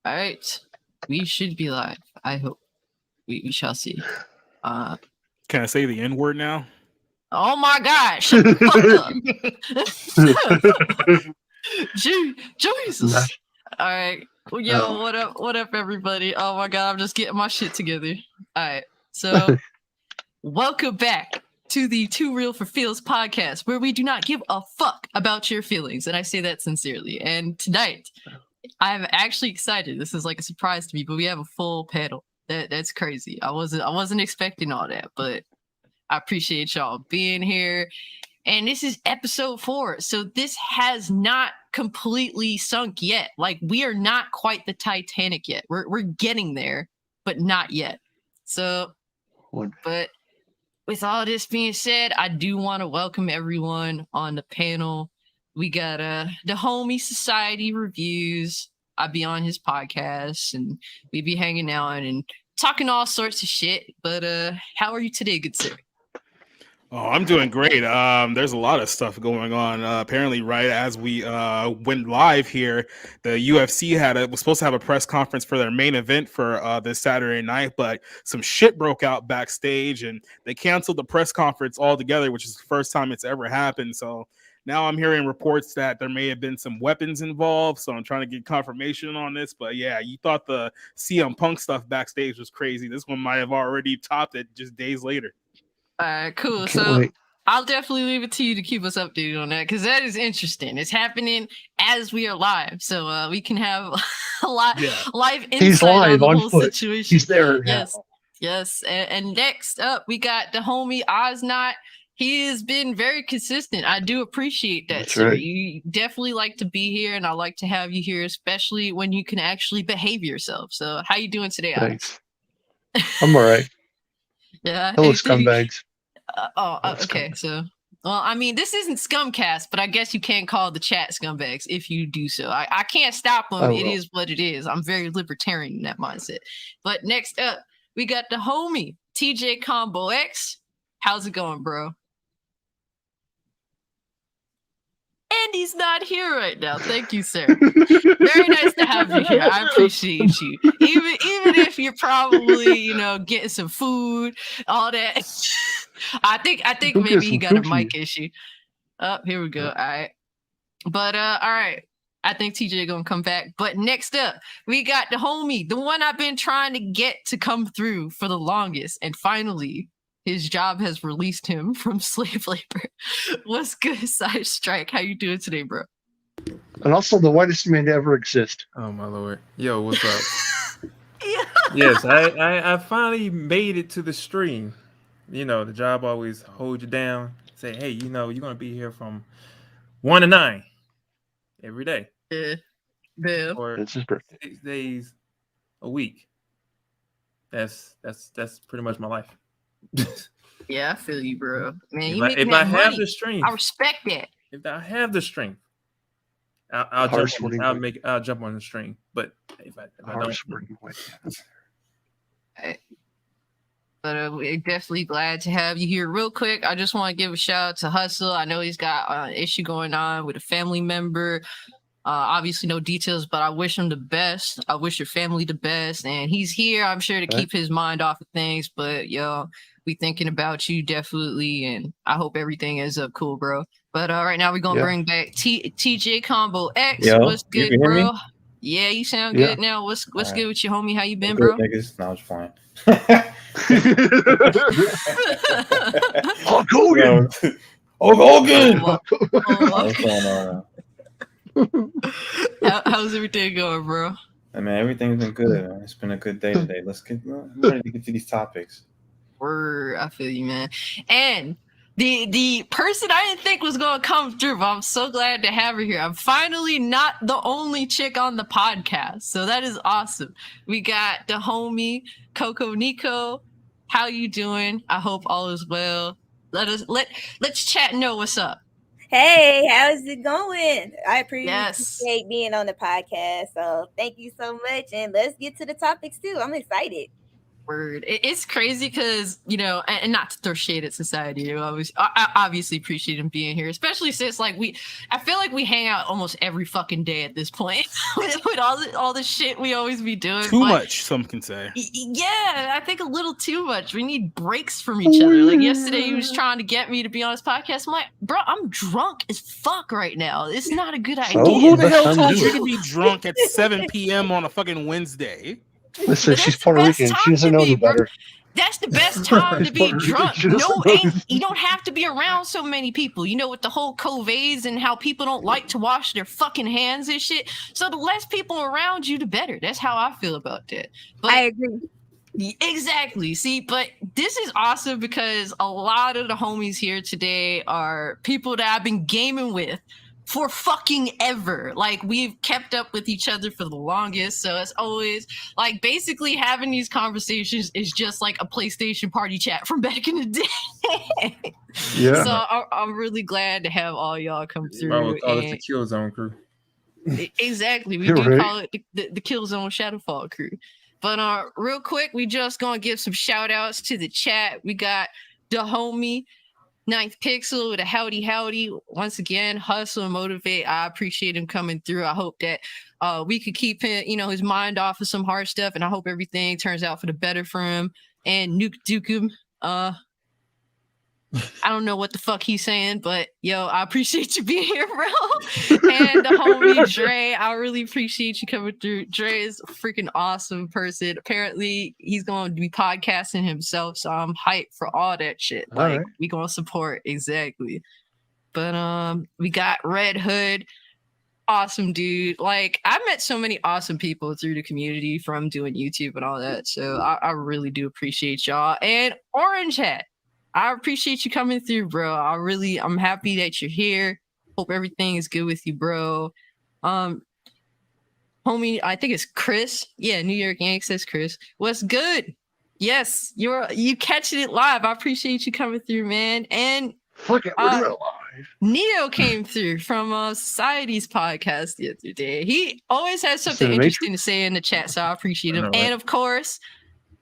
All right, we should be live. I hope. We shall see. Can I say the N word now? Oh my gosh! Shut the fuck up. Jesus. All right. Yo, what up? What up, everybody? Oh my god, I'm just getting my shit together. All right. So, welcome back to the 2REAL4FEELS podcast, where we do not give a fuck about your feelings, and I say that sincerely. And tonight, I'm actually excited. This is like a surprise to me, but we have a full panel. That's crazy. I wasn't expecting all that, but I appreciate y'all being here. And this is episode 4. So this has not completely sunk yet. Like, we are not quite the Titanic yet. We're getting there, but not yet. So, but with all this being said, I do want to welcome everyone on the panel. We got the Homie Society Reviews. I'll be on his podcast and we be hanging out and talking all sorts of shit. But how are you today, good sir? Oh, I'm doing great. There's a lot of stuff going on. Apparently, right as we went live here, the UFC was supposed to have a press conference for their main event for this Saturday night, but some shit broke out backstage and they canceled the press conference altogether, which is the first time it's ever happened. So now I'm hearing reports that there may have been some weapons involved. So I'm trying to get confirmation on this. But yeah, you thought the CM Punk stuff backstage was crazy. This one might have already topped it just days later. All right, cool. So I'll definitely leave it to you to keep us updated on that because that is interesting. It's happening as we are live, so we can have a lot live insight. He's live on the whole situation. He's there. Yes. And next up, we got the homie Ozzknot. He has been very consistent. I do appreciate that, sir. Right. You definitely like to be here, and I like to have you here, especially when you can actually behave yourself. So, how you doing today, Thanks. I'm all right. Yeah. Hello, scumbags. Okay. So, well, I mean, this isn't Scumcast, but I guess you can call the chat scumbags if you do so. I can't stop them. It is what it is. I'm very libertarian in that mindset. But next up, we got the homie TJ Combo X. How's it going, bro? And he's not here right now. Thank you, sir. Very nice to have you here. I appreciate you. Even if you're probably, getting some food, all that. I think maybe he got a mic issue. Oh, here we go. All right. But all right. I think TJ gonna come back. But next up, we got the homie, the one I've been trying to get to come through for the longest, and finally his job has released him from slave labor. What's good, Cyusstrike? How you doing today, bro? And also the whitest man to ever exist. Oh my lord. Yo, what's up? Yes, I finally made it to the stream. The job always holds you down. Say, hey, you're gonna be here from 1 to 9 every day. Yeah. Or 6 days a week. That's pretty much my life. Yeah, I feel you, bro. Man, if I have the strength, I respect that. If I have the strength, I'll jump on the stream. But if I don't, but we're definitely glad to have you here. Real quick, I just want to give a shout out to Hustle. I know he's got an issue going on with a family member. Obviously, no details, but I wish him the best. I wish your family the best. And he's here, I'm sure, to keep his mind off of things. But, we thinking about you, definitely. And I hope everything ends up cool, bro. But right now, we're going to bring back TJ Combo X. Yo, what's good, bro? Yeah, you sound good now. What's good with you, homie? How you been, bro? Niggas. No, it's fine. Hulk Hogan! What's going on? How's everything going, bro? I mean, everything's been good. Man. It's been a good day today. I'm ready to get to these topics. I feel you, man. And the person I didn't think was gonna come through, but I'm so glad to have her here. I'm finally not the only chick on the podcast, so that is awesome. We got the homie Coco Nico. How you doing? I hope all is well. Let's chat and know what's up. Hey, how's it going? I appreciate being on the podcast. So thank you so much. And let's get to the topics too. I'm excited. Word. It's crazy because, you know, and not to throw shade at society, I obviously appreciate him being here, especially since like I feel like we hang out almost every fucking day at this point with all the shit we always be doing. Too much, some can say. Yeah, I think a little too much. We need breaks from each other. Like yesterday, he was trying to get me to be on his podcast. I'm like, bro, I'm drunk as fuck right now. It's not a good idea. Who the hell told you to be drunk at 7 p.m. on a fucking Wednesday? Listen, she's Puerto Rican. She doesn't know any better. That's the best time to be drunk. You don't have to be around so many people. You know, with the whole COVIDs and how people don't like to wash their fucking hands and shit. So the less people around you, the better. That's how I feel about that. But I agree. Exactly. See, but this is awesome because a lot of the homies here today are people that I've been gaming with for fucking ever. Like, we've kept up with each other for the longest, so it's always like basically having these conversations is just like a PlayStation party chat from back in the day. Yeah. So I'm really glad to have all y'all come through. I would call it the Kill Zone crew. Exactly, we You're do right. call it the Kill Zone Shadowfall crew. But real quick, we just gonna give some shout outs to the chat. We got the homie Ninth Pixel with a howdy. Once again, hustle and motivate. I appreciate him coming through. I hope that we could keep him, you know, his mind off of some hard stuff, and I hope everything turns out for the better for him. And Nuke Dukum, I don't know what the fuck he's saying, but yo, I appreciate you being here, bro. And the homie Dre, I really appreciate you coming through. Dre is a freaking awesome person. Apparently, he's going to be podcasting himself, so I'm hyped for all that shit. All Like, right. we gonna support exactly. But we got Red Hood. Awesome dude. Like, I met so many awesome people through the community from doing YouTube and all that. So I really do appreciate y'all. And Orange Hat, I appreciate you coming through, bro. I'm happy that you're here. Hope everything is good with you, bro. Homie, I think it's Chris. Yeah, New York Yanks, that's Chris. What's good? Yes, you catching it live. I appreciate you coming through, man. And Fuck it, we're doing it live. Neo came through from Society's podcast the other day. He always has something the interesting to say in the chat, so I appreciate him. I know, right? And of course,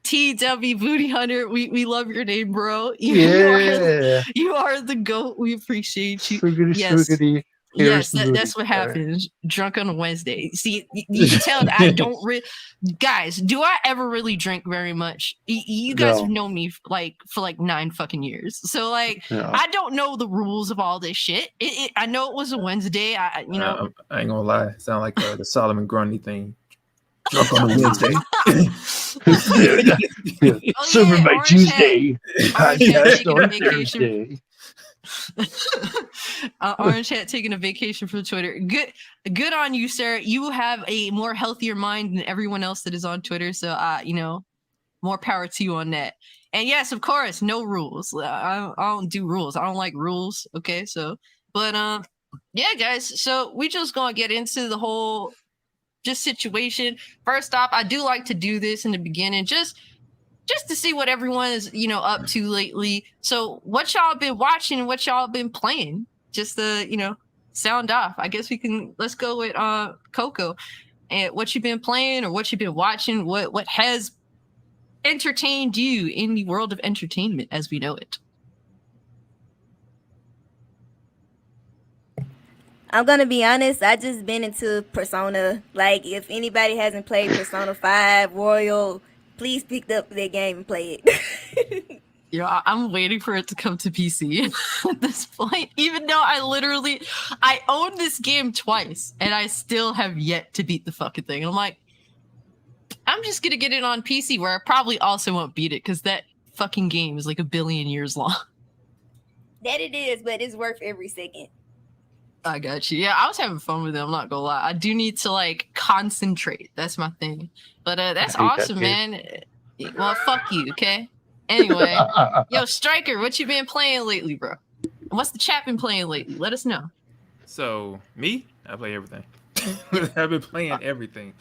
TW Booty Hunter, we love your name, bro. Yeah. You are the GOAT. We appreciate you. Swoogity, Yes. swoogity. Yes, Here's the that's booty. what happens. Drunk on a Wednesday. See, you can tell that I don't really. Guys, do I ever really drink very much? You guys No. have known me for like 9 fucking years. So like, No. I don't know the rules of all this shit. I know it was a Wednesday. I ain't gonna lie. It sound like the Solomon Grundy thing. Drunk on a Wednesday. Yeah. Oh, Silver yeah, by Orange Tuesday. Hat taking Podcast a on vacation. Thursday. Orange Hat taking a vacation from Twitter. Good on you, sir. You have a more healthier mind than everyone else that is on Twitter. So, more power to you on that. And yes, of course, no rules. I don't do rules. I don't like rules. Okay, so, but yeah, guys. So we just gonna get into the whole situation. First off, I do like to do this in the beginning, just to see what everyone is, up to lately. So what y'all been watching and what y'all been playing? Just to, sound off. I guess let's go with Coco. And what you been playing or what you been watching, what has entertained you in the world of entertainment as we know it. I'm gonna be honest, I just been into Persona. Like, if anybody hasn't played Persona 5 Royal, please pick up their game and play it. I'm waiting for it to come to PC at this point, even though I own this game twice and I still have yet to beat the fucking thing. I'm like, I'm just gonna get it on PC where I probably also won't beat it because that fucking game is like 1 billion years long. That it is, but it's worth every second. I got you. Yeah, I was having fun with it. I'm not gonna lie. I do need to concentrate. That's my thing. But that's I hate that awesome, game. man. Well, fuck you, okay? Anyway, yo, Striker, what you been playing lately, bro? What's the chat been playing lately? Let us know. So me, I play everything. I've been playing everything.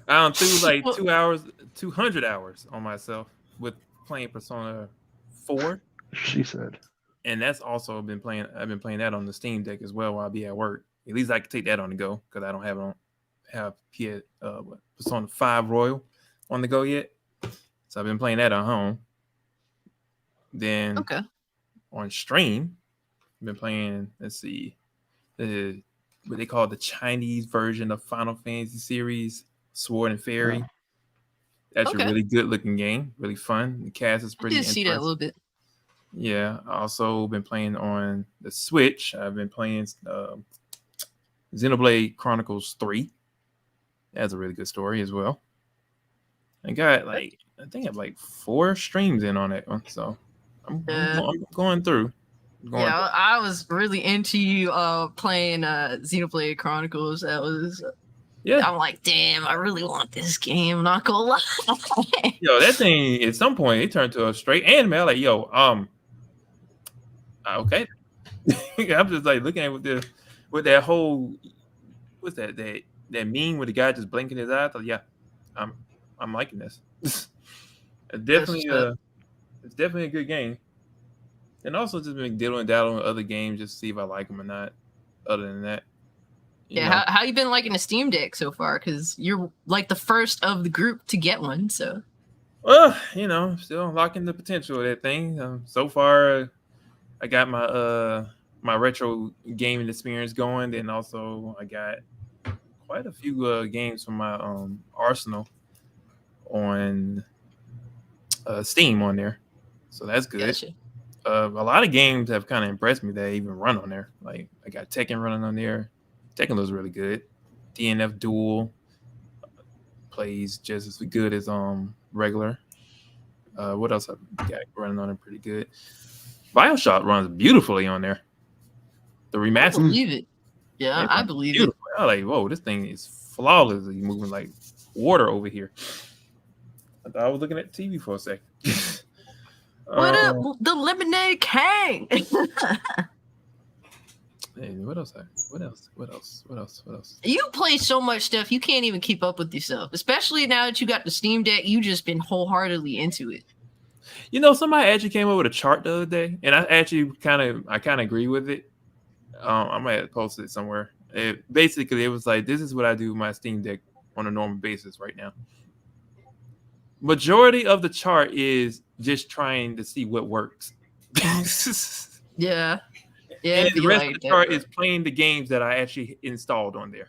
I threw like 200 hours on myself with playing Persona 4. She said. And that's also I've been playing that on the Steam Deck as well while I be at work. At least I can take that on the go because I don't have Persona 5 Royal on the go yet. So I've been playing that at home. Then Okay. on stream, I've been playing, let's see, what they call the Chinese version of Final Fantasy series, Sword and Fairy. That's a really good looking game, really fun. The cast is pretty I did see that a little bit. Yeah, I also been playing on the Switch. I've been playing Xenoblade Chronicles 3. That's a really good story as well. I got I think I have like 4 streams in on that one, so I'm going through. I was really into you playing Xenoblade Chronicles. That was I'm like, damn, I really want this game. I'm not gonna lie. Yo, that thing at some point it turned to a straight anime. I'm like, yo, okay. I'm just like looking at with that whole what's that meme with the guy just blinking his eyes. Like, yeah, I'm liking this. It's definitely a good game. And also just been diddling daddling with other games just to see if I like them or not. Other than that. How you been liking the Steam Deck so far? Because you're like the first of the group to get one. So, well, still unlocking the potential of that thing. So far, I got my retro gaming experience going. Then also I got quite a few games from my arsenal on Steam on there. So that's good. Gotcha. A lot of games have kind of impressed me that even run on there. Like I got Tekken running on there. Tekken looks really good. DNF Duel plays just as good as regular. What else I got running on it pretty good? BioShock runs beautifully on there. The remaster. I believe it. Yeah, I believe it. I'm like, whoa, this thing is flawlessly moving like water over here. I thought I was looking at TV for a second. What up, the Lemonade King? Hey, what else? You play so much stuff, you can't even keep up with yourself. Especially now that you got the Steam Deck, you just been wholeheartedly into it. Somebody actually came up with a chart the other day, and I actually kind of agree with it. I might post it somewhere. Basically, it was like, this is what I do with my Steam Deck on a normal basis right now. Majority of the chart is just trying to see what works. Yeah. And the rest of the chart is playing the games that I actually installed on there.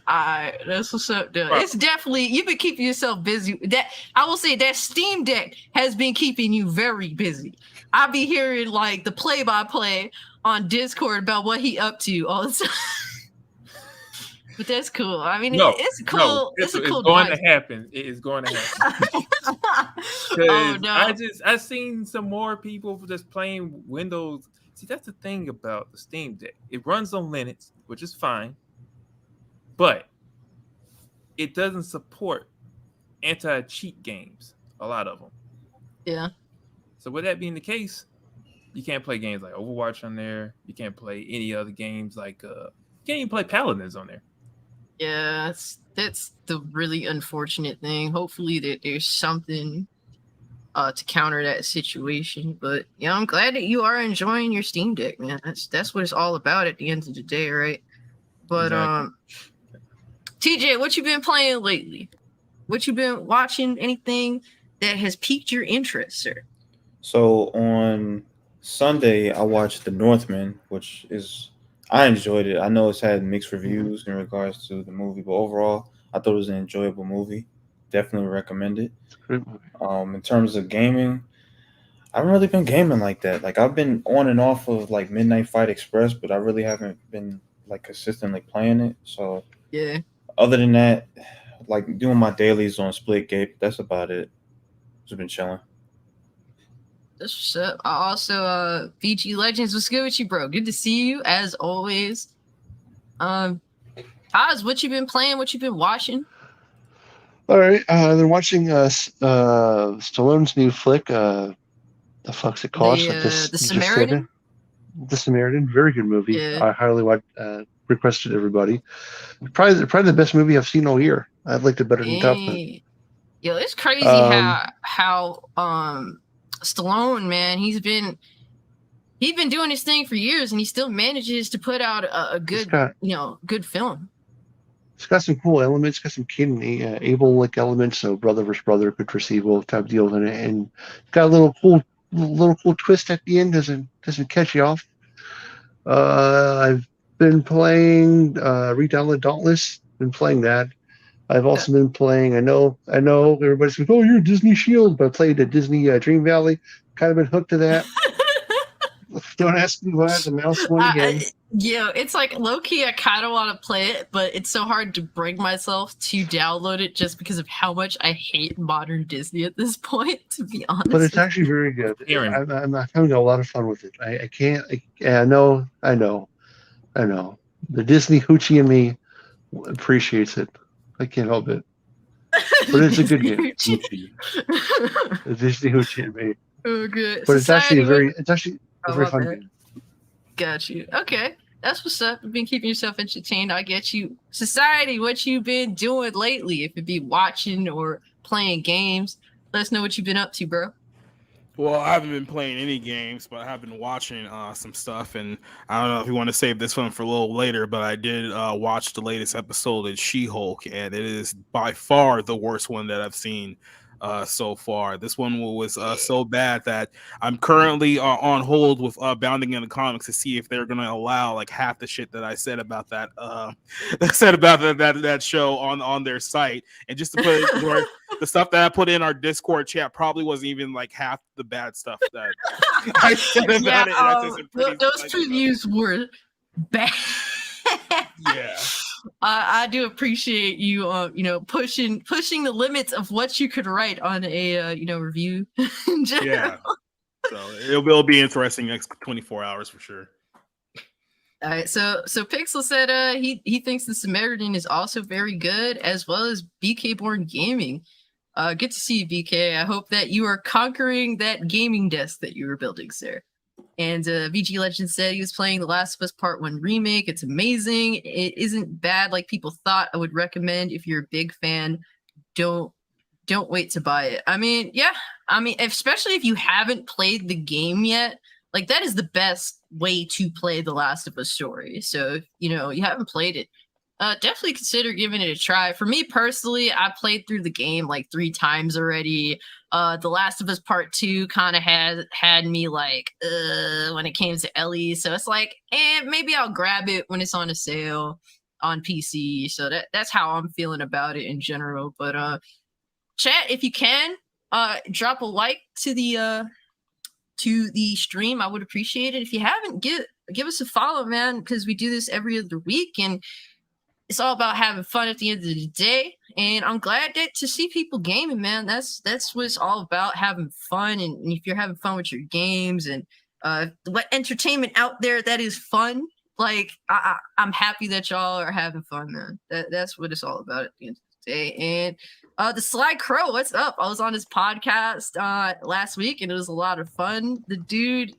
Alright, that's what's up, dude. It's definitely, you've been keeping yourself busy. That I will say that Steam Deck has been keeping you very busy. I be hearing like the play-by-play on Discord about what he up to all the time. But that's cool. I mean, it's cool. No, it's a cool going device. to happen. It is going to happen. Oh no! I've seen some more people just playing Windows. See, that's the thing about the Steam Deck. It runs on Linux, which is fine, but it doesn't support anti-cheat games. A lot of them. Yeah. So with that being the case, you can't play games like Overwatch on there. You can't play any other games like you can't even play Paladins on there. Yeah, that's the really unfortunate thing. Hopefully that there's something to counter that situation. But yeah, I'm glad that you are enjoying your Steam Deck, man. That's what it's all about at the end of the day, right? But TJ, what you been playing lately? What you been watching? Anything that has piqued your interest, sir? So on Sunday, I watched The Northman, which is I enjoyed it. I know it's had mixed reviews in regards to the movie, but overall, I thought it was an enjoyable movie. Definitely recommend it. In terms of gaming, I haven't really been gaming like that. Like I've been on and off of like Midnight Fight Express, but I really haven't been like consistently playing it. So yeah. Other than that, like doing my dailies on Splitgate, that's about it. Just been chilling. That's what's up. I also VG Legends, what's good with you, bro? Good to see you as always. Oz, what you been playing? What you been watching? All right, I've been watching Stallone's new flick. The fuck's it called? The Samaritan. The Samaritan, very good movie. Yeah. I highly requested everybody. Probably the best movie I've seen all year. I liked it better than Top Gun. Yo, it's crazy how Stallone, man, he's been doing his thing for years, and he still manages to put out a good, good film. it's got some cool elements. Got some Cain and Abel like elements, so brother versus brother, good versus evil type deals in it, and got a little cool twist at the end. Doesn't catch you off. I've been playing Redownload Dauntless. Been playing that. I've also been playing. I know. Everybody's like, "Oh, you're a Disney Shield," but I played the Disney Dream Valley. Kind of been hooked to that. Don't ask me why the mouse one again. Yeah, it's like low key. I kind of want to play it, but it's so hard to bring myself to download it just because of how much I hate modern Disney at this point. To be honest, But it's actually very good. I'm having a lot of fun with it. I can't. I know. The Disney hoochie in me appreciates it. I can't help it. But it's a good game. The Disney hoochie in me. Oh, good. But it's actually a very fun game. Got you. Okay. That's what's up. You've been keeping yourself entertained. I get you. Society, what you been doing lately? If it be watching or playing games, let us know what you've been up to, bro. Well, I haven't been playing any games, but I have been watching some stuff. And I don't know if you want to save this one for a little later, but I did watch the latest episode of She-Hulk, and it is by far the worst one that I've seen so far. This one was so bad that I'm currently on hold with Bounding in the Comics to see if they're gonna allow like half the shit that I said about that that show on their site, and just to put it where the stuff that I put in our Discord chat probably wasn't even like half the bad stuff that I said about it. Those previews were bad. Yeah. I do appreciate you, pushing the limits of what you could write on a, review. In general. Yeah. So it'll be interesting next 24 hours for sure. All right. So Pixel said he thinks the Samaritan is also very good, as well as BK Born Gaming. Good to see you, BK. I hope that you are conquering that gaming desk that you were building, sir. And VG Legend said he was playing The Last of Us Part 1 remake. It's amazing. It isn't bad like people thought. I would recommend if you're a big fan, don't wait to buy it. I mean, especially if you haven't played the game yet, like that is the best way to play The Last of Us story. So, if, you haven't played it, definitely consider giving it a try. For me personally, I played through the game like 3 times already. The Last of Us Part 2 kind of had me like, when it came to Ellie. So it's like, maybe I'll grab it when it's on a sale on PC. So that's how I'm feeling about it in general. But chat, if you can, drop a like to the stream. I would appreciate it. If you haven't, give us a follow, man, because we do this every other week, and it's all about having fun at the end of the day. And I'm glad to see people gaming, man. That's what it's all about, having fun. And if you're having fun with your games and what entertainment out there that is fun, like I'm happy that y'all are having fun, man. That's what it's all about at the end of the day. And the Sly Crow, what's up? I was on his podcast last week, and it was a lot of fun. The dude,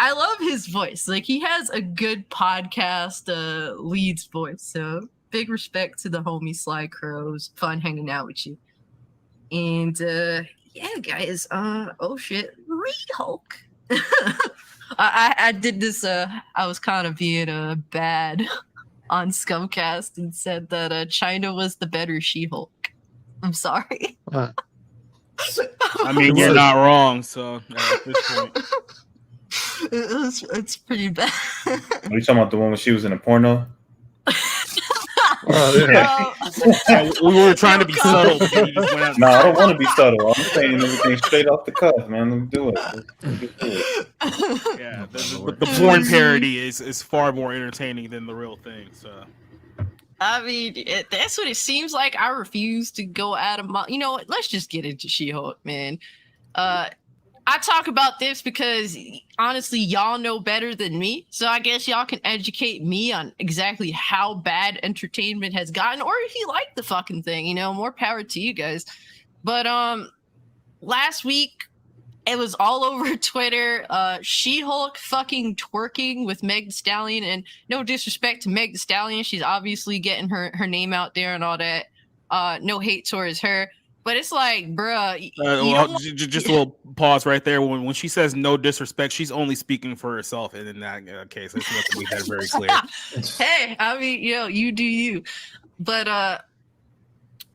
I love his voice. Like, he has a good podcast leads voice. So big respect to the homie Sly Crow. It was fun hanging out with you. And yeah, guys. Oh shit, read Hulk. I did this. I was kind of being bad on Scumcast and said that China was the better She-Hulk. I'm sorry. I mean, you're not wrong. So at this point. It's pretty bad. Are you talking about the one when she was in a porno? We were trying to be subtle. No, I don't want to be subtle. I'm saying everything straight off the cuff, man. Let me do it. Yeah, the porn parody is far more entertaining than the real thing. So, I mean, that's what it seems like. I refuse to go out of my. You know what? Let's just get into She-Hulk, man. I talk about this because honestly, y'all know better than me. So I guess y'all can educate me on exactly how bad entertainment has gotten, or if you like the fucking thing, more power to you guys. But last week it was all over Twitter. She-Hulk fucking twerking with Meg Thee Stallion, and no disrespect to Meg Thee Stallion, she's obviously getting her name out there and all that. No hate towards her. But it's like, bruh. Just a little pause right there. When she says no disrespect, she's only speaking for herself. And in that case, that's what we had very clear. Hey, I mean, you do you. But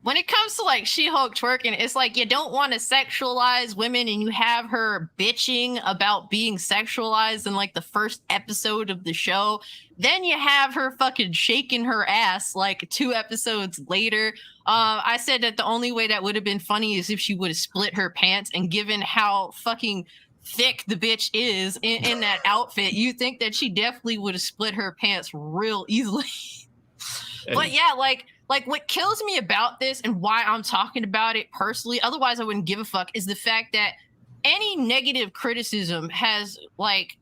when it comes to like She-Hulk twerking, it's like you don't want to sexualize women, and you have her bitching about being sexualized in like the first episode of the show. Then you have her fucking shaking her ass like 2 episodes later. I said that the only way that would have been funny is if she would have split her pants, and given how fucking thick the bitch is in that outfit, you think that she definitely would have split her pants real easily. But yeah, like what kills me about this and why I'm talking about it personally, otherwise I wouldn't give a fuck, is the fact that any negative criticism has like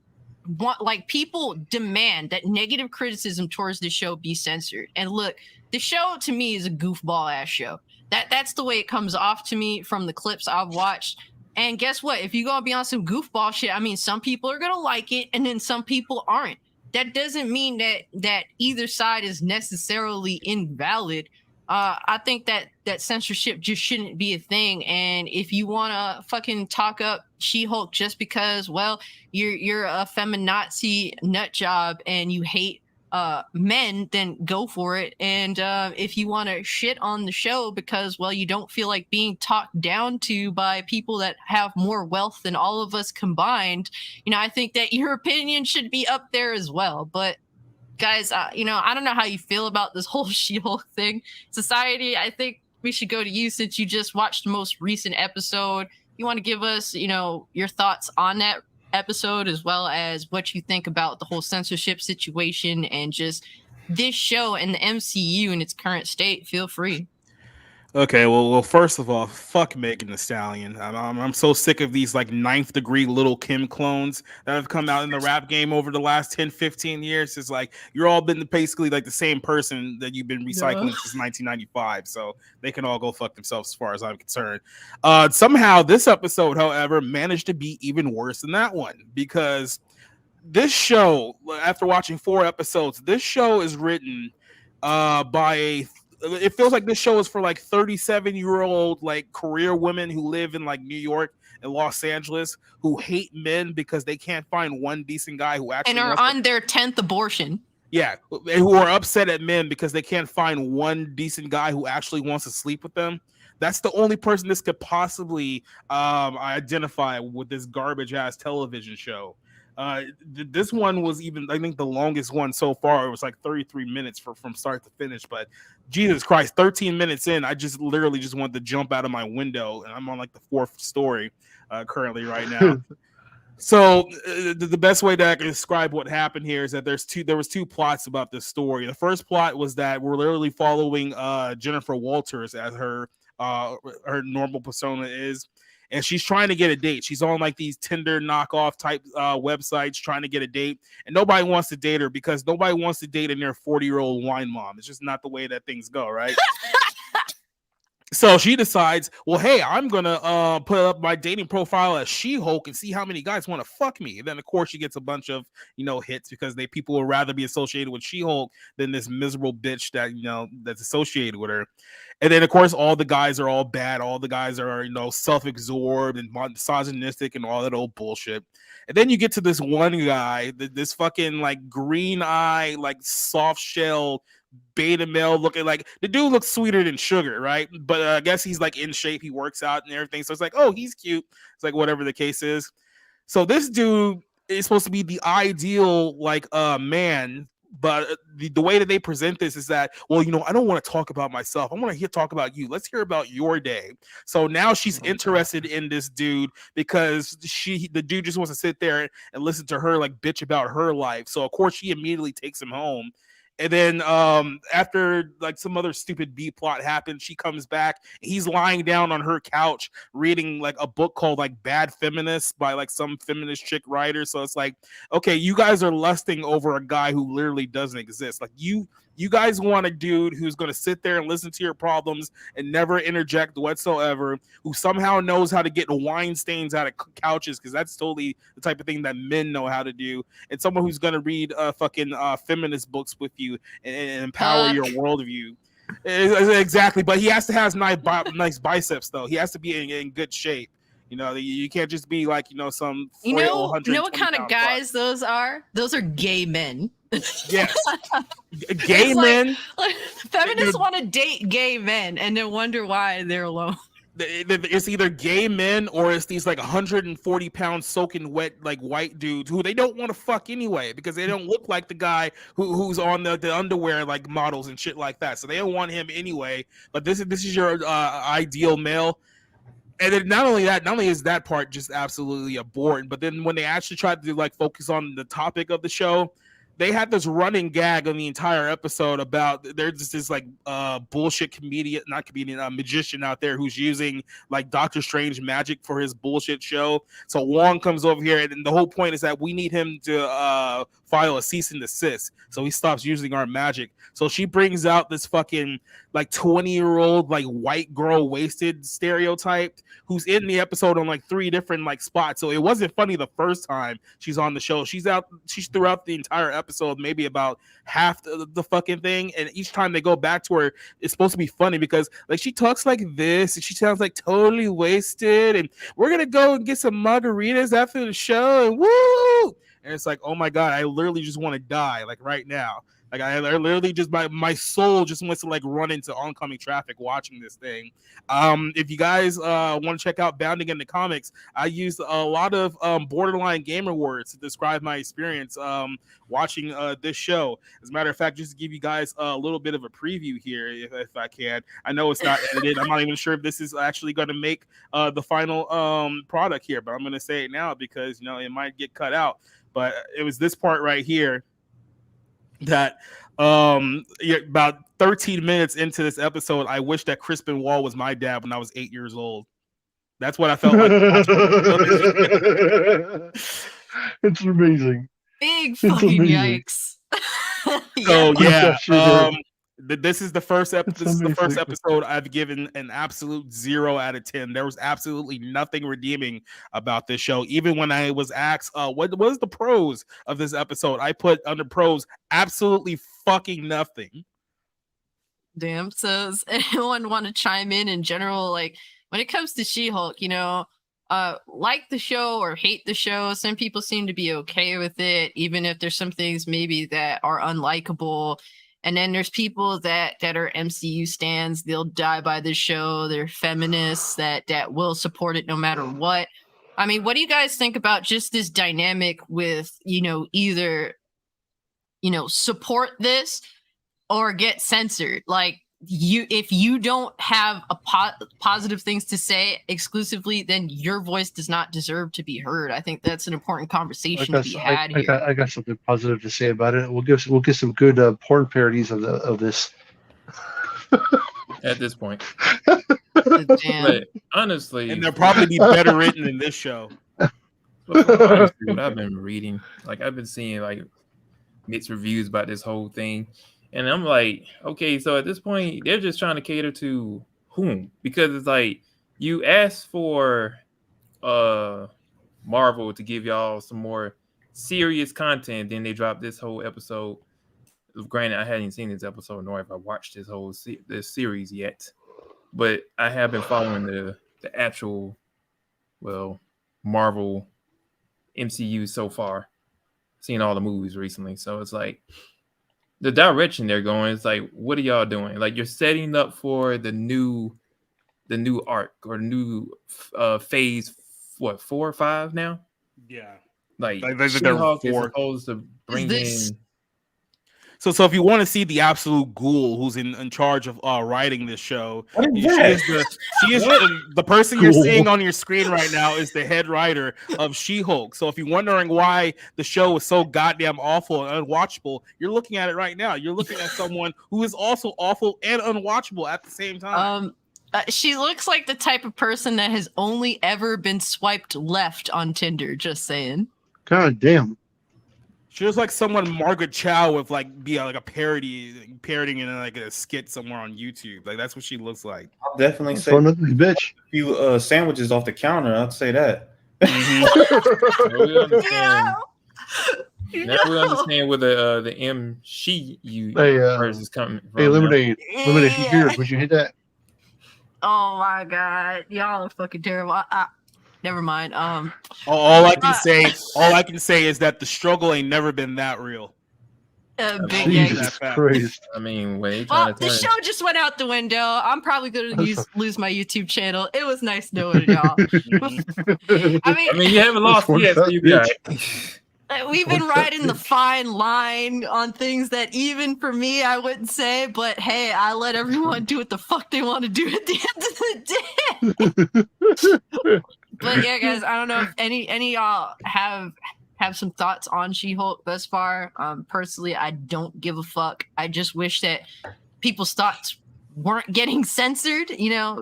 people demand that negative criticism towards the show be censored. And look, the show to me is a goofball ass show. That's the way it comes off to me from the clips I've watched. And guess what? If you're gonna be on some goofball shit, I mean, some people are gonna like it, and then some people aren't. That doesn't mean that either side is necessarily invalid. I think that censorship just shouldn't be a thing. And if you want to fucking talk up She-Hulk just because, well, you're a feminazi nut job and you hate men, then go for it. And if you want to shit on the show because, well, you don't feel like being talked down to by people that have more wealth than all of us combined, I think that your opinion should be up there as well. But guys, I don't know how you feel about this whole She-Hulk thing. Society, I think we should go to you since you just watched the most recent episode. You want to give us, your thoughts on that episode, as well as what you think about the whole censorship situation and just this show and the MCU in its current state. Feel free. Okay, well, first of all, fuck Megan Thee Stallion. I'm so sick of these like 9th degree Little Kim clones that have come out in the rap game over the last 10, 15 years. It's like you're all been basically like the same person that you've been recycling since 1995. So they can all go fuck themselves as far as I'm concerned. Somehow this episode, however, managed to be even worse than that one, because this show, after watching 4 episodes, this show is written by it feels like this show is for like 37-year-old like career women who live in like New York and Los Angeles, who hate men because they can't find one decent guy who actually and are on their 10th abortion. Yeah, who are upset at men because they can't find one decent guy who actually wants to sleep with them. That's the only person this could possibly identify with this garbage ass television show. This one was even, I think, the longest one so far. It was like 33 minutes from start to finish. But Jesus Christ, 13 minutes in, I just literally just wanted to jump out of my window, and I'm on like the 4th story currently right now. So the best way that I can describe what happened here is that there was 2 plots about this story. The first plot was that we're literally following Jennifer Walters as her normal persona is. And she's trying to get a date. She's on like these Tinder knockoff type websites trying to get a date. And nobody wants to date her because nobody wants to date a near 40-year-old wine mom. It's just not the way that things go, right? So she decides, well, hey, I'm going to put up my dating profile as She-Hulk and see how many guys want to fuck me. And then, of course, she gets a bunch of, hits because people would rather be associated with She-Hulk than this miserable bitch that, that's associated with her. And then, of course, all the guys are all bad. All the guys are, self-absorbed and misogynistic and all that old bullshit. And then you get to this one guy, this fucking, like, green eye, like, soft shell beta male looking. Like, the dude looks sweeter than sugar, right? But I guess he's, like, in shape. He works out and everything. So it's like, oh, he's cute. It's like whatever the case is. So this dude is supposed to be the ideal, like, man. But the way that they present this is that, well, I don't want to talk about myself. I want to talk about you. Let's hear about your day. So now she's interested in this dude because the dude just wants to sit there and listen to her like bitch about her life. So of course she immediately takes him home. And then after like some other stupid B plot happens, she comes back. He's lying down on her couch reading like a book called like Bad Feminists by like some feminist chick writer. So it's like, okay, you guys are lusting over a guy who literally doesn't exist. Like you guys want a dude who's going to sit there and listen to your problems and never interject whatsoever, who somehow knows how to get wine stains out of couches, because that's totally the type of thing that men know how to do, and someone who's going to read fucking feminist books with you and empower your worldview. Exactly, but he has to have nice biceps, though. He has to be in good shape. You can't just be like, some you know what kind of guys those are? Those are gay men. Yes. Gay men. Like, feminists want to date gay men and then wonder why they're alone. It's either gay men or it's these like 140-pound soaking wet like white dudes who they don't want to fuck anyway because they don't look like the guy who's on the underwear like models and shit like that. So they don't want him anyway. But this is your ideal male. And then not only is that part just absolutely abhorrent, but then when they actually tried to like focus on the topic of the show, they had this running gag on the entire episode about there's just this like bullshit magician out there who's using like Doctor Strange magic for his bullshit show. So Wong comes over here, and the whole point is that we need him to file a cease and desist so he stops using our magic. So she brings out this fucking like 20-year-old like white girl wasted stereotype who's in the episode on like 3 different like spots. So it wasn't funny the first time she's on the show. She's throughout the entire episode maybe about half the fucking thing, and each time they go back to her it's supposed to be funny because like she talks like this and she sounds like totally wasted and we're gonna go and get some margaritas after the show and woo, and it's like, oh my god, I literally just want to die like right now. Like I literally just my soul just wants to like run into oncoming traffic watching this thing. If you guys want to check out Bounding in the Comics, I used a lot of borderline gamer words to describe my experience watching this show. As a matter of fact, just to give you guys a little bit of a preview here, if I can. I know it's not edited. I'm not even sure if this is actually going to make the final product here, but I'm going to say it now because it might get cut out. But it was this part right here that about 13 minutes into this episode, I wish that Crispin Wall was my dad when I was 8 years old. That's what I felt like. It's amazing. Big fucking yikes. So yeah, Sure. this is the first episode. This is the first amazing. episode I've given an absolute 0 out of 10. There was absolutely nothing redeeming about this show. Even when I was asked, what was the pros of this episode, I put under pros absolutely fucking nothing. Damn. So does anyone want to chime in general? Like when it comes to She-Hulk, like the show or hate the show. Some people seem to be okay with it, even if there's some things maybe that are unlikable. And then there's people that are MCU stans. They'll die by the show. They're feminists that will support it no matter what. I mean, what do you guys think about just this dynamic with, either, support this or get censored? Like, if you don't have a positive things to say exclusively, then your voice does not deserve to be heard. I think that's an important conversation to be had here. I got something positive to say about it. We'll get some good porn parodies of this. At this point, Damn. but honestly, And they'll probably be better written than this show. honestly, what I've been reading, like I've been seeing like mixed reviews about this whole thing. And I'm like, okay, so at this point, they're just trying to cater to whom? Because it's like you asked for Marvel to give y'all some more serious content, then they dropped this whole episode. Granted, I hadn't seen this episode nor have I watched this whole this series yet, but I have been following the actual, Marvel MCU so far, seeing all the movies recently. So it's like, the direction they're going is like, what are y'all doing? Like, you're setting up for the new arc or new phase. What, 4 or 5 now? Yeah. Like She-Hulk is supposed to bring in. So if you want to see the absolute ghoul who's in charge of writing this show, she is the person you're seeing on your screen right now is the head writer of She-Hulk. So if you're wondering why the show is so goddamn awful and unwatchable, you're looking at it right now. You're looking at someone who is also awful and unwatchable at the same time. She looks like the type of person that has only ever been swiped left on Tinder. Just saying. God damn. She looks like someone Margaret Chow with like a parodying in like a skit somewhere on YouTube. Like that's what she looks like. I'll definitely say Fun ugly bitch. a few sandwiches off the counter. I'd say that. Now we understand. Now we understand where the MCU verse is coming from. Hey, Lemonade, here. Would you hit that? Oh my god, y'all are fucking terrible. Never mind. All I can say is that the struggle ain't never been that real. Big Jesus yeah. Christ. I mean, when they Well, trying to the turn, show just went out the window. I'm probably gonna lose my YouTube channel. It was nice knowing y'all. I mean, you haven't lost one yet, so fat you be bitch. alright. We've been riding the fine line on things that even for me I wouldn't say, but hey, I let everyone do what the fuck they want to do at the end of the day. But yeah, guys, I don't know if any y'all have some thoughts on She-Hulk thus far. Personally, I don't give a fuck. I just wish that people's thoughts weren't getting censored,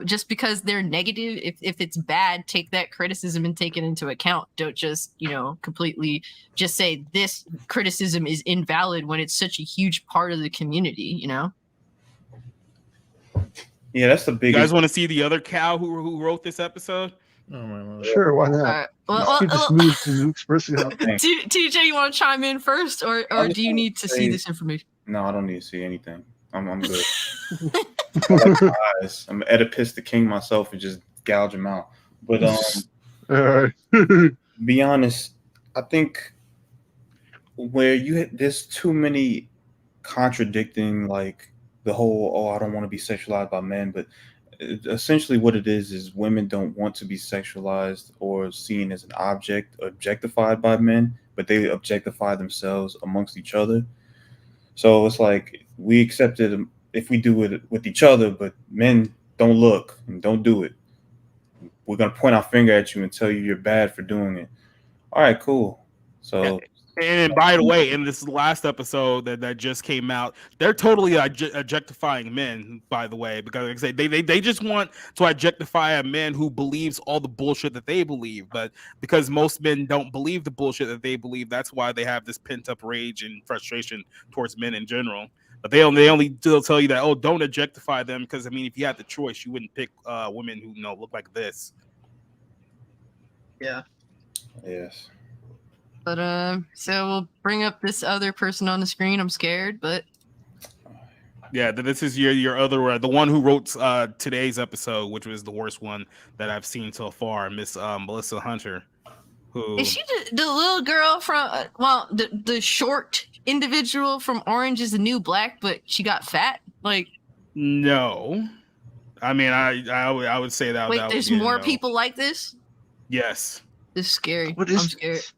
just because they're negative. If it's bad, take that criticism and take it into account. Don't just, completely just say this criticism is invalid when it's such a huge part of the community, Yeah, that's the You biggest. guys want to see the other cow who wrote this episode? Oh my lord. Sure, why not? Well, Let's just move to Luke's personality. TJ, you want to chime in first, or do you need to see this information? No, I don't need to see anything. I'm good. I like my eyes. I'm Oedipus the king myself and just gouge them out. But be honest, I think where there's too many contradicting, like the whole I don't want to be sexualized by men, but essentially what it is women don't want to be sexualized or seen as an object, objectified by men, but they objectify themselves amongst each other. So it's like we accept it if we do it with each other, but men don't look and don't do it. We're going to point our finger at you and tell you you're bad for doing it. All right, cool. So, and by the way, in this last episode that just came out, they're totally objectifying men, by the way, because like I say, they just want to objectify a man who believes all the bullshit that they believe. But because most men don't believe the bullshit that they believe, that's why they have this pent-up rage and frustration towards men in general. But they only still tell you that, oh, don't objectify them, because I mean, if you had the choice, you wouldn't pick women who look like this. Yeah. yes. But so we'll bring up this other person on the screen. I'm scared, but yeah, this is your other the one who wrote today's episode, which was the worst one that I've seen so far, Miss Melissa Hunter. Who is she the little girl from the short individual from Orange is the New Black, but she got fat? Like, no, I mean I would say that. Wait, that there's would be more no. people like this? Yes. This is scary. What is I'm scared. this?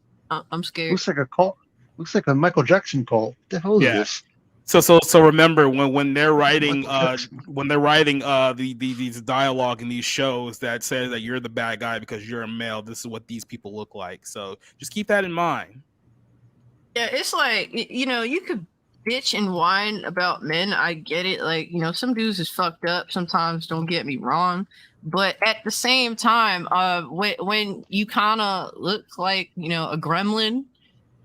I'm scared. Looks like a cult. Looks like a Michael Jackson cult. What the hell is this? So remember when they're writing these dialogue in these shows that says that you're the bad guy because you're a male, this is what these people look like. So just keep that in mind. Yeah, it's like, you could bitch and whine about men. I get it. Like, some dudes is fucked up sometimes, don't get me wrong. But at the same time, when you kind of look like, a gremlin,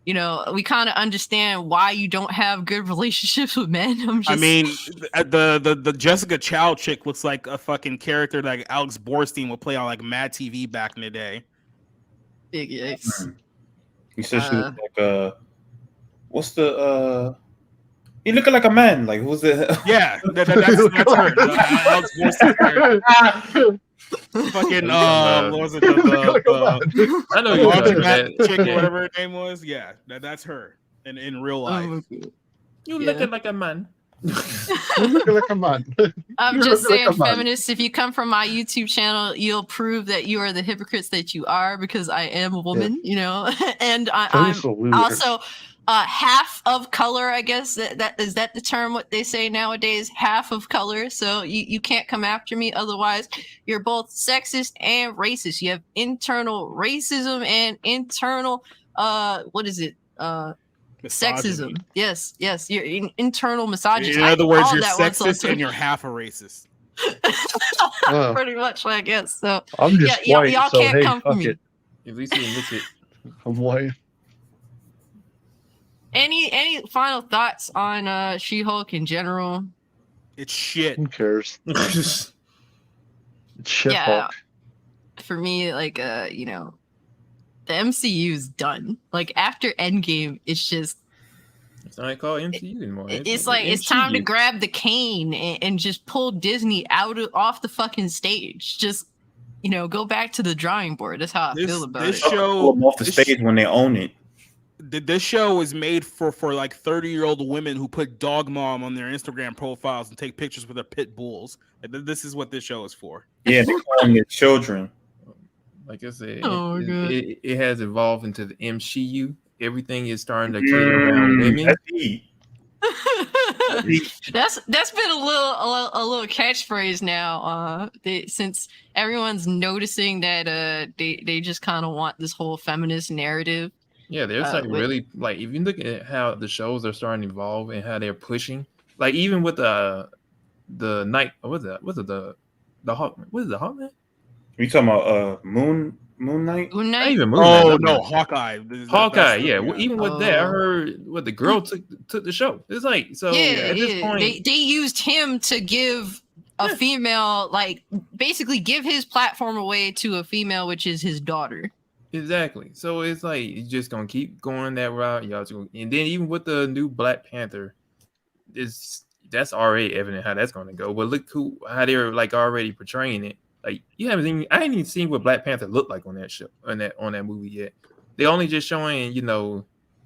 we kind of understand why you don't have good relationships with men. I mean, the Jessica Chow chick looks like a fucking character like Alex Borstein would play on like Mad TV back in the day. Big yikes. You said she was like what's the you looking like a man? Like who's the Yeah, that's her. Alex Borstein. Fucking what was it? I know you that chick, whatever her name was. Yeah, that's her in real life. You looking like a man. Come on. I'm just saying, feminists, if you come from my YouTube channel, you'll prove that you are the hypocrites that you are, because I am a woman, and I'm also half of color, I guess. That is that the term, what they say nowadays, half of color. So you can't come after me. Otherwise, you're both sexist and racist. You have internal racism and internal, sexism. Yes. You're internal misogynist. In other words, you're sexist and you're half a racist. Pretty much, I guess. So I'm just white, y'all so can't hey, come for fuck me. it. At least you admit it. I'm white. Any final thoughts on She-Hulk in general? It's shit. Who cares? It's shit. Yeah. Hulk. For me, like the MCU is done. Like after Endgame, it's just It's not called MCU anymore. it's like it's time to grab the cane and just pull Disney off the fucking stage. Just go back to the drawing board. That's how I feel about this it. show pull them off the stage when they own it. This show is made for like 30-year-old women who put dog mom on their Instagram profiles and take pictures with their pit bulls. This is what this show is for. Yeah, they call them their children. Like I said, Oh, God. it has evolved into the MCU. Everything is starting to cater around women. That's deep. That's been a little catchphrase now. Since everyone's noticing that they just kind of want this whole feminist narrative. Yeah, there's like really like if you look at how the shows are starting to evolve and how they're pushing, like even with the night, what's it the Hawk? What is the Hawkman? You talking about Moon Knight? Moon Not Knight? even Moon Knight. Oh no, Hawkeye. Hawkeye, yeah. Even with that, I heard what the girl took the show. It's like so. Yeah, at this point, they used him to give a female, like basically give his platform away to a female, which is his daughter. Exactly. So it's like you're just gonna keep going that route, y'all. And then even with the new Black Panther, that's already evident how that's gonna go. But look how they're like already portraying it. Like I ain't even seen what Black Panther looked like on that show on that movie yet. They only just showing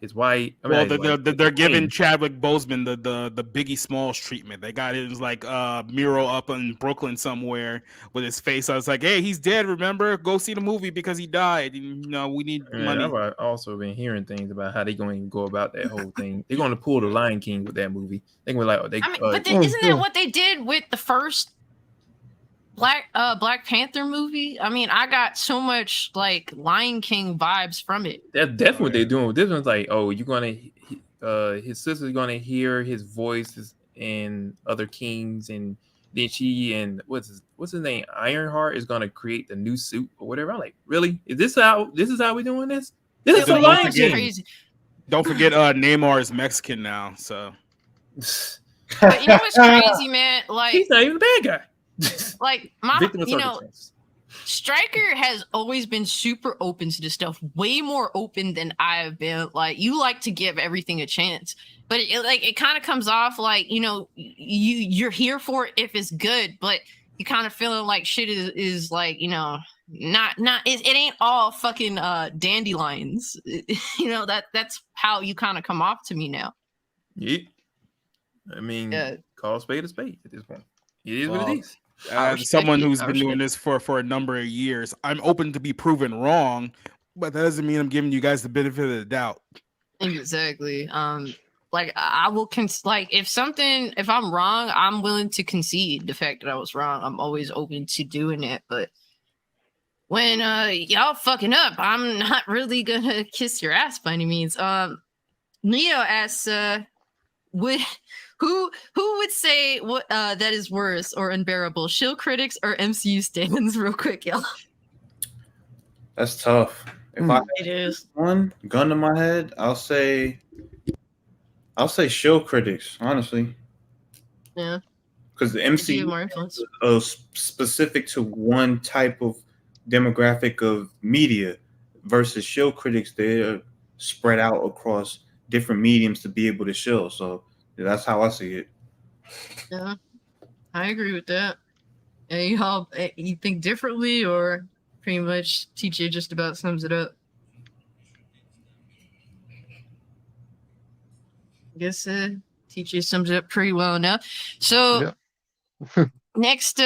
his white. They're giving Chadwick Boseman the Biggie Smalls treatment. They got his like mural up in Brooklyn somewhere with his face. I was like, hey, he's dead. Remember, go see the movie because he died. We need money. I've also been hearing things about how they're going to go about that whole thing. They're going to pull the Lion King with that movie. They're going to but isn't that what they did with the first Black Panther movie? I mean, I got so much like Lion King vibes from it. That's definitely what they're doing. This one's like, you're gonna his sister's gonna hear his voice in other kings, and then she and what's his name, Ironheart, is gonna create the new suit or whatever. I'm like, really? Is this how we're doing this? This is a Lion King. Crazy. Don't forget, Neymar is Mexican now, so. But you know what's crazy, man? Like he's not even a bad guy. Like Stryker has always been super open to this stuff, way more open than I've been. Like you like to give everything a chance, but it kind of comes off like you're here for it if it's good, but you kind of feeling like shit is like not it ain't all fucking dandelions. That's how you kind of come off to me now. Yeah, I mean, call a spade at this point. It is what it is. As someone who's been doing this for a number of years, I'm open to be proven wrong, but that doesn't mean I'm giving you guys the benefit of the doubt. Exactly. Like I will if I'm wrong, I'm willing to concede the fact that I was wrong. I'm always open to doing it, but when y'all fucking up, I'm not really gonna kiss your ass by any means. Neo asks, Who would say what that is worse or unbearable? Shield critics or MCU stands? Real quick, y'all. That's tough. If I it is one gun to my head, I'll say shield critics. Honestly, yeah, because the MCU is specific to one type of demographic of media, versus shield critics. They're spread out across different mediums to be able to show. So. That's how I see it. Yeah, I agree with that. And you think differently, or pretty much TJ just about sums it up? I guess TJ sums it up pretty well enough. So next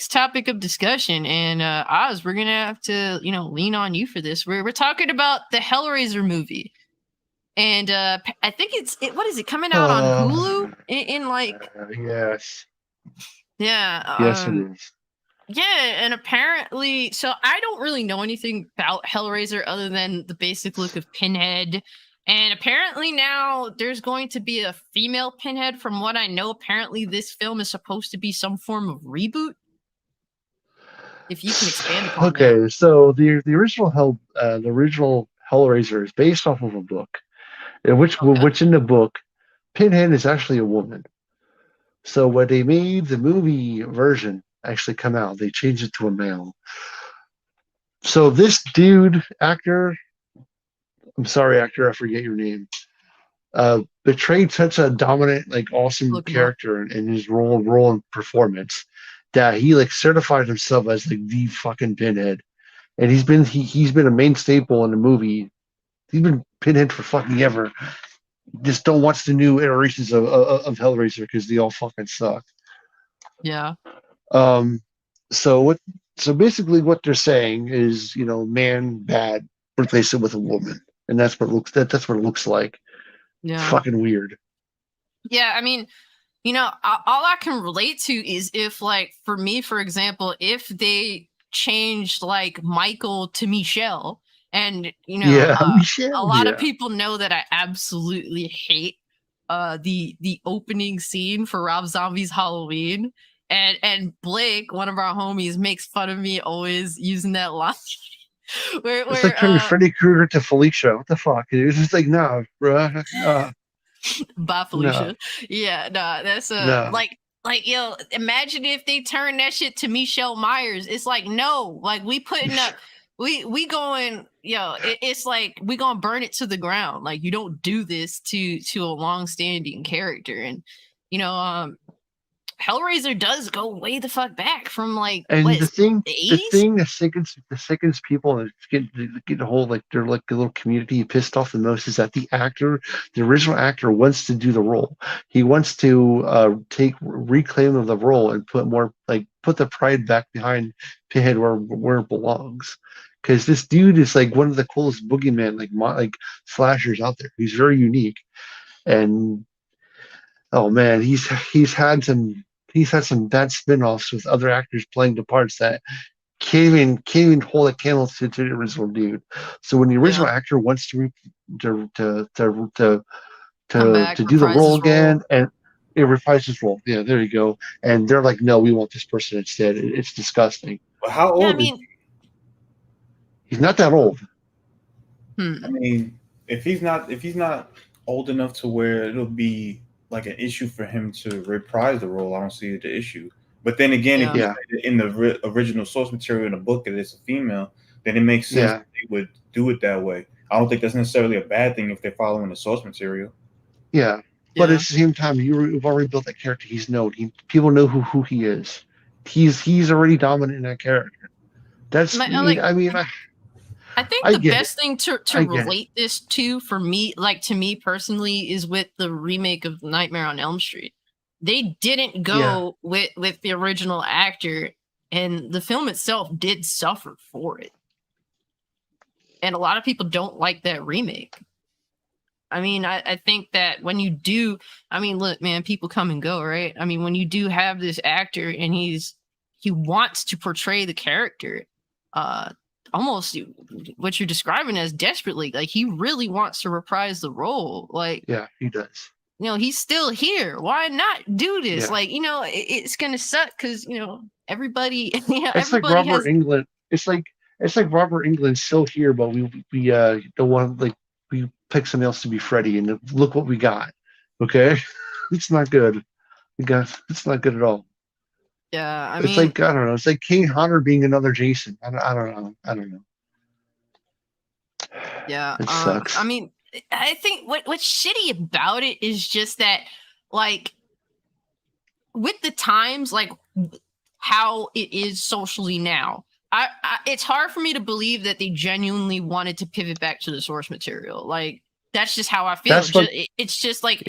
topic of discussion, and Oz, we're gonna have to lean on you for this. We're talking about the Hellraiser movie. And I think what is it coming out on Hulu in like yes. Yeah. Yes, it is. Yeah, and apparently, so I don't really know anything about Hellraiser other than the basic look of Pinhead. And apparently now there's going to be a female Pinhead. From what I know, apparently this film is supposed to be some form of reboot. If you can expand upon that. So the original Hellraiser is based off of a book. Which in the book, Pinhead is actually a woman. So when they made the movie version actually come out, they changed it to a male. So this actor, I'm sorry, actor, I forget your name, betrayed such a dominant, awesome character in his role and performance that he certified himself as the fucking Pinhead, and he's been a main staple in the movie Pinhead for fucking ever. Just don't watch the new iterations of Hellraiser because they all fucking suck. Yeah. So basically what they're saying is, man bad, replace it with a woman, and that's what it looks like. Yeah. Fucking weird. Yeah, I mean, all I can relate to is if, like, for me, for example, if they changed like Michael to Michelle, and Michelle, a lot of people know that I absolutely hate the opening scene for Rob Zombie's Halloween. And Blake, one of our homies, makes fun of me always using that line. It's like turning Freddy Krueger to Felicia. What the fuck? It's just like, nah, bro. Bye, Felicia. No. Yeah, that's No. like imagine if they turn that shit to Michelle Myers. It's like, no, like we putting up, we going, it's like we gonna burn it to the ground. Like, you don't do this to a long-standing character. And Hellraiser does go way the fuck back from like, and what, the thing the that sickens people and get the whole, like, they're like a little community pissed off the most is that the original actor wants to do the role. He wants to reclaim of the role and put the pride back behind Pinhead where it belongs. Because this dude is like one of the coolest boogeyman like slashers out there. He's very unique, and oh man, he's had some bad spin-offs with other actors playing the parts that can't even hold a candle to the original dude. So when the original actor wants to do the role again, and it reprises his role. Yeah, there you go. And they're like, no, we want this person instead. It's disgusting. But how old is he? He's not that old. I mean, if he's not old enough to where it'll be like an issue for him to reprise the role, I don't see the issue. But then again, if in the original source material in the book that it's a female, then it makes sense that they would do it that way. I don't think that's necessarily a bad thing if they're following the source material. Yeah, but at the same time, you've already built that character. He's known. People know who he is. He's already dominant in that character. That's I think the best thing to relate this to, for me, like to me personally, is with the remake of Nightmare on Elm Street. They didn't go with the original actor, and the film itself did suffer for it. And a lot of people don't like that remake. I mean, I think that when you do, I mean, look, man, people come and go, right? I mean, when you do have this actor and he wants to portray the character, almost what you're describing as desperately, like he really wants to reprise the role. Like, yeah, he does. He's still here. Why not do this? Like, it's gonna suck because everybody. It's like Robert Englund. It's like Robert Englund's still here, but we don't want, like, we pick something else to be Freddy, and look what we got. Okay, it's not good. It's not good at all. Yeah, it's like, I don't know. It's like Kane Hodder being another Jason. I don't know. Yeah, it sucks. I mean, I think what's shitty about it is just that, like, with the times, like how it is socially now, it's hard for me to believe that they genuinely wanted to pivot back to the source material. Like, that's just how I feel. It's just like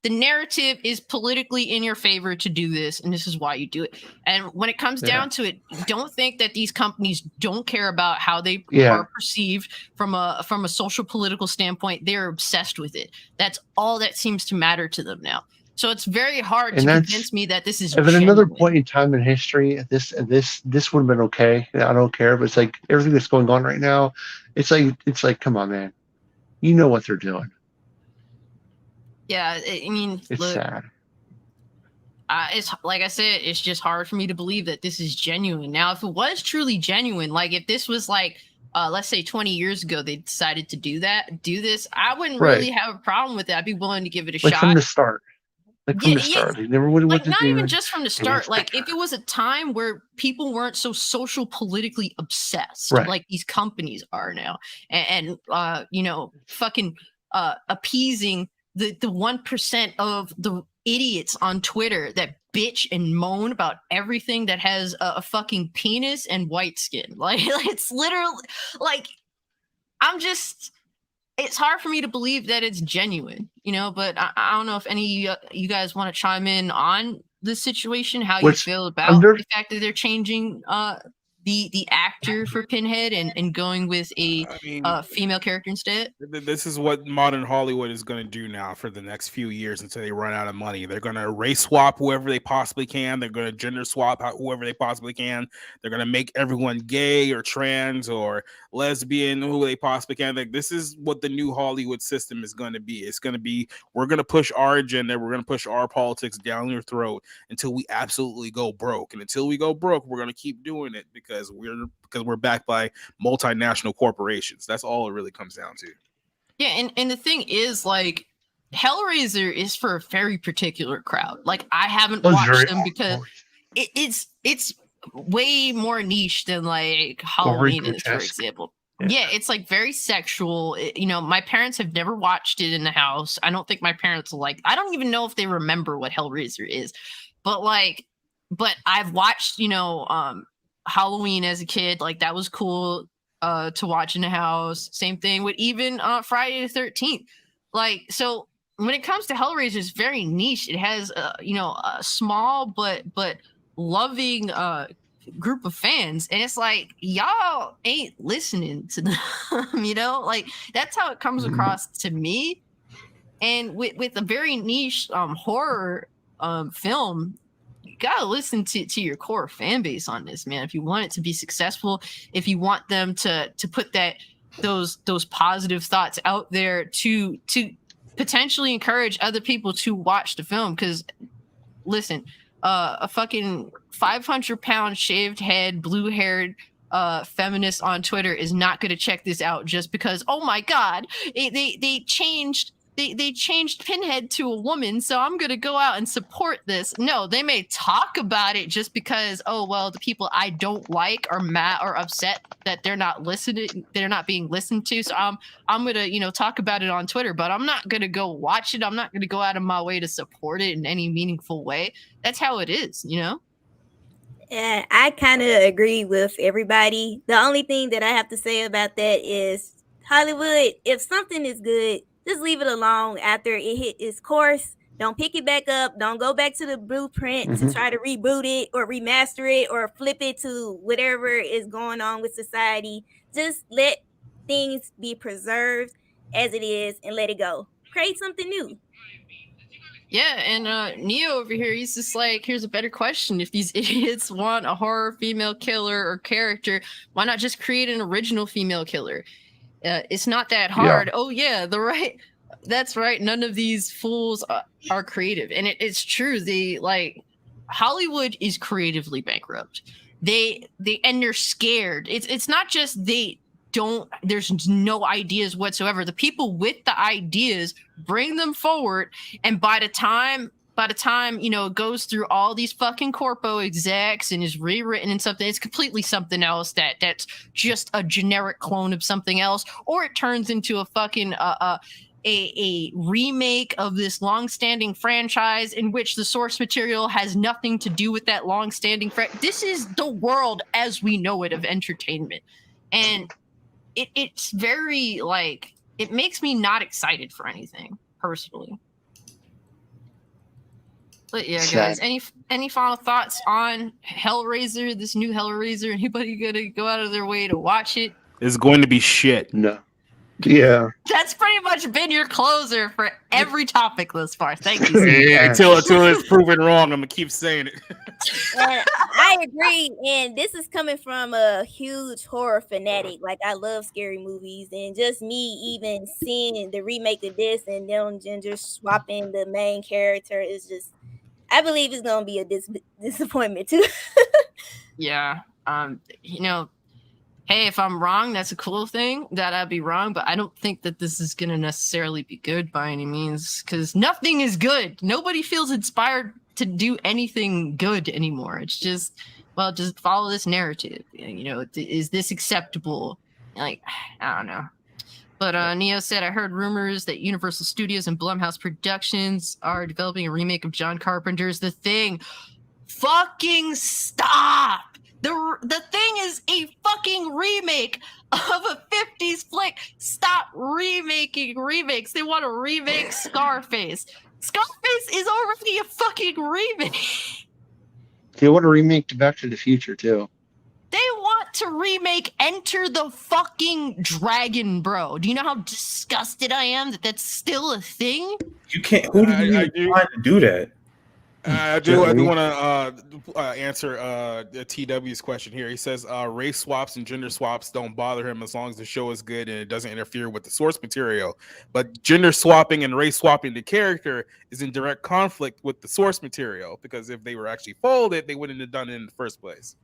the narrative is politically in your favor to do this, and this is why you do it. And when it comes down to it, don't think that these companies don't care about how they are perceived from a social political standpoint. They're obsessed with it. That's all that seems to matter to them now. So it's very hard to convince me that this is. At another point in time in history, this would have been okay. I don't care, but it's like everything that's going on right now. It's like, come on, man. You know what they're doing. Yeah, I mean, it's sad. It's like I said, it's just hard for me to believe that this is genuine. Now, if it was truly genuine, like if this was like, let's say 20 years ago, they decided to do this, I wouldn't really have a problem with it. I'd be willing to give it a shot. From the start. From the start. They never would have like, not even just from the start. Like, if it was a time where people weren't so social politically obsessed, like these companies are now, and fucking appeasing the 1% of the idiots on Twitter that bitch and moan about everything that has a fucking penis and white skin. Like it's literally like, I'm just, it's hard for me to believe that it's genuine, you know. But I don't know if any of you guys want to chime in on this situation, how you feel about the fact that they're changing the actor for Pinhead and going with a female character instead. This is what modern Hollywood is going to do now for the next few years until they run out of money. They're going to race swap whoever they possibly can. They're going to gender swap whoever they possibly can. They're going to make everyone gay or trans or lesbian, who they possibly can. Like, this is what the new Hollywood system is going to be. It's going to be, we're going to push our agenda. We're going to push our politics down your throat until we absolutely go broke. And until we go broke, we're going to keep doing it because we're backed by multinational corporations. That's all it really comes down to. Yeah, and the thing is, like, Hellraiser is for a very particular crowd. Like, I haven't watched them because it's way more niche than like Halloween is, for example. Yeah, it's like very sexual. You know, my parents have never watched it in the house. I don't think my parents I don't even know if they remember what Hellraiser is. But I've watched, you know, Halloween as a kid. Like, that was cool to watch in the house. Same thing with even Friday the 13th. Like, so when it comes to Hellraiser, it's very niche. It has you know, a small but loving group of fans, and it's like, y'all ain't listening to them. You know, like, that's how it comes across to me. And with a very niche horror film, you gotta listen to your core fan base on this, man. If you want it to be successful, if you want them to put those positive thoughts out there to potentially encourage other people to watch the film. Because listen, a fucking 500-pound shaved head, blue-haired feminist on Twitter is not going to check this out just because, oh my god, they changed Pinhead to a woman, so I'm gonna go out and support this. No, they may talk about it just because, oh well, the people I don't like are mad or upset that they're not being listened to. So I'm gonna, you know, talk about it on Twitter, but I'm not gonna go watch it. I'm not gonna go out of my way to support it in any meaningful way. That's how it is, you know? Yeah, I kind of agree with everybody. The only thing that I have to say about that is Hollywood, if something is good, just leave it alone after it hit its course. Don't pick it back up. Don't go back to the blueprint to try to reboot it or remaster it or flip it to whatever is going on with society. Just let things be preserved as it is and let it go. Create something new. Yeah, and Neo over here, he's just like, here's a better question. If these idiots want a horror female killer or character, why not just create an original female killer? It's not that hard. Yeah. Oh yeah, that's right. None of these fools are creative, and it's true. Hollywood is creatively bankrupt. They're scared. It's not just there's no ideas whatsoever. The people with the ideas bring them forward, and by the time you know, it goes through all these fucking corpo execs and is rewritten in something, it's completely something else that's just a generic clone of something else, or it turns into a fucking a remake of this long-standing franchise in which the source material has nothing to do with that long-standing This is the world as we know it of entertainment, and it's very, like, it makes me not excited for anything personally. But yeah, guys, any final thoughts on Hellraiser, this new Hellraiser? Anybody gonna go out of their way to watch it? It's going to be shit. No. Yeah. That's pretty much been your closer for every topic thus far. Thank you. Yeah, until it's proven wrong, I'm gonna keep saying it. I agree, and this is coming from a huge horror fanatic. Like, I love scary movies, and just me even seeing the remake of this and them just swapping the main character is just, I believe it's gonna be a disappointment too. Yeah. You know, hey, if I'm wrong, that's a cool thing that I'd be wrong, but I don't think that this is gonna necessarily be good by any means, because nothing is good. Nobody feels inspired to do anything good anymore. It's just, well, just follow this narrative. You know, is this acceptable? Like, I don't know. But Neo said, I heard rumors that Universal Studios and Blumhouse Productions are developing a remake of John Carpenter's The Thing. Fucking stop! The thing is a fucking remake of a 50s flick. Stop remaking remakes. They want to remake Scarface. Scarface is already a fucking remake. They want to remake to Back to the Future too. They want to remake Enter the fucking Dragon, bro. Do you know how disgusted I am that that's still a thing? You can't. Who do you try to do that? I do want to answer TW's question here. He says race swaps and gender swaps don't bother him as long as the show is good and it doesn't interfere with the source material. But gender swapping and race swapping the character is in direct conflict with the source material, because if they were actually folded, they wouldn't have done it in the first place.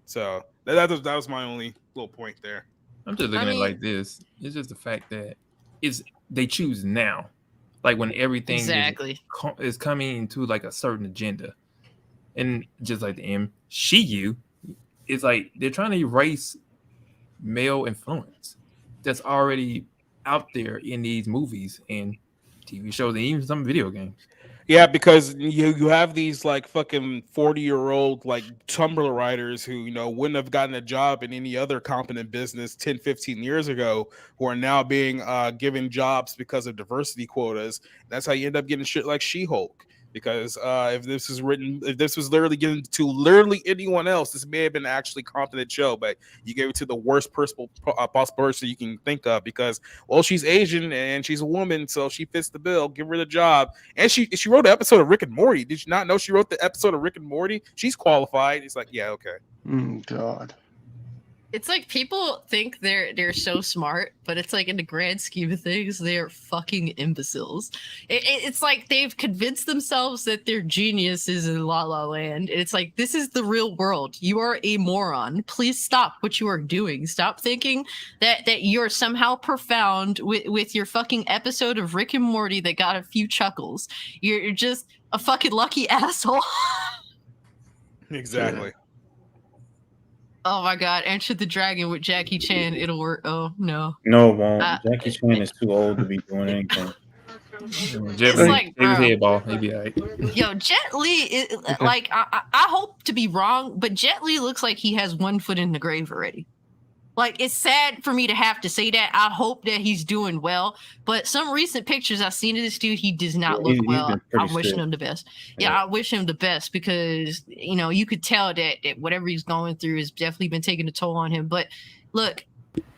So that was my only little point there. I'm just looking at it like this. It's just the fact that they choose now. Like when everything is coming into like a certain agenda, and just like the MCU, it's like they're trying to erase male influence that's already out there in these movies and TV shows and even some video games. Yeah, because you have these like fucking 40-year-old like Tumblr writers who, you know, wouldn't have gotten a job in any other competent business 10, 15 years ago, who are now being given jobs because of diversity quotas. That's how you end up getting shit like She-Hulk. Because if this was literally given to literally anyone else, this may have been an actually competent show, but you gave it to the worst possible person you can think of, because, well, she's Asian and she's a woman, so she fits the bill. Give her the job. And she wrote an episode of Rick and Morty. Did you not know she wrote the episode of Rick and Morty? She's qualified. It's like, yeah, okay. God. It's like people think they're so smart, but it's like in the grand scheme of things, they are fucking imbeciles. It's like they've convinced themselves that they're geniuses in La La Land. It's like, this is the real world. You are a moron. Please stop what you are doing. Stop thinking that you're somehow profound with your fucking episode of Rick and Morty that got a few chuckles. You're just a fucking lucky asshole. Exactly. Oh my god, Enter the Dragon with Jackie Chan. It'll work. Oh no. No, it won't. Jackie Chan is too old to be doing anything. Jet Li, like, his head ball. He'd be all right. Yo, Jet Li, like, I hope to be wrong, but Jet Li looks like he has one foot in the grave already. Like, it's sad for me to have to say that. I hope that he's doing well, but some recent pictures I've seen of this dude, he does not look well. I'm wishing him the best. Yeah, I wish him the best, because, you know, you could tell that whatever he's going through has definitely been taking a toll on him. But look,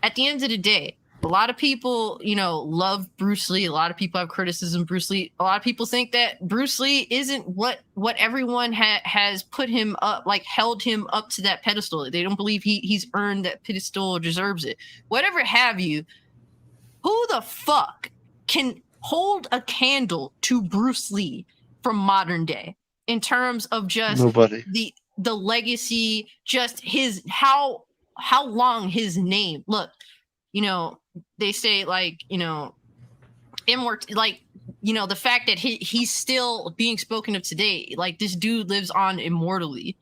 at the end of the day, a lot of people, you know, love Bruce Lee. A lot of people have criticism of Bruce Lee. A lot of people think that Bruce Lee isn't what everyone has put him up, like held him up to that pedestal. They don't believe he's earned that pedestal or deserves it. Whatever have you, who the fuck can hold a candle to Bruce Lee from modern day in terms of just nobody. The legacy, just his how long his name. Look, you know, they say, like, you know, like, you know, the fact that he's still being spoken of today, like, this dude lives on immortally.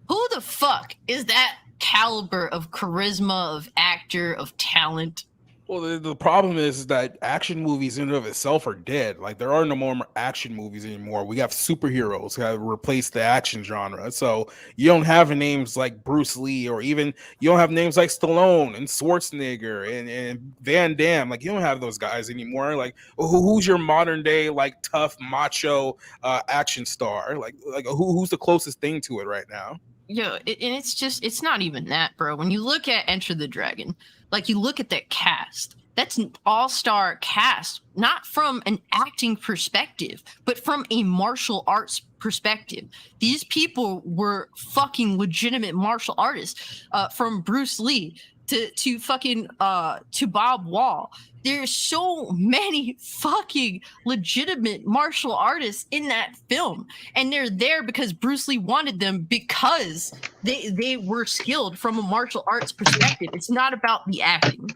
Who the fuck is that caliber of charisma, of actor, of talent? Well, the problem is that action movies in and of itself are dead. Like, there are no more action movies anymore. We have superheroes who have replaced the action genre. So you don't have names like Bruce Lee, or even you don't have names like Stallone and Schwarzenegger and Van Damme. Like, you don't have those guys anymore. Like, who's your modern day, like, tough, macho action star? Like who's the closest thing to it right now? Yeah, and it's not even that, bro. When you look at Enter the Dragon, like, you look at that cast, that's an all-star cast, not from an acting perspective, but from a martial arts perspective. These people were fucking legitimate martial artists, from Bruce Lee to fucking to Bob Wall. There's so many fucking legitimate martial artists in that film, and they're there because Bruce Lee wanted them, because they were skilled from a martial arts perspective. It's not about the acting.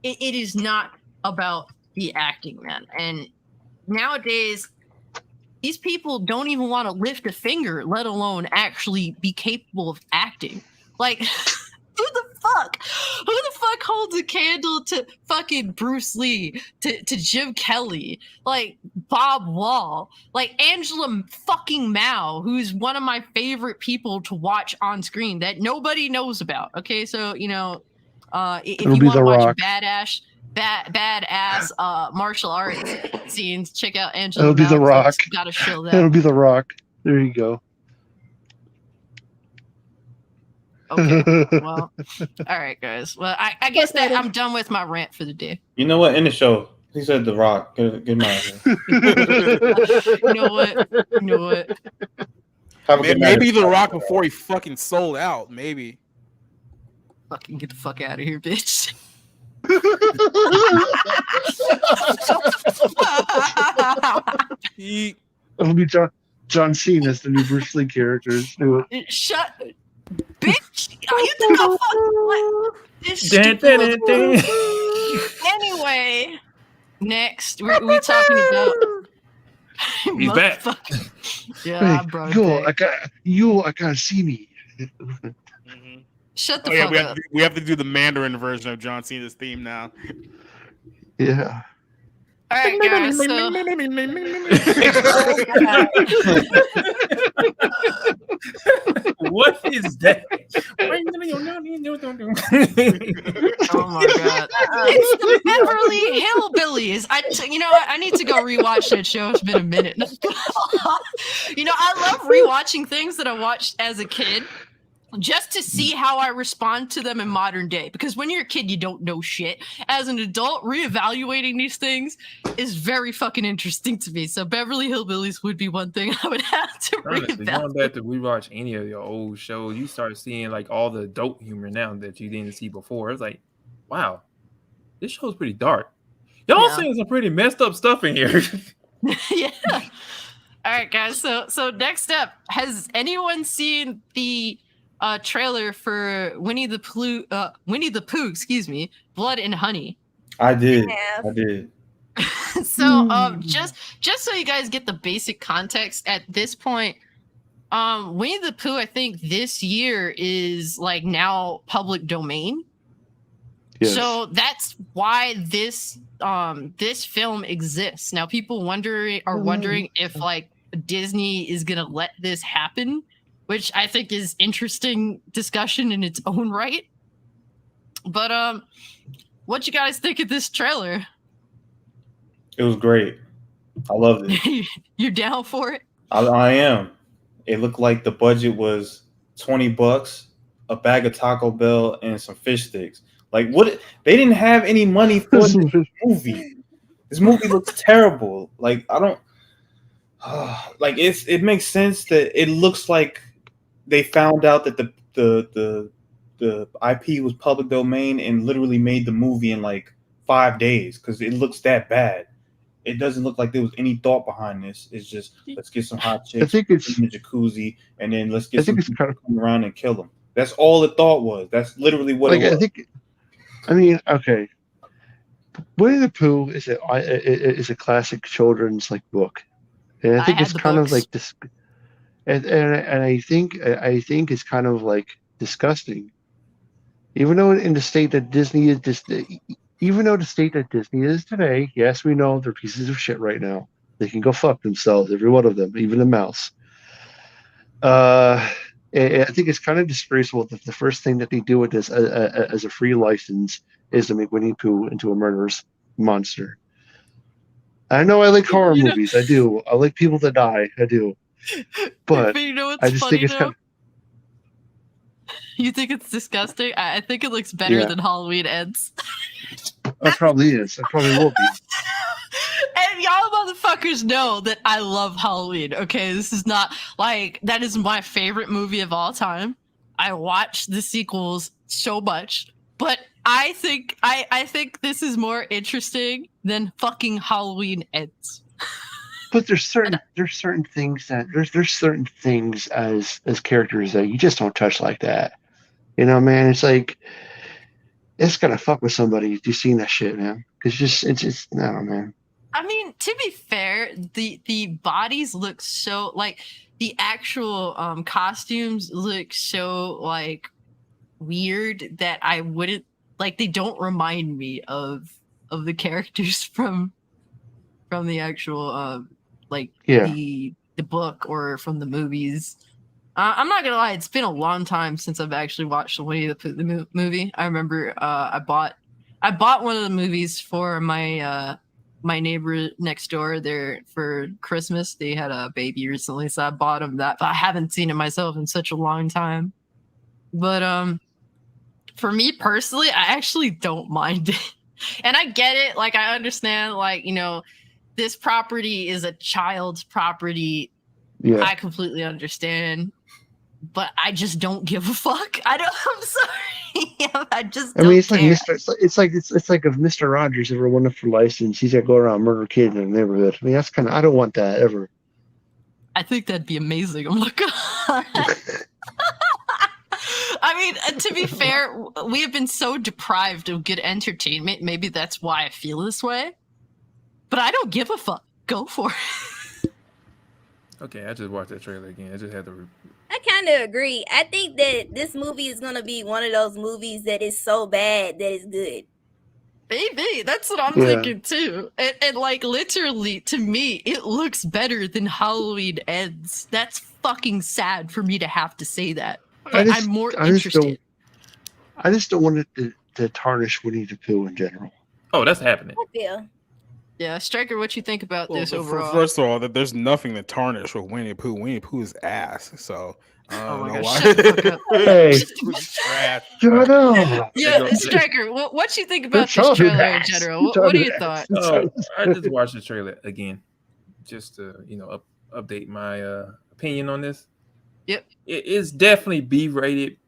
It is not about the acting, man. And nowadays, these people don't even want to lift a finger, let alone actually be capable of acting. Like, who the fuck fuck? Who the fuck holds a candle to fucking Bruce Lee, to Jim Kelly, like Bob Wall, like Angela fucking Mao, who's one of my favorite people to watch on screen that nobody knows about. Okay, so if It'll you be want The to watch Rock. badass martial arts scenes, check out Angela It'll be Mao. The Rock. Gotta show that. It'll be The Rock. There you go. Okay. Well, all right, guys. Well, I guess that I'm done with my rant for the day. You know what? In the show, he said The Rock. Get him out of here. You know what? Have a good night. Maybe The Rock before he fucking sold out. Maybe. Fucking get the fuck out of here, bitch. It'll be John Cena as the new Bruce Lee character. Do it. Shut, bitch! You think I'll fuck this stupid? Anyway, next we talking about. He's back. Yeah, I brought Yo, it back. I can't see me. Shut the Oh yeah, fuck up. we have to do the Mandarin version of John Cena's theme now. Yeah. All right, guys. So, What is that? oh my god, it's the Beverly Hillbillies. I need to go rewatch that show. It's been a minute. I love rewatching things that I watched as a kid, just to see how I respond to them in modern day. Because when you're a kid, you don't know shit. As an adult, reevaluating these things is very fucking interesting to me. So Beverly Hillbillies would be one thing I would have to Honestly, going reevaluate. back to rewatch any of your old shows, you start seeing like all the adult humor now that you didn't see before. It's like, wow, this show's pretty dark. Y'all seeing some pretty messed up stuff in here. Yeah. All right, guys. So next up, has anyone seen the trailer for Winnie the Pooh, excuse me, Blood and Honey? I did. Yeah. I did. So just so you guys get the basic context at this point, Winnie the Pooh, I think this year is like now public domain. Yes. So that's why this film exists. Now people are wondering if like Disney is gonna let this happen, which I think is interesting discussion in its own right. But what you guys think of this trailer? It was great. I loved it. You're down for it? I am. It looked like the budget was $20, a bag of Taco Bell, and some fish sticks. Like what? They didn't have any money for this movie. This movie looks terrible. Like I don't. Like it makes sense that it looks like they found out that the IP was public domain and literally made the movie in like 5 days because it looks that bad. It doesn't look like there was any thought behind this. It's just let's get some hot chicks, I think it's in the jacuzzi, and then let's get I think some it's kind of come around and kill them. That's all the thought was. That's literally what like it was. okay. Winnie the Pooh is a classic children's like book, and I think had it's the kind of books. like this, and I think it's kind of like disgusting. Even though in the state that Disney is even though the state that Disney is today, yes, we know they're pieces of shit right now. They can go fuck themselves, every one of them, even the mouse. I think it's kind of disgraceful that the first thing that they do with this as a free license is to make Winnie the Pooh into a murderous monster. I know I like horror movies. I do. I like people that die. I do. But you know what's I just funny think it's though? kind of, You think it's disgusting? I think it looks better Yeah. than Halloween Ends. it probably is. It probably will be. And y'all motherfuckers know that I love Halloween. Okay, this is not like that is my favorite movie of all time. I watch the sequels so much, but I think this is more interesting than fucking Halloween Ends. But there's certain things that there's certain things as characters that you just don't touch like that. You know, man. It's like it's gonna fuck with somebody if you've seen that shit, man. Because it's just I don't know, man. I mean, to be fair, the bodies look so like the actual costumes look so like weird that I wouldn't like. They don't remind me of the characters from the actual the book or from the movies. I'm not gonna lie, it's been a long time since I've actually watched the Winnie the Pooh movie. I remember I bought one of the movies for my my neighbor next door there for Christmas. They had a baby recently, so I bought him that. But I haven't seen it myself in such a long time. But for me personally, I actually don't mind it. And I get it. Like, I understand, like, you know, this property is a child's property. Yeah. I completely understand. But I just don't give a fuck. I'm sorry. I just don't mean, it's care. like it's like if Mr. Rogers ever won up for license, he's gonna go around murder kids in the neighborhood. I mean, that's kind of, I don't want that ever. I think that'd be amazing. I'm like, I mean, to be fair, we have been so deprived of good entertainment. Maybe that's why I feel this way. But I don't give a fuck. Go for it. Okay, I just watched that trailer again. I just had to. I kind of agree. I think that this movie is gonna be one of those movies that is so bad that it's good. Maybe that's what I'm thinking too. And like, literally, to me, it looks better than Halloween Ends. That's fucking sad for me to have to say that. But I'm more interested. I just don't want it to tarnish Winnie the Pooh in general. Oh, that's happening. I feel. Yeah, Striker, what you think about this overall? First of all, that there's nothing to tarnish with Winnie the Pooh. Winnie the Pooh's ass. So I don't know why. Shut the fuck up. Hey, trash. shut up. Yeah, Striker, what you think about this trailer in general? What are your thoughts? I just watched the trailer again, just to update my opinion on this. Yep, it is definitely B-rated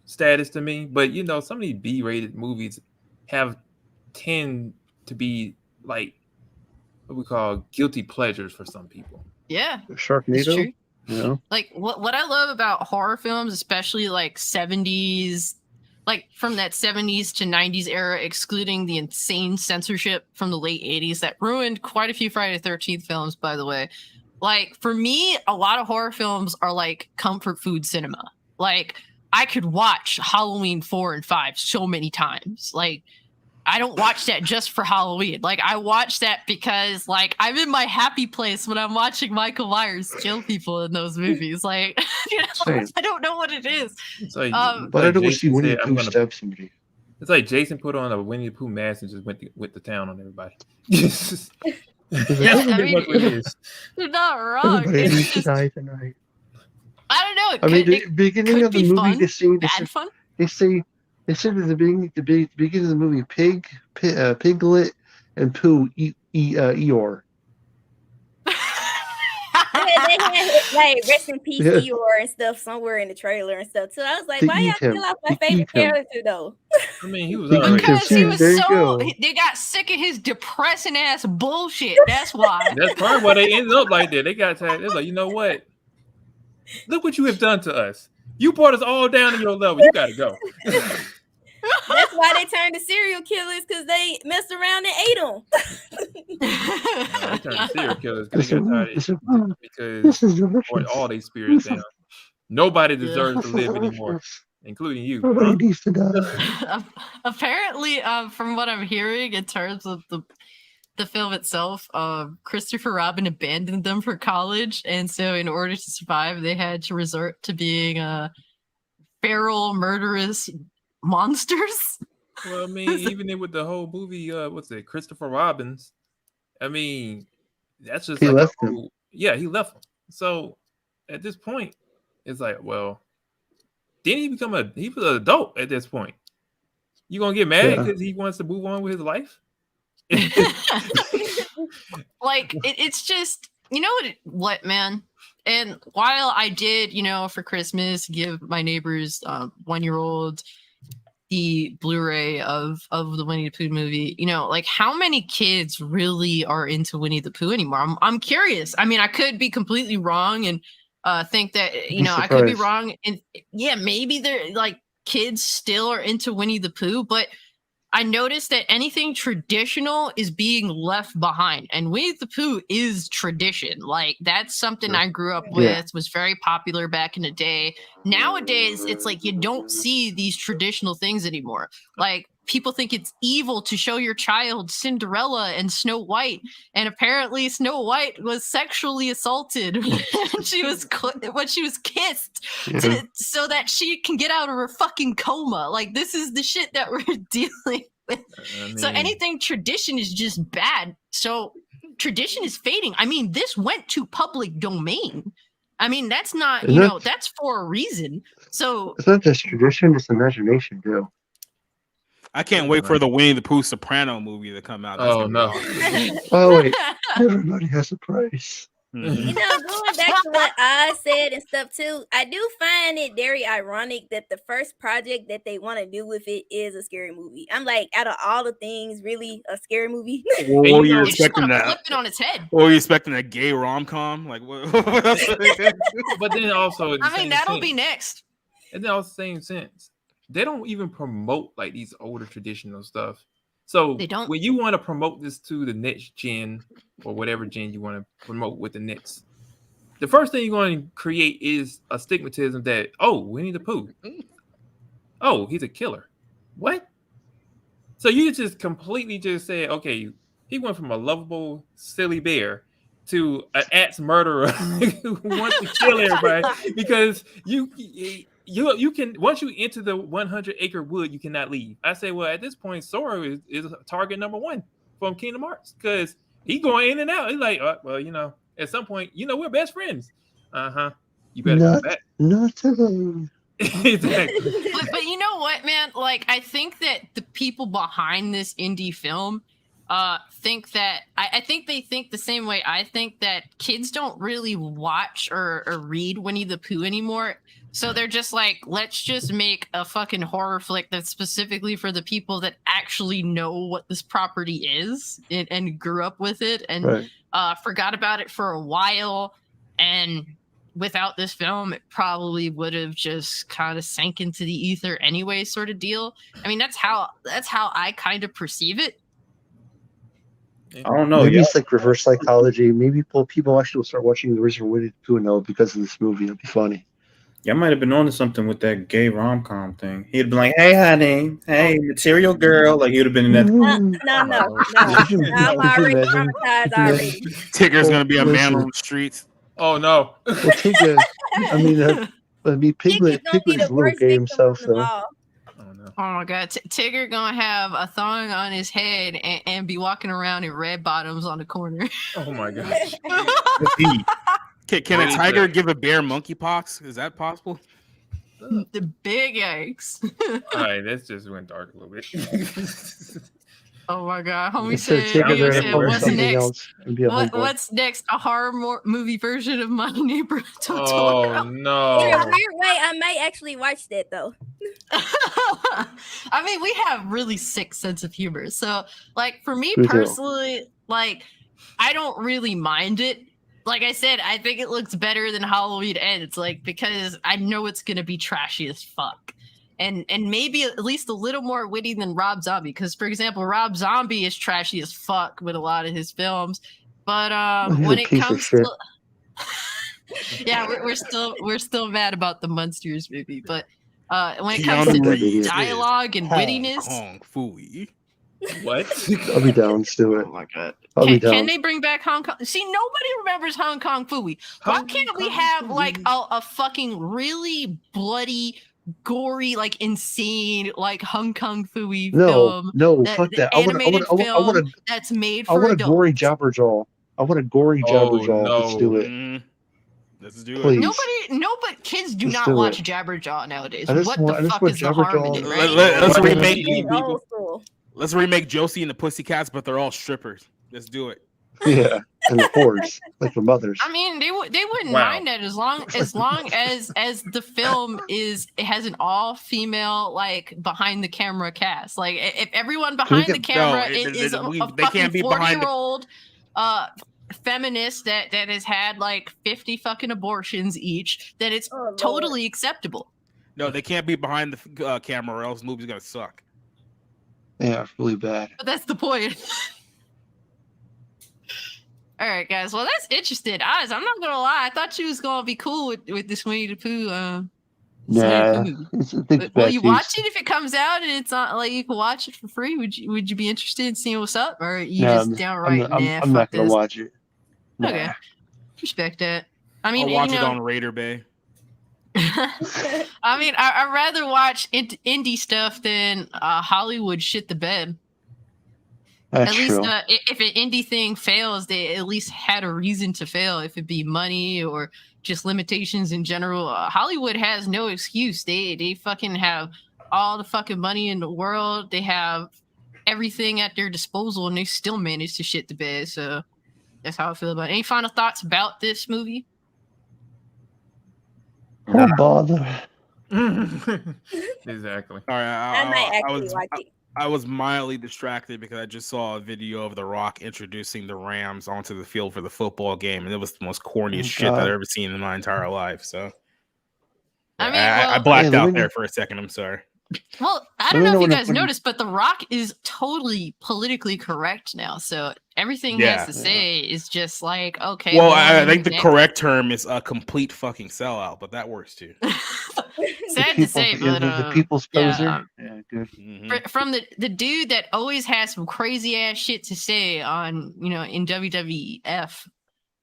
status to me, but some of these B-rated movies tend to be like what we call guilty pleasures for some people. Yeah, Sharknado. Yeah. Like what I love about horror films, especially like 70s, like from that 70s to 90s era, excluding the insane censorship from the late 80s that ruined quite a few Friday the 13th films, by the way. Like, for me, a lot of horror films are like comfort food cinema. Like, I could watch Halloween 4 and 5 so many times. Like, I don't watch that just for Halloween. Like, I watch that because, like, I'm in my happy place when I'm watching Michael Myers kill people in those movies. Like, I don't know what it is. It's like, but I don't want to see Winnie the Pooh stab somebody. It's like Jason put on a Winnie the Pooh mask and just went to town on everybody. I mean, you're not wrong. Everybody needs to die tonight. I don't know. I mean, the beginning of the movie, fun, they say at the beginning of the movie, Piglet, and Pooh eat Eeyore. They had like rest in peace Eeyore and stuff somewhere in the trailer and stuff too. I was like, why y'all kill off my favorite character though? I mean, he was because he was so. They got sick of his depressing ass bullshit. That's why. That's probably why they ended up like that. They got tired. They're like, you know what? Look what you have done to us. You brought us all down to your level. You gotta go. That's why they turned to serial killers, because they messed around and ate them. They turned to serial killers because they brought all their spirits down. Nobody deserves to live anymore, including you. Nobody needs to die. Apparently, from what I'm hearing in terms of the film itself, Christopher Robin abandoned them for college, and so in order to survive, they had to resort to being feral, murderous monsters. Well, I mean, even with the whole movie, Christopher Robin's, I mean, that's just he left him. Yeah, he left him. So at this point, it's like, well, didn't he become he was an adult at this point? You gonna get mad because he wants to move on with his life? Like, it's just, you know what, man? And while I did, for Christmas, give my neighbors 1-year-old the Blu-ray of the Winnie the Pooh movie, like, how many kids really are into Winnie the Pooh anymore? I'm curious. I mean, I could be completely wrong and think that, I could be wrong. And yeah, maybe they're like kids still are into Winnie the Pooh, but I noticed that anything traditional is being left behind. And Winnie the Pooh is tradition. Like, that's something I grew up with, was very popular back in the day. Nowadays, it's like you don't see these traditional things anymore. Like, people think it's evil to show your child Cinderella and Snow White. And apparently Snow White was sexually assaulted when she was kissed so that she can get out of her fucking coma. Like, this is the shit that we're dealing with. So anything tradition is just bad. So tradition is fading. I mean, this went to public domain. I mean, that's not, that's for a reason. So it's not just tradition, it's imagination too. I can't wait for the Winnie the Pooh Soprano movie to come out. Oh no! Oh wait, everybody has a price. Going back to what Oz said and stuff too, I do find it very ironic that the first project that they want to do with it is a scary movie. I'm like, out of all the things, really a scary movie? Well, you're expecting that? Flip it on its head. Or you're expecting a gay rom-com? Like what? But then also, I mean, that'll be next. And then also, same sense. They don't even promote like these older traditional stuff. So they don't. When you want to promote this to the next gen or whatever gen you want to promote with the next, the first thing you're going to create is a stigmatism that, oh, Winnie the Pooh. Oh, he's a killer. What? So you just completely just say, okay, he went from a lovable, silly bear to an axe murderer who wants to kill everybody because you can, once you enter the 100-acre wood, you cannot leave. I say, well, at this point, Sora is target number one from Kingdom Hearts because he's going in and out. He's like, well, at some point, we're best friends. You better come back. Not today. Exactly. But you know what, man? Like, I think that the people behind this indie film think that I think they think the same way I think, that kids don't really watch or read Winnie the Pooh anymore. So they're just like, let's just make a fucking horror flick that's specifically for the people that actually know what this property is and grew up with it and forgot about it for a while. And without this film, it probably would have just kind of sank into the ether anyway, sort of deal. I mean, that's how I kind of perceive it. I don't know. Maybe it's like reverse psychology. Maybe people actually will start watching the original Winnie the Pooh now because of this movie. It'll be funny. Yeah, I might have been on to something with that gay rom-com thing. He'd been like, hey, honey. Hey, material girl. Like, he would have been in that. No. I'm already traumatized already. Tigger's going to be a man on the streets. Oh, no. Well, Tigger, Piglet's a little gay himself, though. Oh my god, Tigger gonna have a thong on his head and be walking around in red bottoms on the corner. Oh my gosh. Can a tiger give a bear monkeypox? Is that possible? The big yikes. All right, that just went dark a little bit. Oh my god, homie said, what's next? What's next? A horror movie version of My Neighbor Totoro? Oh no. In a weird way, I might actually watch that though. I mean, we have really sick sense of humor. So, like, for me personally, like, I don't really mind it. Like I said, I think it looks better than Halloween Ends, like, because I know it's gonna be trashy as fuck. And maybe at least a little more witty than Rob Zombie, because, for example, Rob Zombie is trashy as fuck with a lot of his films. But when it comes to yeah, we're still mad about the Munsters movie. But when it comes to dialogue and wittiness, Hong Kong Phooey. What? I'll be down. Let's do it. Oh my god! Can they bring back Hong Kong? See, nobody remembers Hong Kong Phooey. Why can't we have like a fucking really bloody, gory, like insane, like Hong Kong Phooey film? No, fuck that. I want a that's made I for want a adults. gory Jabberjaw. I want a gory Jabberjaw. No. Let's do it. Let's do Please. But kids do Let's not do watch it. Jabberjaw nowadays. I just What want- I the just fuck want is the harm in it, Jabberjaw. right? Let's remake Josie and the Pussycats, but they're all strippers. Let's do it. Yeah, and the whores, like the mothers. I mean, they wouldn't Wow. mind that as long as the film has an all-female, like, behind the camera cast. Like, if everyone behind the camera is a fucking 40-year-old feminist that has had like 50 fucking abortions each, then it's totally acceptable. No, they can't be behind the camera, or else the movie's gonna suck. Yeah, it's really bad. But that's the point. All right, guys. Well, that's interesting. Oz, I'm not gonna lie. I thought you was gonna be cool with this Winnie the Pooh. Nah, movie. it's a big Will bad you watch taste. it if it comes out and it's not like you can watch it for free? Would you be interested in seeing what's up, or are you No, just downright nah? I'm not Fuck gonna this. watch it. Nah. Okay, respect that. I mean, I'll watch it on Raider Bay. I mean, I'd rather watch indie stuff than Hollywood shit the bed. That's At least true. if an indie thing fails, they at least had a reason to fail. If it be money or just limitations in general, Hollywood has no excuse. They fucking have all the fucking money in the world. They have everything at their disposal, and they still manage to shit the bed. So that's how I feel about it. Any final thoughts about this movie? Oh bother. Exactly. All right, I might actually watch it. I was mildly distracted because I just saw a video of The Rock introducing the Rams onto the field for the football game, and it was the most corniest shit that I've ever seen in my entire life. So, I mean, I blacked out there for a second. I'm sorry. Well, I don't know if you guys noticed, but The Rock is totally politically correct now. So everything he has to say is just like, okay. Well, I think the correct term is a complete fucking sellout, but that works too. Sad to say, but the people's poser. Yeah, good. From the dude that always has some crazy ass shit to say on, in WWF,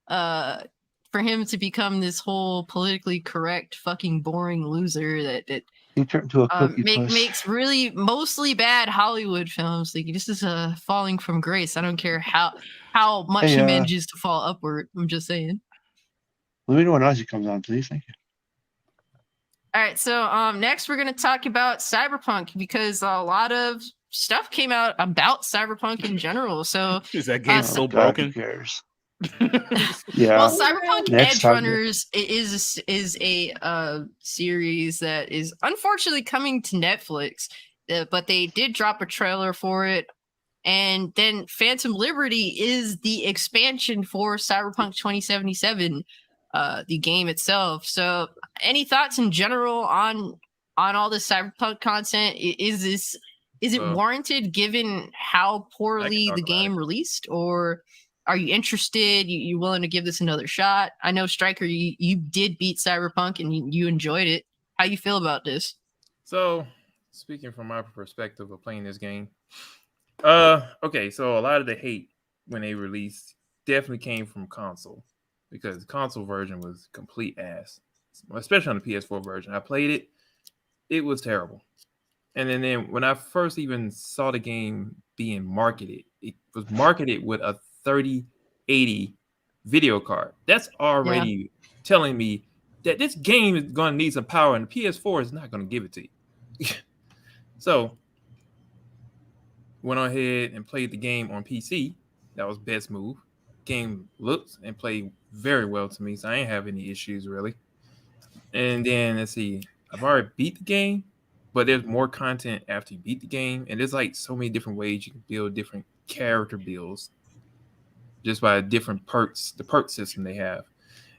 for him to become this whole politically correct fucking boring loser that he turned into a cookie makes really mostly bad Hollywood films. Like, this is a falling from grace. I don't care how much he manages to fall upward. I'm just saying. Let me know when Ozzy comes on, please. Thank you. All right, so next we're going to talk about Cyberpunk, because a lot of stuff came out about Cyberpunk in general. So is that game still broken? Who cares? Yeah. Well, Cyberpunk Edge Runners is a series that is unfortunately coming to Netflix, but they did drop a trailer for it. And then Phantom Liberty is the expansion for Cyberpunk 2077, the game itself. So, any thoughts in general on all this Cyberpunk content? Is it warranted given how poorly the game released, or are you interested? You willing to give this another shot? I know, Striker, you did beat Cyberpunk and you enjoyed it. How you feel about this? So, speaking from my perspective of playing this game, okay, so a lot of the hate when they released definitely came from console, because the console version was complete ass, especially on the PS4 version. I played it; it was terrible. And then when I first even saw the game being marketed, it was marketed with a 3080 video card. That's already telling me that this game is going to need some power, and the PS4 is not going to give it to you. So, went ahead and played the game on PC. That was best move. Game looks and played very well to me, so I ain't have any issues really. And then let's see, I've already beat the game, but there's more content after you beat the game, and there's like so many different ways you can build different character builds just by different perks, the perk system they have.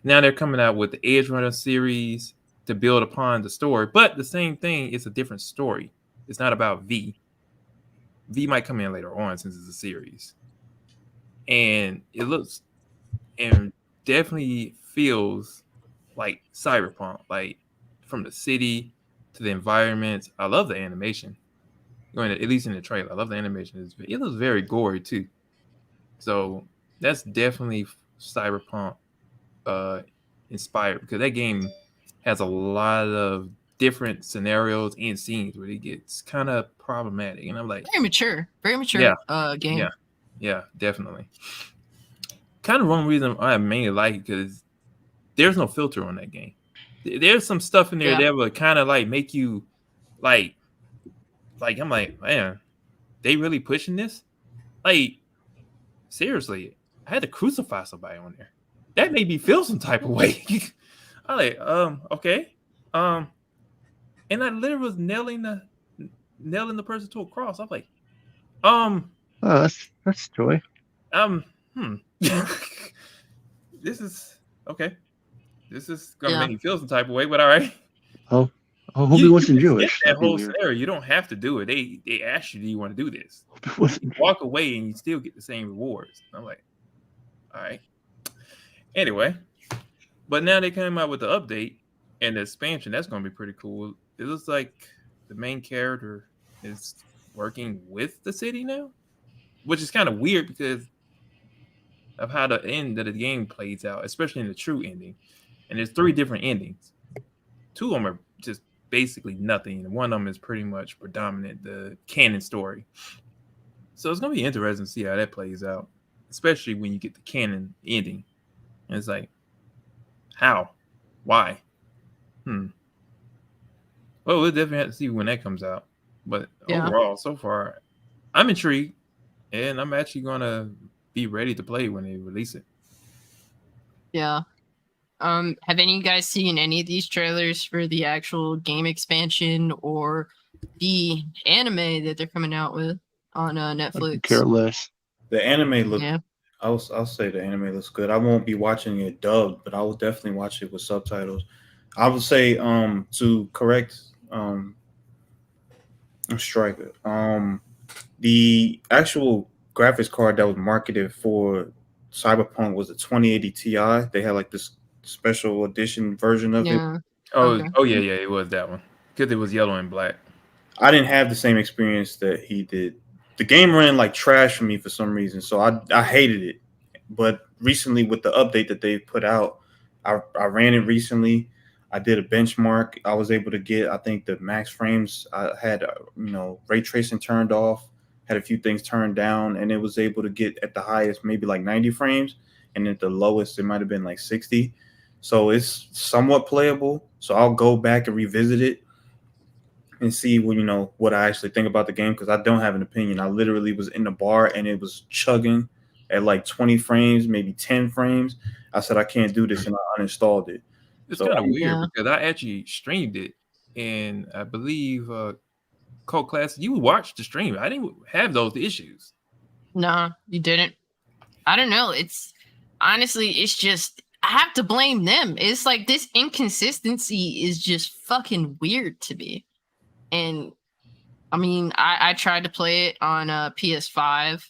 Now they're coming out with the Edge Runner series to build upon the story, but the same thing, it's a different story. It's not about V. V might come in later on since it's a series. And it looks and definitely feels like Cyberpunk, like from the city to the environments. I love the animation. At least in the trailer, I love the animation. It looks very gory too. So that's definitely Cyberpunk inspired, because that game has a lot of different scenarios and scenes where it gets kind of problematic, and I'm like, very mature game. Yeah, definitely. Kind of one reason I mainly like it, because there's no filter on that game. There's some stuff in there that would kind of like make you like I'm like, man, they really pushing this? Like, seriously, I had to crucify somebody on there. That made me feel some type of way. I'm like, okay. And I literally was nailing the person to a cross. I'm like, oh, that's joy. This is okay. This is gonna make me feel some type of way, but all right. Oh, Oh, homie wasn't can Jewish. skip that That'd be whole weird. scenario. You don't have to do it. They ask you, do you want to do this? Homie wasn't- Walk away and you still get the same rewards. I'm like, all right. Anyway, but now they came out with the update and the expansion. That's going to be pretty cool. It looks like the main character is working with the city now, which is kind of weird because of how the end of the game plays out, especially in the true ending. And there's 3 different endings. 2 of them are just basically nothing, and one of them is pretty much predominant, the canon story. So it's gonna be interesting to see how that plays out, especially when you get the canon ending. And it's like, how? Why? Well, we'll definitely have to see when that comes out. But overall, so far, I'm intrigued, and I'm actually gonna be ready to play when they release it. Yeah. Have any of you guys seen any of these trailers for the actual game expansion or the anime that they're coming out with on Netflix? Care less. The anime looks. Yeah. I'll say the anime looks good. I won't be watching it dubbed, but I will definitely watch it with subtitles. I would say to correct Striker. The actual graphics card that was marketed for Cyberpunk was a 2080 Ti. They had like this special edition version of it. Oh yeah, it was that one because it was yellow and black. I didn't have the same experience that he did. The game ran like trash for me for some reason, so I hated it. But recently, with the update that they put out, I ran it recently. I did a benchmark. I was able to get, I think, the max frames. I had, ray tracing turned off, had a few things turned down, and it was able to get at the highest maybe like 90 frames, and at the lowest it might have been like 60. So it's somewhat playable. So I'll go back and revisit it and see what I actually think about the game, because I don't have an opinion. I literally was in the bar and it was chugging at like 20 frames, maybe 10 frames. I said I can't do this, and I uninstalled it. It's kind of weird because I actually streamed it, and I believe Cult Class, you watched the stream. I didn't have those issues. No, you didn't. I don't know. It's honestly, it's just I have to blame them. It's like this inconsistency is just fucking weird to me. And I mean, I tried to play it on PS5,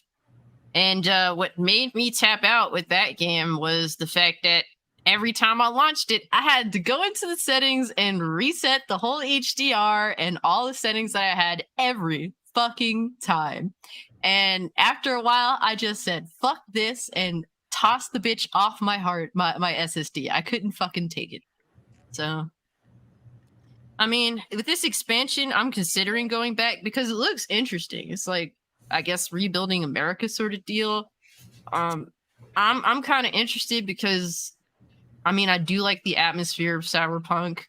and what made me tap out with that game was the fact that every time I launched it, I had to go into the settings and reset the whole HDR and all the settings that I had every fucking time. And after a while, I just said, fuck this, and tossed the bitch off my SSD. I couldn't fucking take it. So, I mean, with this expansion, I'm considering going back because it looks interesting. It's like, I guess, rebuilding America sort of deal. I'm kind of interested because I mean, I do like the atmosphere of Cyberpunk.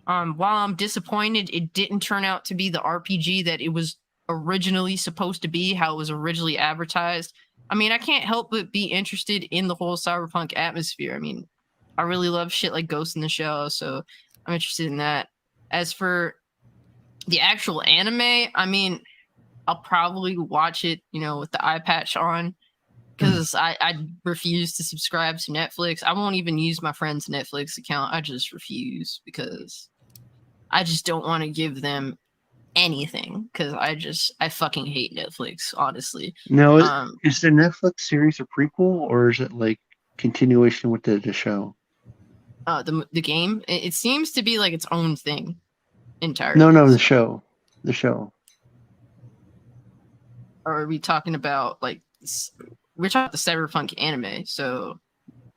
While I'm disappointed it didn't turn out to be the RPG that it was originally supposed to be, how it was originally advertised. I mean, I can't help but be interested in the whole Cyberpunk atmosphere. I mean, I really love shit like Ghost in the Shell, so I'm interested in that. As for the actual anime, I mean, I'll probably watch it, with the eye patch on. Because I refuse to subscribe to Netflix. I won't even use my friend's Netflix account. I just refuse because I just don't want to give them anything. Because I fucking hate Netflix, honestly. Now, is the Netflix series a prequel, or is it like continuation with the show? The game? It seems to be like its own thing entirely. No, the show. The show. Or are we talking about like... We're talking about the Cyberpunk anime, so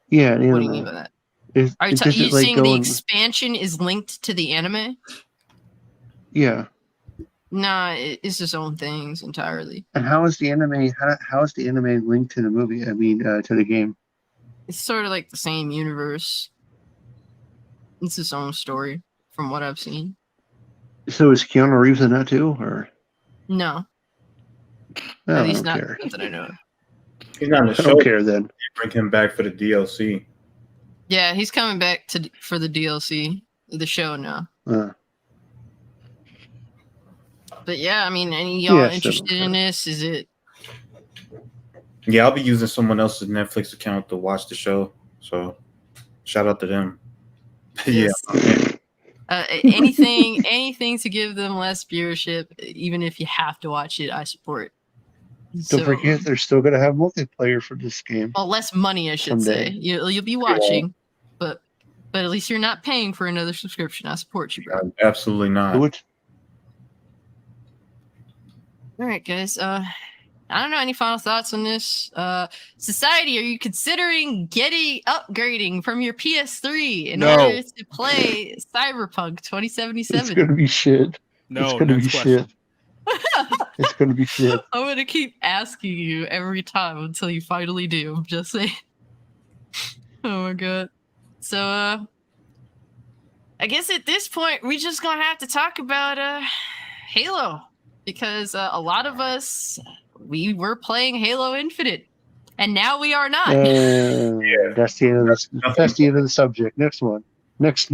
yeah. What do you mean by that? Are you saying the expansion is linked to the anime? Yeah. Nah, it's its own things entirely. And how is the anime? How is the anime linked to the movie? I mean, to the game. It's sort of like the same universe. It's its own story, from what I've seen. So is Keanu Reeves in that too, or no? At least not that I know. He's not in the show. I don't care then. Bring him back for the DLC. Yeah, he's coming back for the DLC, the show now. But yeah, I mean, any y'all interested in this? Is it? Yeah, I'll be using someone else's Netflix account to watch the show. So, shout out to them. Yes. Yeah. Anything to give them less viewership, even if you have to watch it, I support. Don't forget, they're still going to have multiplayer for this game. Well, less money, I should someday. say. You'll be watching, but at least you're not paying for another subscription. I support you, bro. Absolutely not. Which, All right, guys. I don't know. Any final thoughts on this? Society, are you considering upgrading from your PS3 in order to play Cyberpunk 2077? it's going to be shit. No, it's going to be next question. shit. It's going to be shit. I'm going to keep asking you every time until you finally do. I'm just saying. Oh my god. So, I guess at this point, we just going to have to talk about Halo. Because a lot of us, we were playing Halo Infinite. And now we are not. That's the end of the subject. Next one. Next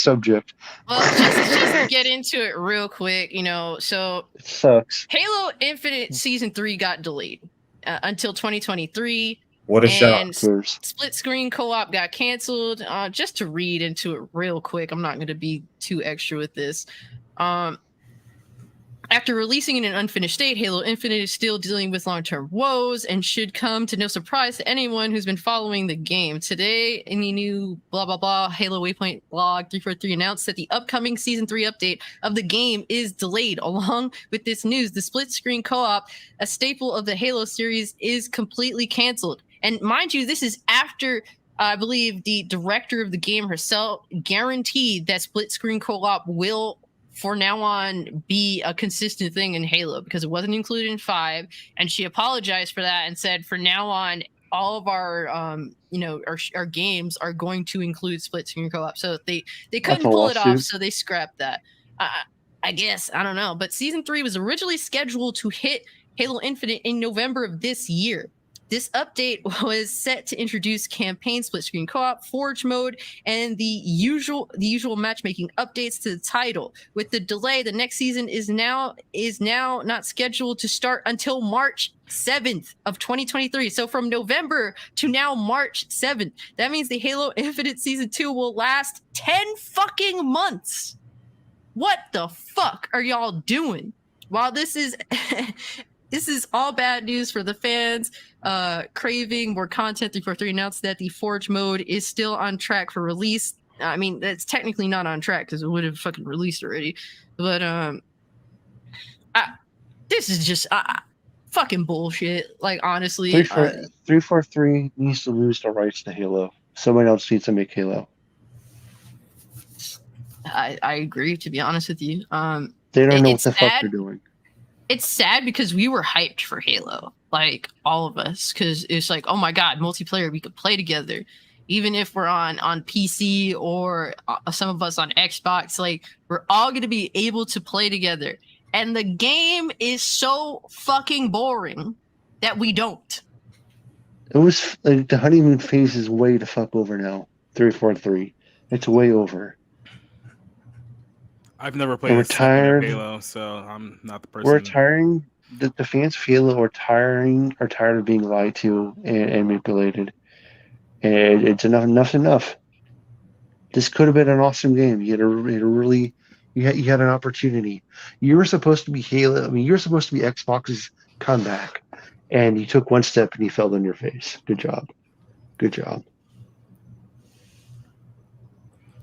subject. Well, just get into it real quick. So it sucks. Halo Infinite Season 3 got delayed until 2023. What a and shock. Split screen co-op got canceled. Just to read into it real quick, I'm not going to be too extra with this. After releasing in an unfinished state, Halo Infinite is still dealing with long-term woes and should come to no surprise to anyone who's been following the game. Today, in the new blah, blah, blah, Halo Waypoint blog 343 announced that the upcoming Season 3 update of the game is delayed. Along with this news, the split-screen co-op, a staple of the Halo series, is completely canceled. And mind you, this is after, I believe, the director of the game herself guaranteed that split-screen co-op will for now on be a consistent thing in Halo because it wasn't included in 5, and she apologized for that and said for now on all of our our games are going to include split screen co-op. So they couldn't pull it off, so they scrapped that. I guess, I don't know, but Season 3 was originally scheduled to hit Halo Infinite in November of this year. This update was set to introduce campaign, split screen co-op, forge mode, and the usual matchmaking updates to the title. With the delay, the next season is now not scheduled to start until March 7th of 2023. So from November to now March 7th. That means the Halo Infinite Season 2 will last 10 fucking months. What the fuck are y'all doing? While this is this is all bad news for the fans craving more content, 343 announced that the Forge mode is still on track for release. I mean, that's technically not on track because it would have fucking released already. But this is just fucking bullshit. Like, honestly. 343 needs to lose the rights to Halo. Someone else needs to make Halo. I agree, to be honest with you. They don't know what the fuck they're doing. It's sad because we were hyped for Halo, like all of us, because it's like, oh my god, multiplayer, we could play together, even if we're on PC or some of us on Xbox. Like, we're all going to be able to play together, and the game is so fucking boring that we don't. It was like the honeymoon phase is way the fuck over now. 343, it's way over. I've never played a second Halo, so I'm not the person. We're tiring. The fans of Halo are tired of being lied to and manipulated. And it's enough. This could have been an awesome game. You had an opportunity. You were supposed to be Halo. I mean, you were supposed to be Xbox's comeback, and you took one step and you fell on your face. Good job.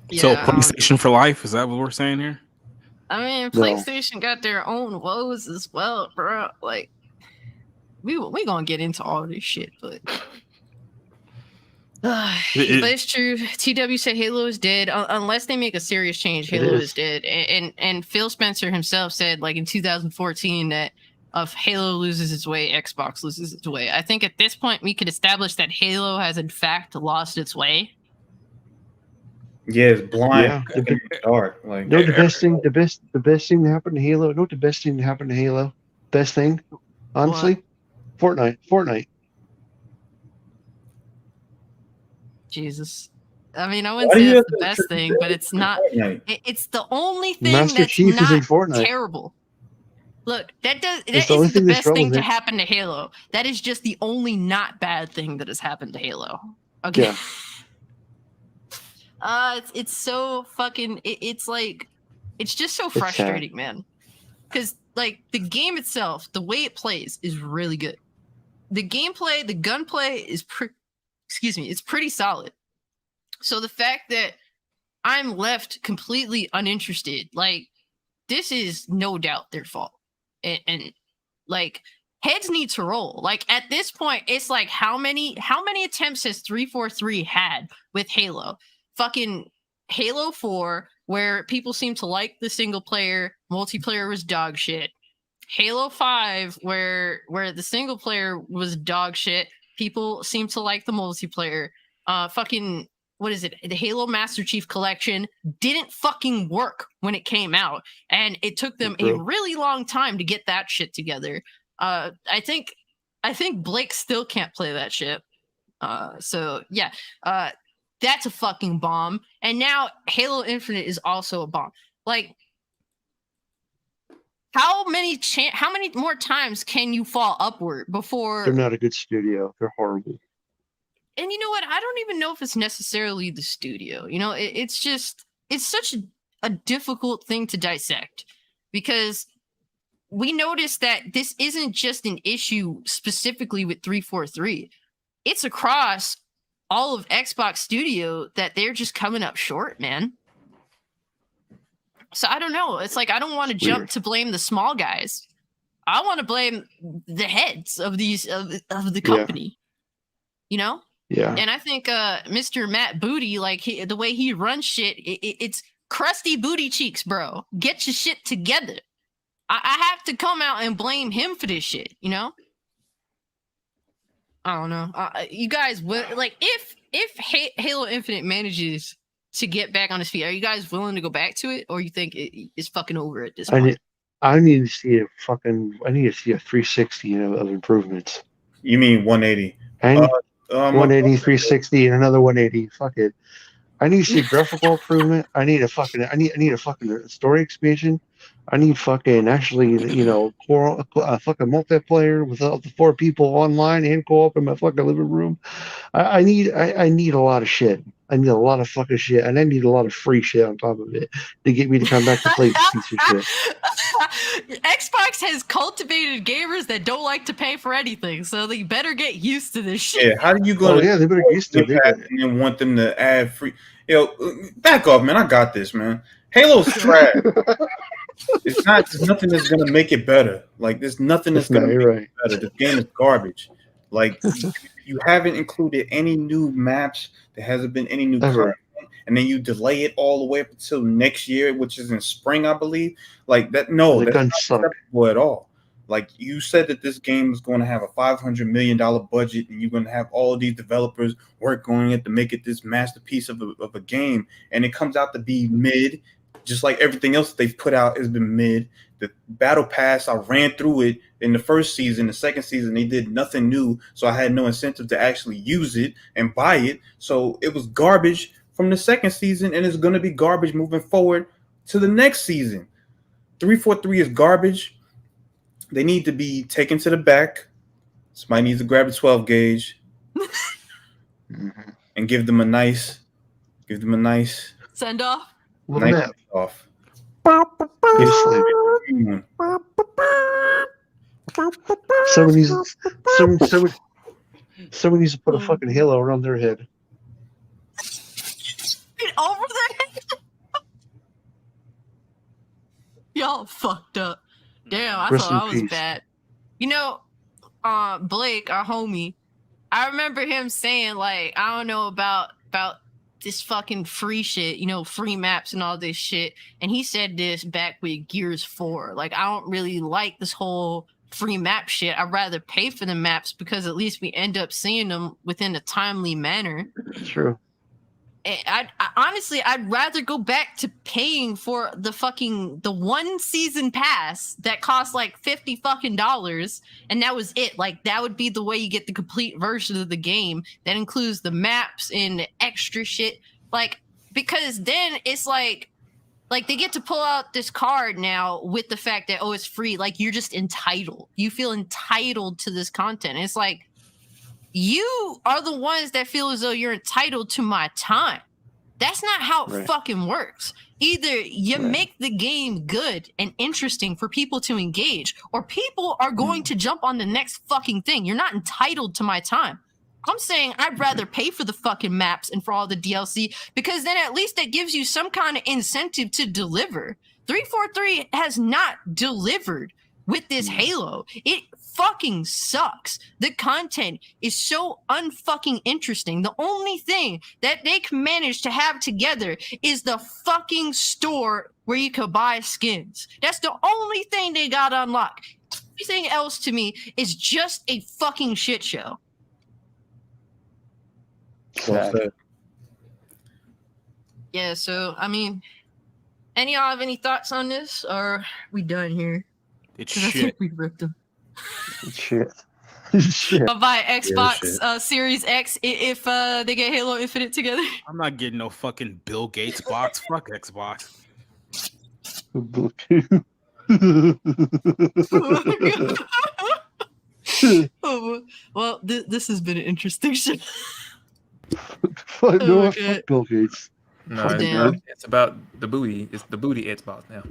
Yeah, so PlayStation for life, is that what we're saying here? I mean, PlayStation got their own woes as well, bro. Like, we gonna get into all this shit, but but it's true. TW said Halo is dead. Unless they make a serious change, Halo is dead. And Phil Spencer himself said, like, in 2014, that if Halo loses its way, Xbox loses its way. I think at this point we could establish that Halo has in fact lost its way. Yeah, it's blind. Yeah. Dark. Like, no, the best thing to happen to Halo. No, the best thing to happen to Halo. Best thing, honestly, what? Fortnite. Jesus. I mean, I wouldn't say it's the best thing, but it's not. It's the only thing that's Chief not is in Fortnite. Terrible. Look, that isn't the best thing to happen to Halo. That is just the only not bad thing that has happened to Halo. Okay. Yeah. It's so fucking. It's like, it's just so frustrating, man. Because like the game itself, the way it plays is really good. The gameplay, the gunplay is it's pretty solid. So the fact that I'm left completely uninterested, like, this is no doubt their fault. And like, heads need to roll. Like, at this point, it's like, how many attempts has 343 had with Halo? Fucking Halo 4, where people seem to like the single player, multiplayer was dog shit. Halo 5, where the single player was dog shit, people seem to like the multiplayer. Fucking, what is it? The Halo Master Chief Collection didn't fucking work when it came out, and it took them a really long time to get that shit together. I think Blake still can't play that shit. So yeah, that's a fucking bomb. And now Halo Infinite is also a bomb. Like, how many more times can you fall upward before? They're not a good studio. They're horrible. And you know what? I don't even know if it's necessarily the studio. You know, it's such a difficult thing to dissect, because we noticed that this isn't just an issue specifically with 343. It's across all of Xbox Studio that they're just coming up short, man. So I don't know. It's like, I don't want to jump to blame the small guys. I want to blame the heads of these of the company. You know? Yeah. And I think Mr. Matt Booty, like, the way he runs shit, it's crusty booty cheeks, bro. Get your shit together. I have to come out and blame him for this shit, you know? I don't know. You guys, like, if Halo Infinite manages to get back on his feet, are you guys willing to go back to it, or you think it's fucking over at this point? I need to see a 360 of improvements. You mean 180? And 180, 360, and another 180. Fuck it. I need to see graphical improvement. I need a fucking story expansion. I need fucking fucking multiplayer with up to 4 people online and co-op in my fucking living room. I need a lot of shit. I need a lot of fucking shit, and I need a lot of free shit on top of it to get me to come back to play this piece of shit. Xbox has cultivated gamers that don't like to pay for anything, so they better get used to this shit. Yeah, how do you go? They better get used to it. And then want them to add free. Back off, man. I got this, man. Halo's trash. There's nothing that's gonna make it better. Like, there's nothing that's gonna make it better. The game is garbage. Like, you haven't included any new maps. There hasn't been any new content, and then you delay it all the way up until next year, which is in spring, I believe. Like that, no, that's not acceptable at all. Like, you said that this game is going to have a $500 million budget, and you're going to have all of these developers work on it to make it this masterpiece of a game, and it comes out to be mid, just like everything else that they've put out has been mid. The Battle Pass, I ran through it in the first season. The second season, they did nothing new, so I had no incentive to actually use it and buy it. So it was garbage from the second season, and it's going to be garbage moving forward to the next season. 343 is garbage. They need to be taken to the back. Somebody needs to grab a 12 gauge and give them a nice send off. Nice off. Someone needs to put a fucking halo around their head. Over their head. Y'all fucked up. Damn, I thought I was bad. You know, Blake, our homie, I remember him saying, like, I don't know about this fucking free shit, you know, free maps and all this shit. And he said this back with Gears 4. Like, I don't really like this whole free map shit. I'd rather pay for the maps because at least we end up seeing them within a timely manner. True. I honestly, I'd rather go back to paying for the one season pass that cost like $50 fucking, and that was it. Like, that would be the way you get the complete version of the game that includes the maps and the extra shit. Like, because then it's like they get to pull out this card now with the fact that, oh, it's free. Like, you're just entitled. You feel entitled to this content. It's like, you are the ones that feel as though you're entitled to my time. That's not how it Right. fucking works. Either you Right. make the game good and interesting for people to engage, or people are going to jump on the next fucking thing. You're not entitled to my time. I'm saying I'd rather pay for the fucking maps and for all the DLC, because then at least that gives you some kind of incentive to deliver. 343 has not delivered with this Halo. It fucking sucks. The content is so unfucking interesting. The only thing that they can manage to have together is the fucking store where you could buy skins. That's the only thing they got unlocked. Everything else to me is just a fucking shit show. Well said. Yeah, so I mean, any y'all have any thoughts on this, or are we done here? It's 'Cause I think shit. we ripped them. Shit. Shit. I'll buy Xbox shit. Series X if they get Halo Infinite together. I'm not getting no fucking Bill Gates box. Fuck Xbox. Oh, well, this has been an interesting show. Fuck, no, Okay. fuck Bill Gates. No, Oh, it's, damn. it's about the booty. It's the booty Xbox now.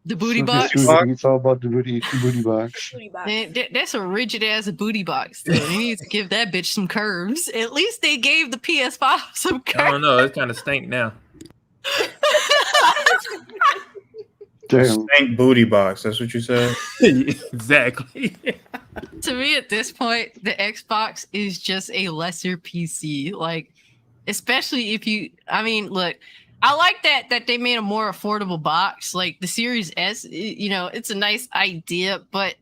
The booty Fuck box. this movie, it's all about the booty box. Man, that's a rigid ass booty box. Though. They need to give that bitch some curves. At least they gave the PS5 some I curves. don't know. It's kind of stink now. Damn. Stank booty box. That's what you said. Exactly. To me, at this point, the Xbox is just a lesser PC. Like, especially if you, I mean, look, I like that they made a more affordable box. Like the Series S, you know, it's a nice idea, but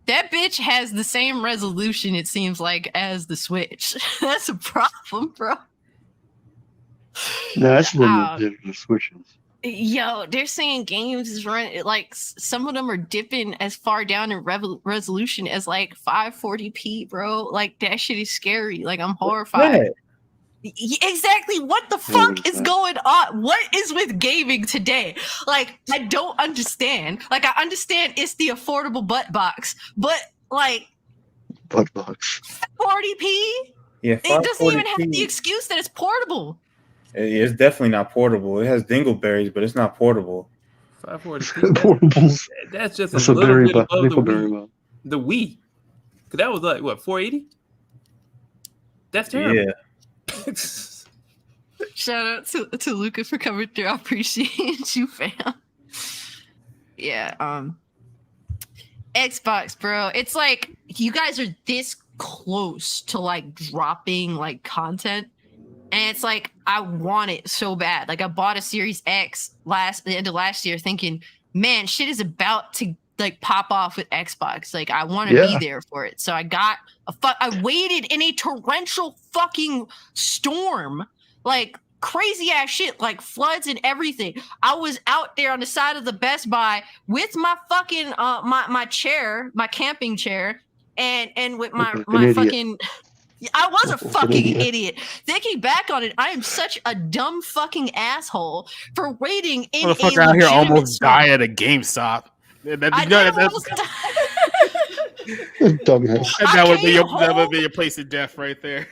that bitch has the same resolution, it seems like, as the Switch. That's a problem, bro. No, that's one of the switches. Yo, they're saying games is running like some of them are dipping as far down in resolution as like 540p, bro. Like that shit is scary. Like I'm horrified. Exactly. What the fuck is going on? What is with gaming today? Like I don't understand. Like I understand it's the affordable butt box, but like Butt box. 40p? Yeah, It doesn't even have the 540p. excuse that it's portable. It's definitely not portable. It has dingleberries, but it's not portable. 540p. Portables. That's just That's a a little very bit above the very Wii. well. The Wii. Cause that was like what 480. That's terrible. Yeah. Shout out to Luca for coming through. I appreciate you, fam. Yeah, Xbox, bro. It's like you guys are this close to like dropping like content. And it's like I want it so bad. Like I bought a Series X the end of last year thinking, man, shit is about to like pop off with Xbox. Like I want to be there for it. So I got I waited in a torrential fucking storm. Like crazy ass shit, like floods and everything. I was out there on the side of the Best Buy with my fucking my chair, my camping chair, and with my fucking I was a fucking idiot. Thinking back on it, I am such a dumb fucking asshole for waiting in a Motherfucker out here legitimate almost storm. died at a GameStop. Dumbass. That would be your place of death right there.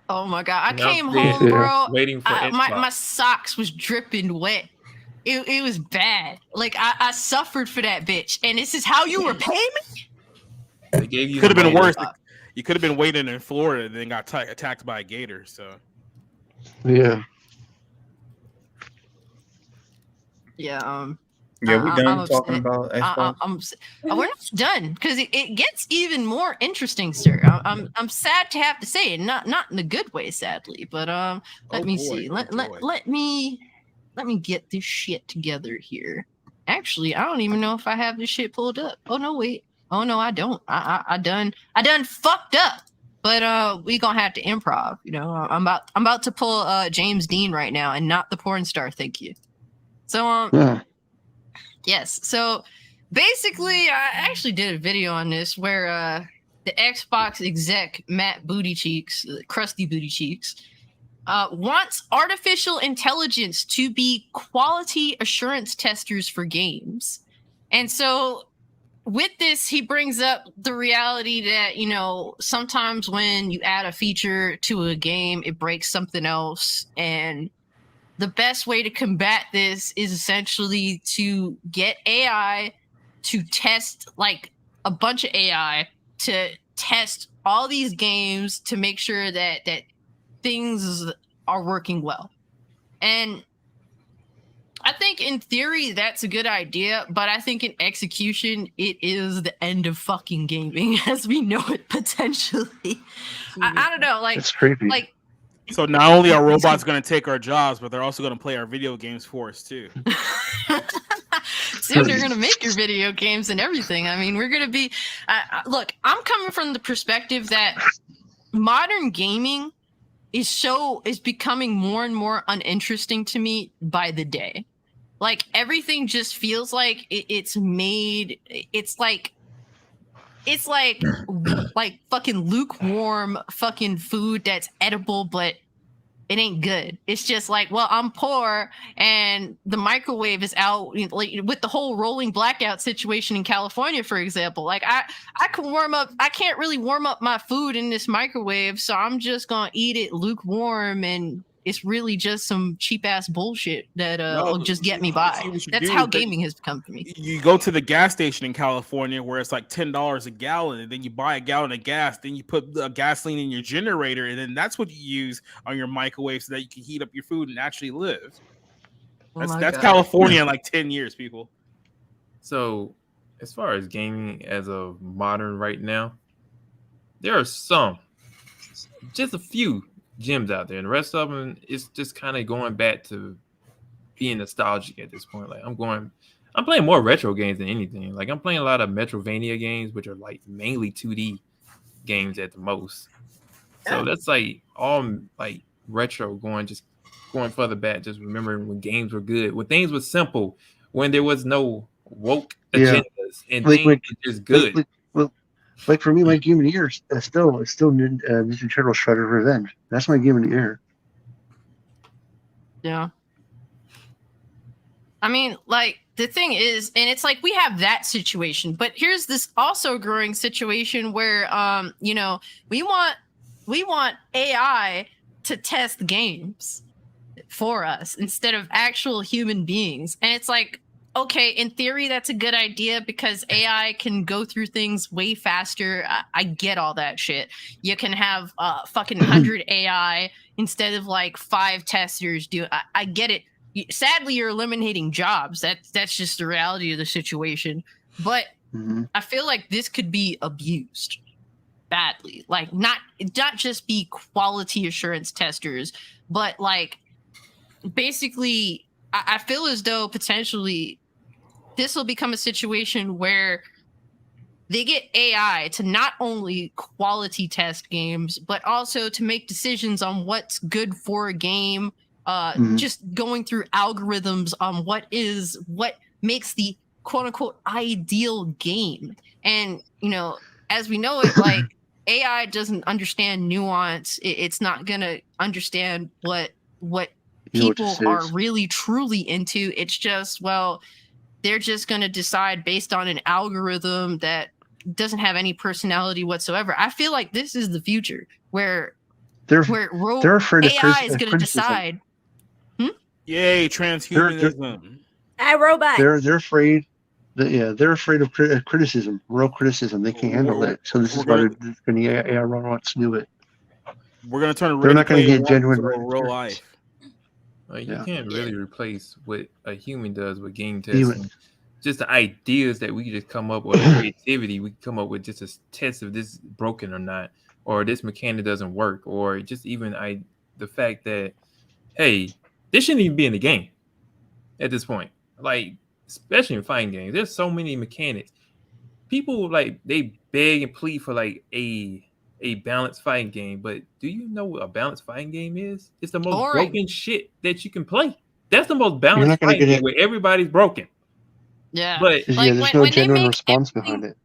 Oh my god! I And came I'm there home, bro. waiting for my socks was dripping wet. It was bad. Like I suffered for that bitch, and this is how you repay me. They gave you Could have been the worse. You could have been waiting in Florida and then got attacked by a gator. So Yeah. Yeah. Yeah, we done I'm talking upset. about Xbox. We're not done because it gets even more interesting, sir. I'm sad to have to say it, not in a good way, sadly. But let me see. Let me get this shit together here. Actually, I don't even know if I have this shit pulled up. Oh no, wait. Oh no, I don't. I done fucked up. But we gonna have to improv. You know, I'm about to pull James Dean right now, and not the porn star. Thank you. So Yeah. yes. So basically, I actually did a video on this where the Xbox exec Matt Booty Cheeks, Crusty Booty Cheeks, wants artificial intelligence to be quality assurance testers for games. And so with this, he brings up the reality that, you know, sometimes when you add a feature to a game, it breaks something else. And the best way to combat this is essentially to get AI to test, like a bunch of AI to test all these games to make sure that things are working well. And I think in theory that's a good idea, but I think in execution it is the end of fucking gaming as we know it potentially. I don't know, like It's creepy. Like, so not only are robots going to take our jobs, but they're also going to play our video games for us too. soon they're going to make your video games and everything. I mean, we're going to be look, I'm coming from the perspective that modern gaming is becoming more and more uninteresting to me by the day. Like everything just feels like it's made. It's like fucking lukewarm fucking food that's edible, but it ain't good. It's just like, well, I'm poor and the microwave is out, like with the whole rolling blackout situation in California, for example. Like I can't really warm up my food in this microwave, so I'm just gonna eat it lukewarm, and it's really just some cheap ass bullshit that will just get me by. That's how gaming has become for me. You go to the gas station in California where it's like $10 a gallon, and then you buy a gallon of gas, then you put gasoline in your generator, and then that's what you use on your microwave so that you can heat up your food and actually live. That's California in like 10 years, people. So, as far as gaming as of modern right now, there are just a few gems out there, and the rest of them is just kind of going back to being nostalgic at this point. Like I'm playing more retro games than anything. Like I'm playing a lot of Metrovania games, which are like mainly 2D games at the most. So that's like all like retro going further back, just remembering when games were good, when things were simple, when there was no woke agendas and things were just good. Like for me, my game of the year is still Ninja Turtle Shredder's Revenge. That's my game of the year. Yeah. I mean, like the thing is, and it's like we have that situation, but here's this also growing situation where, we want AI to test games for us instead of actual human beings, and it's like, okay, in theory, that's a good idea because AI can go through things way faster. I get all that shit. You can have fucking 100 AI instead of like 5 testers. I get it. Sadly, you're eliminating jobs. That's just the reality of the situation. But I feel like this could be abused badly. Like not just be quality assurance testers, but like basically, I feel as though potentially this will become a situation where they get AI to not only quality test games, but also to make decisions on what's good for a game, just going through algorithms on what makes the quote unquote ideal game. And, as we know it, like AI doesn't understand nuance. It's not going to understand what people are really truly into. It's just, well, they're just going to decide based on an algorithm that doesn't have any personality whatsoever. I feel like this is the future where they're afraid AI is going to decide. Yay, transhumanism. iRobot. They're afraid. They're afraid of criticism, real criticism. They can't handle it. So this is why the AI robots do it. We're going to turn. They're not going to get genuine real life. You can't really replace what a human does with game testing. Just the ideas that we can just come up with, creativity, we can come up with just a test if this is broken or not, or this mechanic doesn't work, or just even the fact that, hey, this shouldn't even be in the game at this point. Like, especially in fighting games, there's so many mechanics. People like they beg and plead for like a balanced fighting game, but do you know what a balanced fighting game is? It's the most broken shit that you can play. That's the most balanced fighting game where everybody's broken. Yeah, but like there's no genuine response behind it.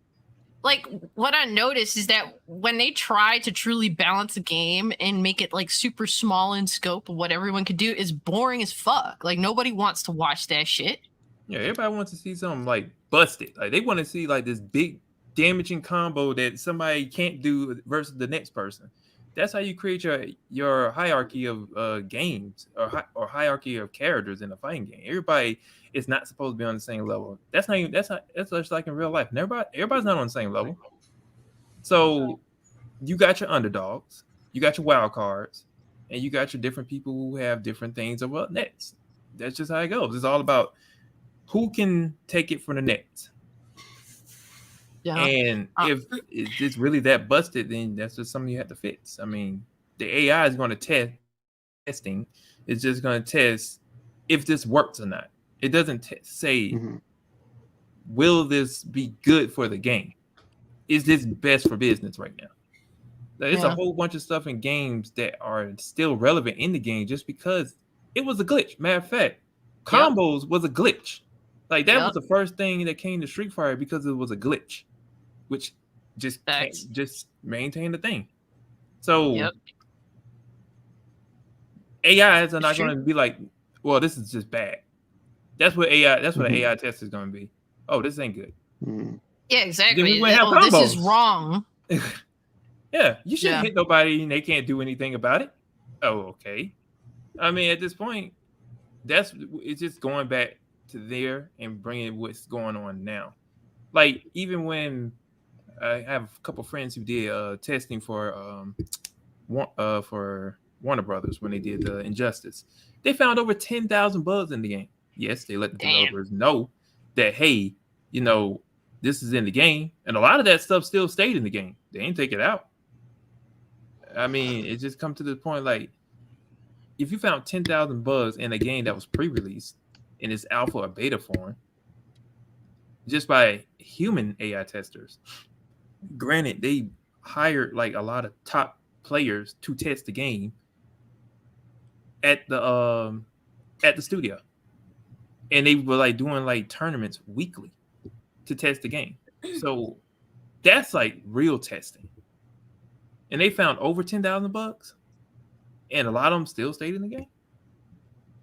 Like what I noticed is that when they try to truly balance a game and make it like super small in scope of what everyone could do, is boring as fuck. Like nobody wants to watch that shit. Yeah, everybody wants to see something like busted. Like they want to see like this big damaging combo that somebody can't do versus the next person. That's how you create your hierarchy of games or hierarchy of characters in a fighting game. Everybody is not supposed to be on the same level. That's just like in real life. Everybody's not on the same level. So you got your underdogs, you got your wild cards, and you got your different people who have different things of what next. That's just how it goes. It's all about who can take it from the next. Yeah. And if it's really that busted, then that's just something you have to fix. I mean, the AI is going to testing. It's just going to test if this works or not. It doesn't say, will this be good for the game? Is this best for business right now? There's a whole bunch of stuff in games that are still relevant in the game just because it was a glitch. Matter of fact, combos was a glitch. Like that was the first thing that came to Street Fighter because it was a glitch, which just maintained the thing. So AIs are not going to be like, well, this is just bad. That's what AI. That's what an AI test is going to be. Oh, this ain't good. Yeah, exactly. This is wrong. Yeah, you shouldn't hit nobody and they can't do anything about it. Oh, okay. I mean, at this point, it's just going back to there and bringing what's going on now. Like even when I have a couple friends who did testing for Warner Brothers when they did Injustice, they found over 10,000 bugs in the game. Yes, they let the developers know that, hey, you know, this is in the game, and a lot of that stuff still stayed in the game. They didn't take it out. I mean, it just come to the point like, if you found 10,000 bugs in a game that was pre-released in its alpha or beta form, just by human AI testers, granted, they hired like a lot of top players to test the game at the studio, and they were like doing like tournaments weekly to test the game. So that's like real testing. And they found over 10,000 bugs, and a lot of them still stayed in the game.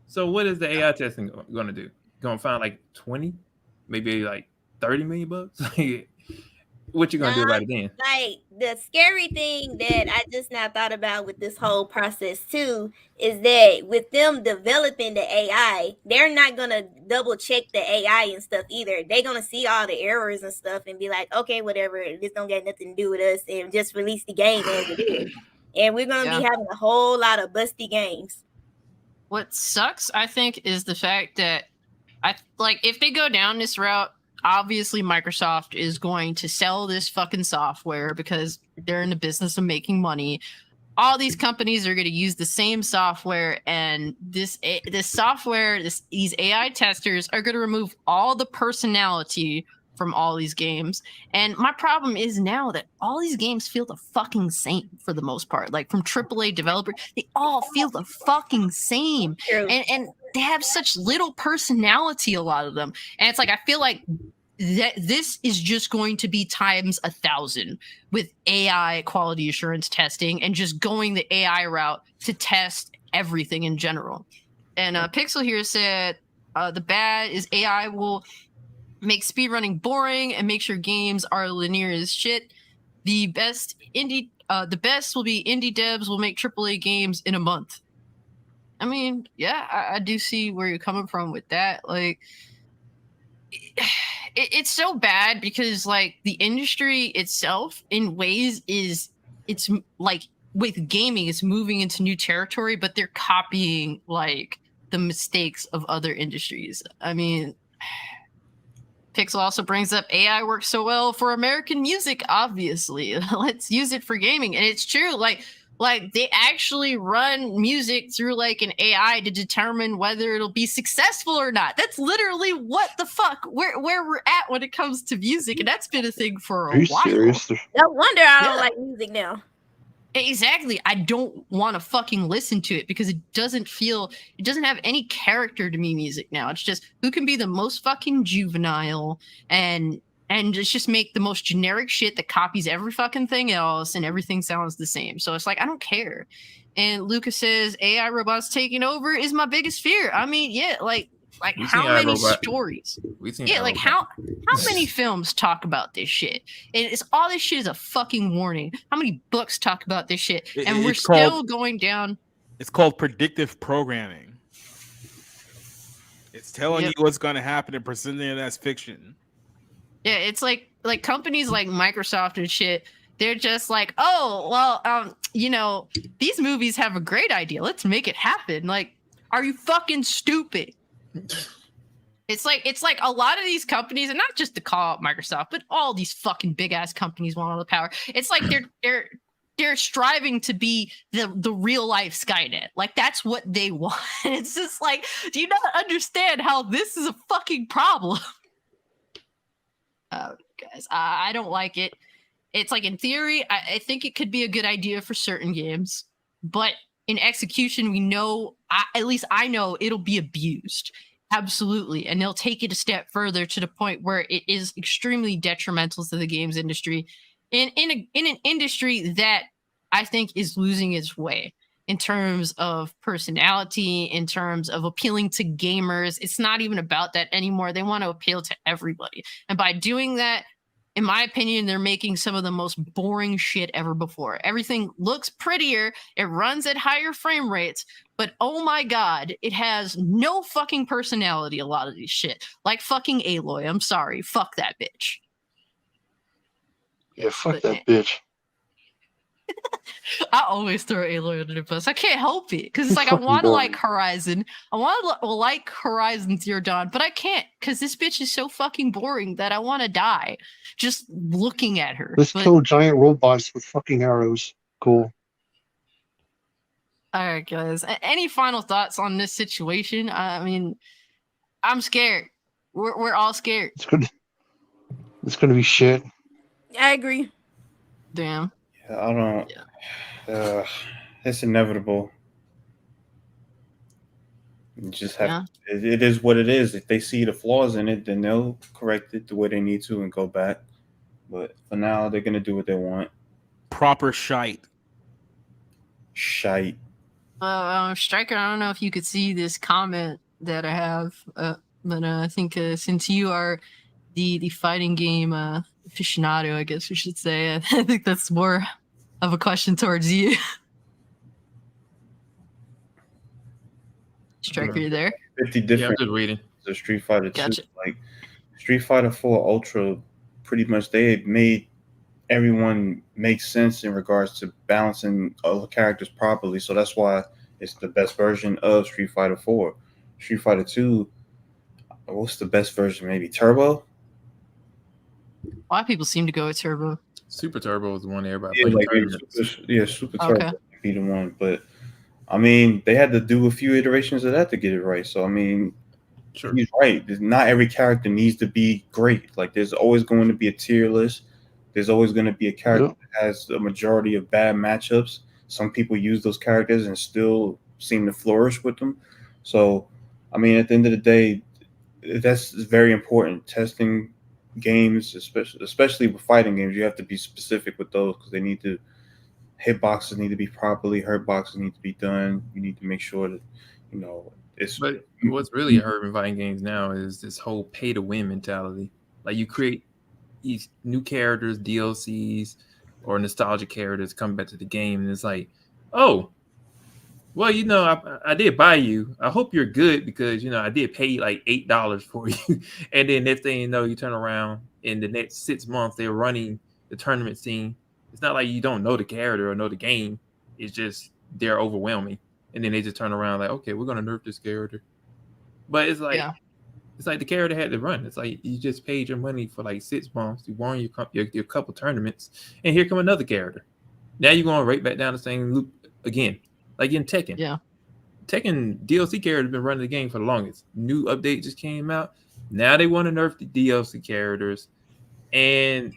So what is the AI testing going to do? Going to find like 20, maybe like 30 million bugs? What you going to do about it then? Like the scary thing that I just now thought about with this whole process too is that with them developing the AI, they're not going to double check the AI and stuff either. They're going to see all the errors and stuff and be like, okay, whatever, this don't got nothing to do with us, and just release the game as it is. And we're going to be having a whole lot of busty games. What sucks, I think, is the fact that if they go down this route, obviously Microsoft is going to sell this fucking software because they're in the business of making money. All these companies are going to use the same software, and this software, these AI testers are going to remove all the personality from all these games. And my problem is now that all these games feel the fucking same for the most part. Like from AAA developers, they all feel the fucking same. And they have such little personality, a lot of them. And it's like, I feel like that this is just going to be times 1,000 with AI quality assurance testing and just going the AI route to test everything in general. And Pixel here said the bad is AI will make speedrunning boring and make sure games are linear as shit. The best will be indie devs will make AAA games in a month. I mean, yeah, I do see where you're coming from with that. Like, it's so bad because like the industry itself in ways it's like with gaming it's moving into new territory, but they're copying like the mistakes of other industries. I mean, Pixel also brings up AI works so well for American music, obviously. Let's use it for gaming. And it's true. Like they actually run music through like an AI to determine whether it'll be successful or not. That's literally what the fuck where we're at when it comes to music, and that's been a thing for a while. Serious? No wonder I don't like music now. Exactly. I don't want to fucking listen to it because it doesn't have any character to me, music now. It's just who can be the most fucking juvenile and just make the most generic shit that copies every fucking thing else and everything sounds the same. So it's like, I don't care. And Lucas says, AI robots taking over is my biggest fear. I mean, yeah, like Like, We've how seen many iRobot. stories? We've seen Yeah, like iRobot. how many films talk about this shit? And it's all this shit is a fucking warning. How many books talk about this shit? And we're It's still called- going down. It's called predictive programming. It's telling you what's going to happen and presenting it as fiction. Yeah, it's like companies like Microsoft and shit. They're just like, oh, well, these movies have a great idea. Let's make it happen. Like, are you fucking stupid? It's like a lot of these companies, and not just to call out Microsoft, but all these fucking big ass companies want all the power. It's like they're striving to be the real life Skynet. Like, that's what they want. It's just like, do you not understand how this is a fucking problem? Guys, I don't like it. It's like, in theory, I think it could be a good idea for certain games, but in execution, we know, at least I know, it'll be abused. Absolutely. And they'll take it a step further to the point where it is extremely detrimental to the games industry in an industry that I think is losing its way in terms of personality, in terms of appealing to gamers. It's not even about that anymore. They want to appeal to everybody. And by doing that, in my opinion, they're making some of the most boring shit ever before. Everything looks prettier. It runs at higher frame rates. But oh my God, it has no fucking personality, a lot of these shit. Like fucking Aloy. I'm sorry. Fuck that bitch. Yeah, fuck that bitch. I always throw Aloy under the bus. I can't help it. Because it's like, I want to like Horizon. I want to like Horizon Zero Dawn, but I can't. Because this bitch is so fucking boring that I want to die just looking at her. Let's kill giant robots with fucking arrows. Cool. All right, guys. Any final thoughts on this situation? I mean, I'm scared. We're all scared. It's gonna be shit. I agree. Damn. Yeah, I don't. It's inevitable. You just have. It is what it is. If they see the flaws in it, then they'll correct it the way they need to and go back. But for now, they're gonna do what they want. Proper shite. Shite. Striker, I don't know if you could see this comment that I have, but I think since you are the fighting game aficionado, I guess we should say, I think that's more of a question towards you. Striker, you there? 50 different. Yeah, I'm just reading. The Street Fighter 2, Gotcha. like Street Fighter 4 Ultra, pretty much they had made everyone make sense in regards to balancing all the characters properly. So that's why it's the best version of Street Fighter 4. Street Fighter 2, what's the best version? Maybe Turbo? A lot of people seem to go with Turbo. Super Turbo is the one everybody Yeah, plays. like tournaments. Super Turbo Okay. would be the one. But I mean, they had to do a few iterations of that to get it right. So I mean, Sure. he's right. Not every character needs to be great. Like, there's always going to be a tier list. There's always going to be a character that has a majority of bad matchups. Some people use those characters and still seem to flourish with them. So, I mean, at the end of the day, that's very important. Testing games, especially with fighting games, you have to be specific with those because they need to. Hitboxes need to be properly. Hurt boxes need to be done. You need to make sure that it's. But what's really hurting fighting games now is this whole pay to win mentality. Like, you create these new characters, DLCs, or nostalgic characters come back to the game, and it's like, oh, well, I did buy you. I hope you're good because I did pay like $8 for you. And then next thing you know, you turn around in the next 6 months, they're running the tournament scene. It's not like you don't know the character or know the game. It's just they're overwhelming. And then they just turn around like, okay, we're gonna nerf this character. But it's like it's like the character had to run. It's like you just paid your money for like 6 months. You won your couple tournaments, and here come another character. Now you're going right back down the same loop again. Like in Tekken. Yeah. Tekken DLC character has been running the game for the longest. New update just came out. Now they want to nerf the DLC characters and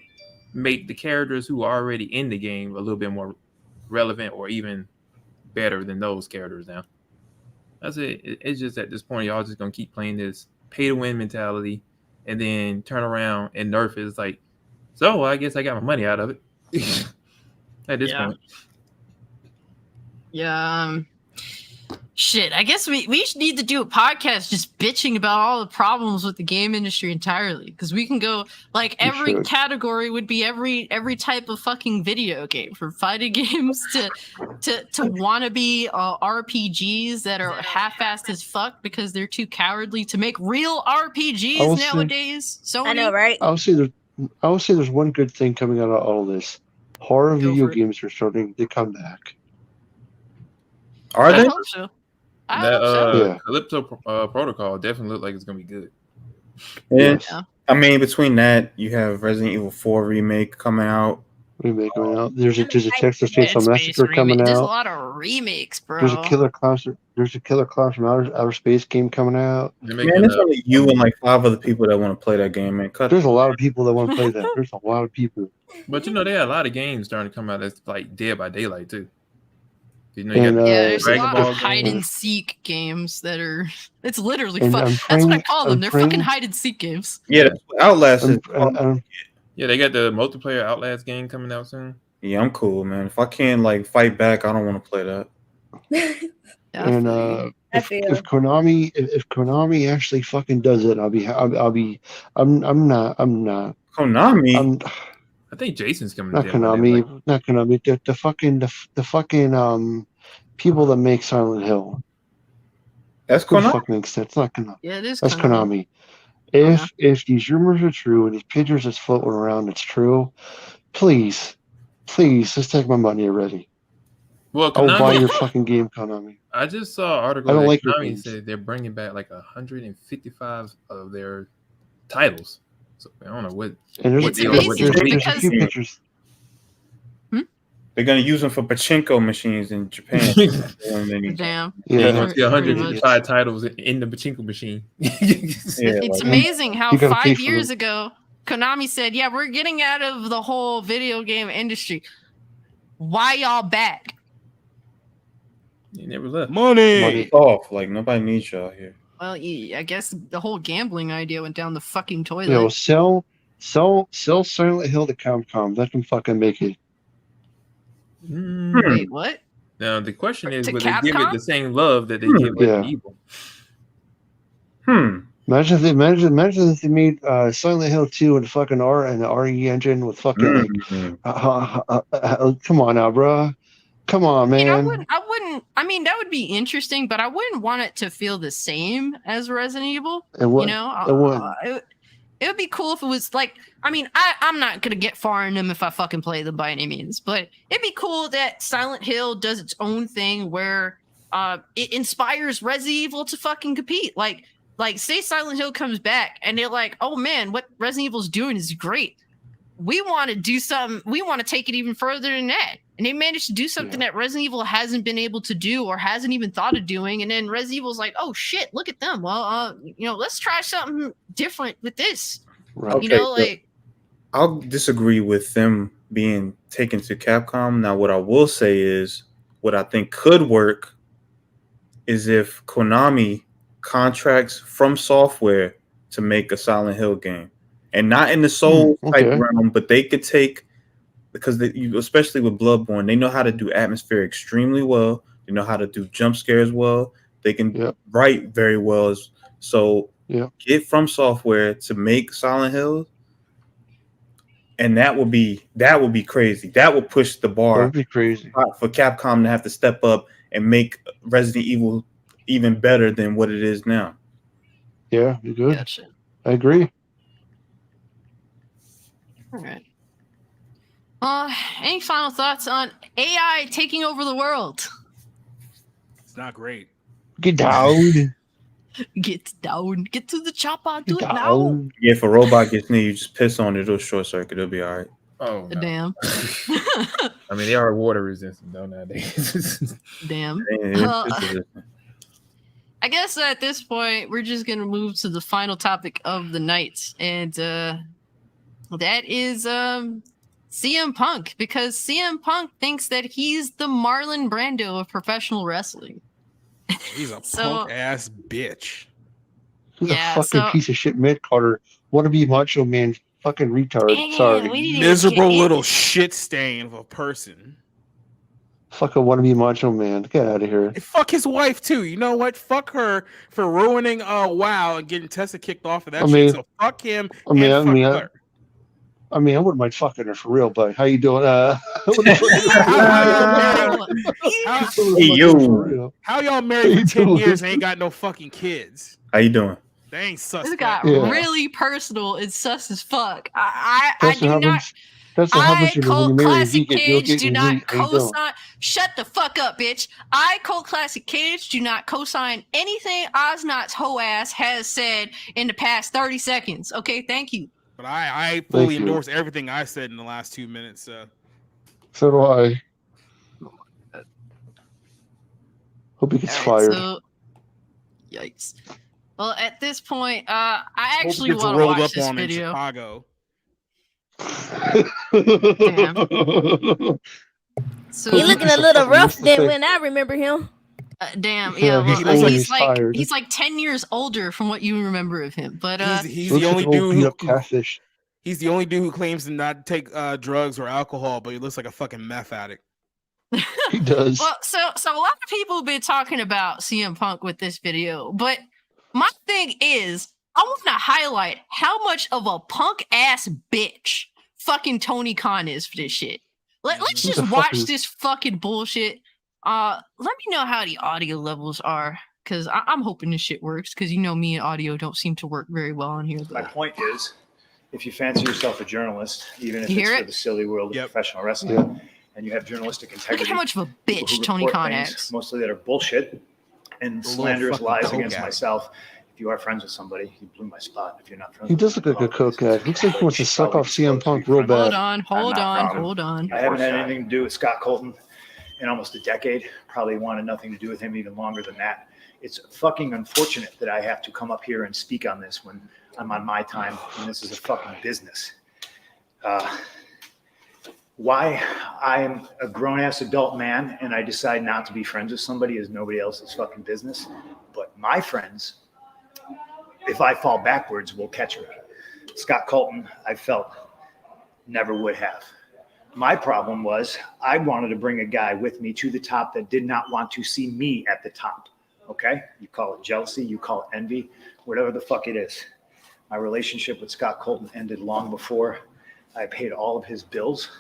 make the characters who are already in the game a little bit more relevant or even better than those characters now. That's it. It's just at this point, y'all just gonna keep playing this pay to win mentality and then turn around and nerf it. It's like, so I guess I got my money out of it at this point. Yeah. Shit, I guess we need to do a podcast just bitching about all the problems with the game industry entirely. Because we can go like every category would be every type of fucking video game, from fighting games to wannabe RPGs that are half-assed as fuck because they're too cowardly to make real RPGs nowadays. Sony. I know, right? I would say there's one good thing coming out of all of this. Horror video games are starting to come back. Are they? I hope so. Calypso Protocol definitely look like it's gonna be good. Yes. Yeah. I mean, between that, you have Resident Evil 4 remake coming out. There's a Texas Chainsaw Massacre coming out. There's a lot of remakes, bro. There's a Killer Clowns from Outer Space game coming out. Man, there's only you and like 5 other people that want to play that game, man. There's a lot of people that want to play that. There's a lot of people. But you know, they had a lot of games starting to come out that's like Dead by Daylight too. You know, there's a lot of hide and seek games that are. It's literally fun. That's what I call them. They're fucking hide and seek games. Yeah, Outlast is. Yeah, they got the multiplayer Outlast game coming out soon. Yeah, I'm cool, man. If I can't like fight back, I don't want to play that. And if Konami actually fucking does it, I'm not. Konami. I think Jason's coming. Not Konami. The fucking people that make Silent Hill. That's Konami. Fuck makes sense. Not Konami. Yeah, it is. That's Konami. If these rumors are true and these pictures that's floating around, it's true. Please, just take my money already. Well, Konami, I'll buy your fucking game, Konami. I just saw an article. Konami said they're bringing back like 155 of their titles. So I don't know what. And there's a few pictures. They're gonna use them for pachinko machines in Japan. Damn. Yeah, you're gonna see 155 titles in the pachinko machine. It's amazing how 5 years ago Konami said, "Yeah, we're getting out of the whole video game industry. Why y'all back?" You never left. Money off. Like nobody needs y'all here. Well, I guess the whole gambling idea went down the fucking toilet. You know, sell Silent Hill to Capcom. Let them fucking make it. Wait, what? Now the question is, would Capcom? they give it the same love that they give Resident Evil? Imagine if they made Silent Hill 2 and fucking the RE engine with fucking come on now, bro. Come on, man. I wouldn't. I mean, that would be interesting, but I wouldn't want it to feel the same as Resident Evil. It would. It would be cool if it was like. I mean, I'm not gonna get far in them if I fucking play them by any means, but it'd be cool that Silent Hill does its own thing where it inspires Resident Evil to fucking compete. Like say Silent Hill comes back and they're like, oh man, what Resident Evil's doing is great. We want to do something. We want to take it even further than that. And they managed to do something that Resident Evil hasn't been able to do or hasn't even thought of doing. And then Resident Evil's like, oh shit, look at them. Well, let's try something different with this. Right. I'll disagree with them being taken to Capcom. Now, what I will say is what I think could work is if Konami contracts From Software to make a Silent Hill game. And not in the Soul type realm, but they could take, because especially with Bloodborne, they know how to do atmosphere extremely well. They know how to do jump scares well. They can write very well. So get From Software to make Silent Hill, and that would be crazy. That would push the bar. That would be crazy for Capcom to have to step up and make Resident Evil even better than what it is now. Yeah, you're good. Gotcha. I agree. All right. Any final thoughts on AI taking over the world? It's not great. Get down. Get down. Get to the chopper. Do Get it now. Yeah, if a robot gets near you, just piss on it. It'll short circuit. It'll be all right. Oh, no. Damn. I mean, they are water resistant though nowadays. Damn. Yeah, I guess at this point, we're just going to move to the final topic of the night. And that is CM Punk, because CM Punk thinks that he's the Marlon Brando of professional wrestling. He's a punk ass bitch. He's a fucking piece of shit mid Carter. Want to be Macho Man, fucking retard. Sorry. Miserable little shit stain of a person. Fucking wannabe macho man. Get out of here. And fuck his wife too. You know what? Fuck her for ruining WoW and getting Tessa kicked off of that shit. So fuck him and fuck her. I wouldn't mind fucking her for real, but how you doing? How y'all married for 10 years and ain't got no fucking kids? How you doing? They ain't sus. This got really personal and sus as fuck. I do not. Cult Classic Cage do not co-sign. Shut the fuck up, bitch. Cult Classic Cage do not co-sign anything Ozzknot's hoe ass has said in the past 30 seconds. Okay, thank you. But I fully endorse everything I said in the last 2 minutes. So do I. Hope he gets fired. So, yikes. Well, at this point, I actually want to watch this video. In Chicago. Damn. So he's looking a little rough than when I remember him. Damn, yeah. Well, he's like 10 years older from what you remember of him. But he's the only dude he's the only dude who claims to not take drugs or alcohol, but he looks like a fucking meth addict. He does. Well, so a lot of people have been talking about CM Punk with this video, but my thing is, I want to highlight how much of a punk ass bitch fucking Tony Khan is for this shit. Let's just watch this fucking bullshit. Let me know how the audio levels are, because I'm hoping this shit works, because you know me and audio don't seem to work very well on here. My point is, if you fancy yourself a journalist, even if it's for the silly world of professional wrestling, and you have journalistic integrity, look at how much of a bitch Tony Khan is. Mostly that are bullshit and slanderous lies against myself. If you are friends with somebody, you blew my spot. If you're not friends, he does look like a coke guy. Looks like he wants to suck off CM Punk real bad. Hold on. I haven't had anything to do with Scott Colton in almost a decade. Probably wanted nothing to do with him even longer than that. It's fucking unfortunate that I have to come up here and speak on this when I'm on my time and this is a fucking business. Why I'm a grown-ass adult man and I decide not to be friends with somebody is nobody else's fucking business. But my friends, if I fall backwards, will catch me. Scott Colton, I felt, never would have. My problem was I wanted to bring a guy with me to the top that did not want to see me at the top. Okay? You call it jealousy, you call it envy, whatever the fuck it is. My relationship with Scott Colton ended long before I paid all of his bills.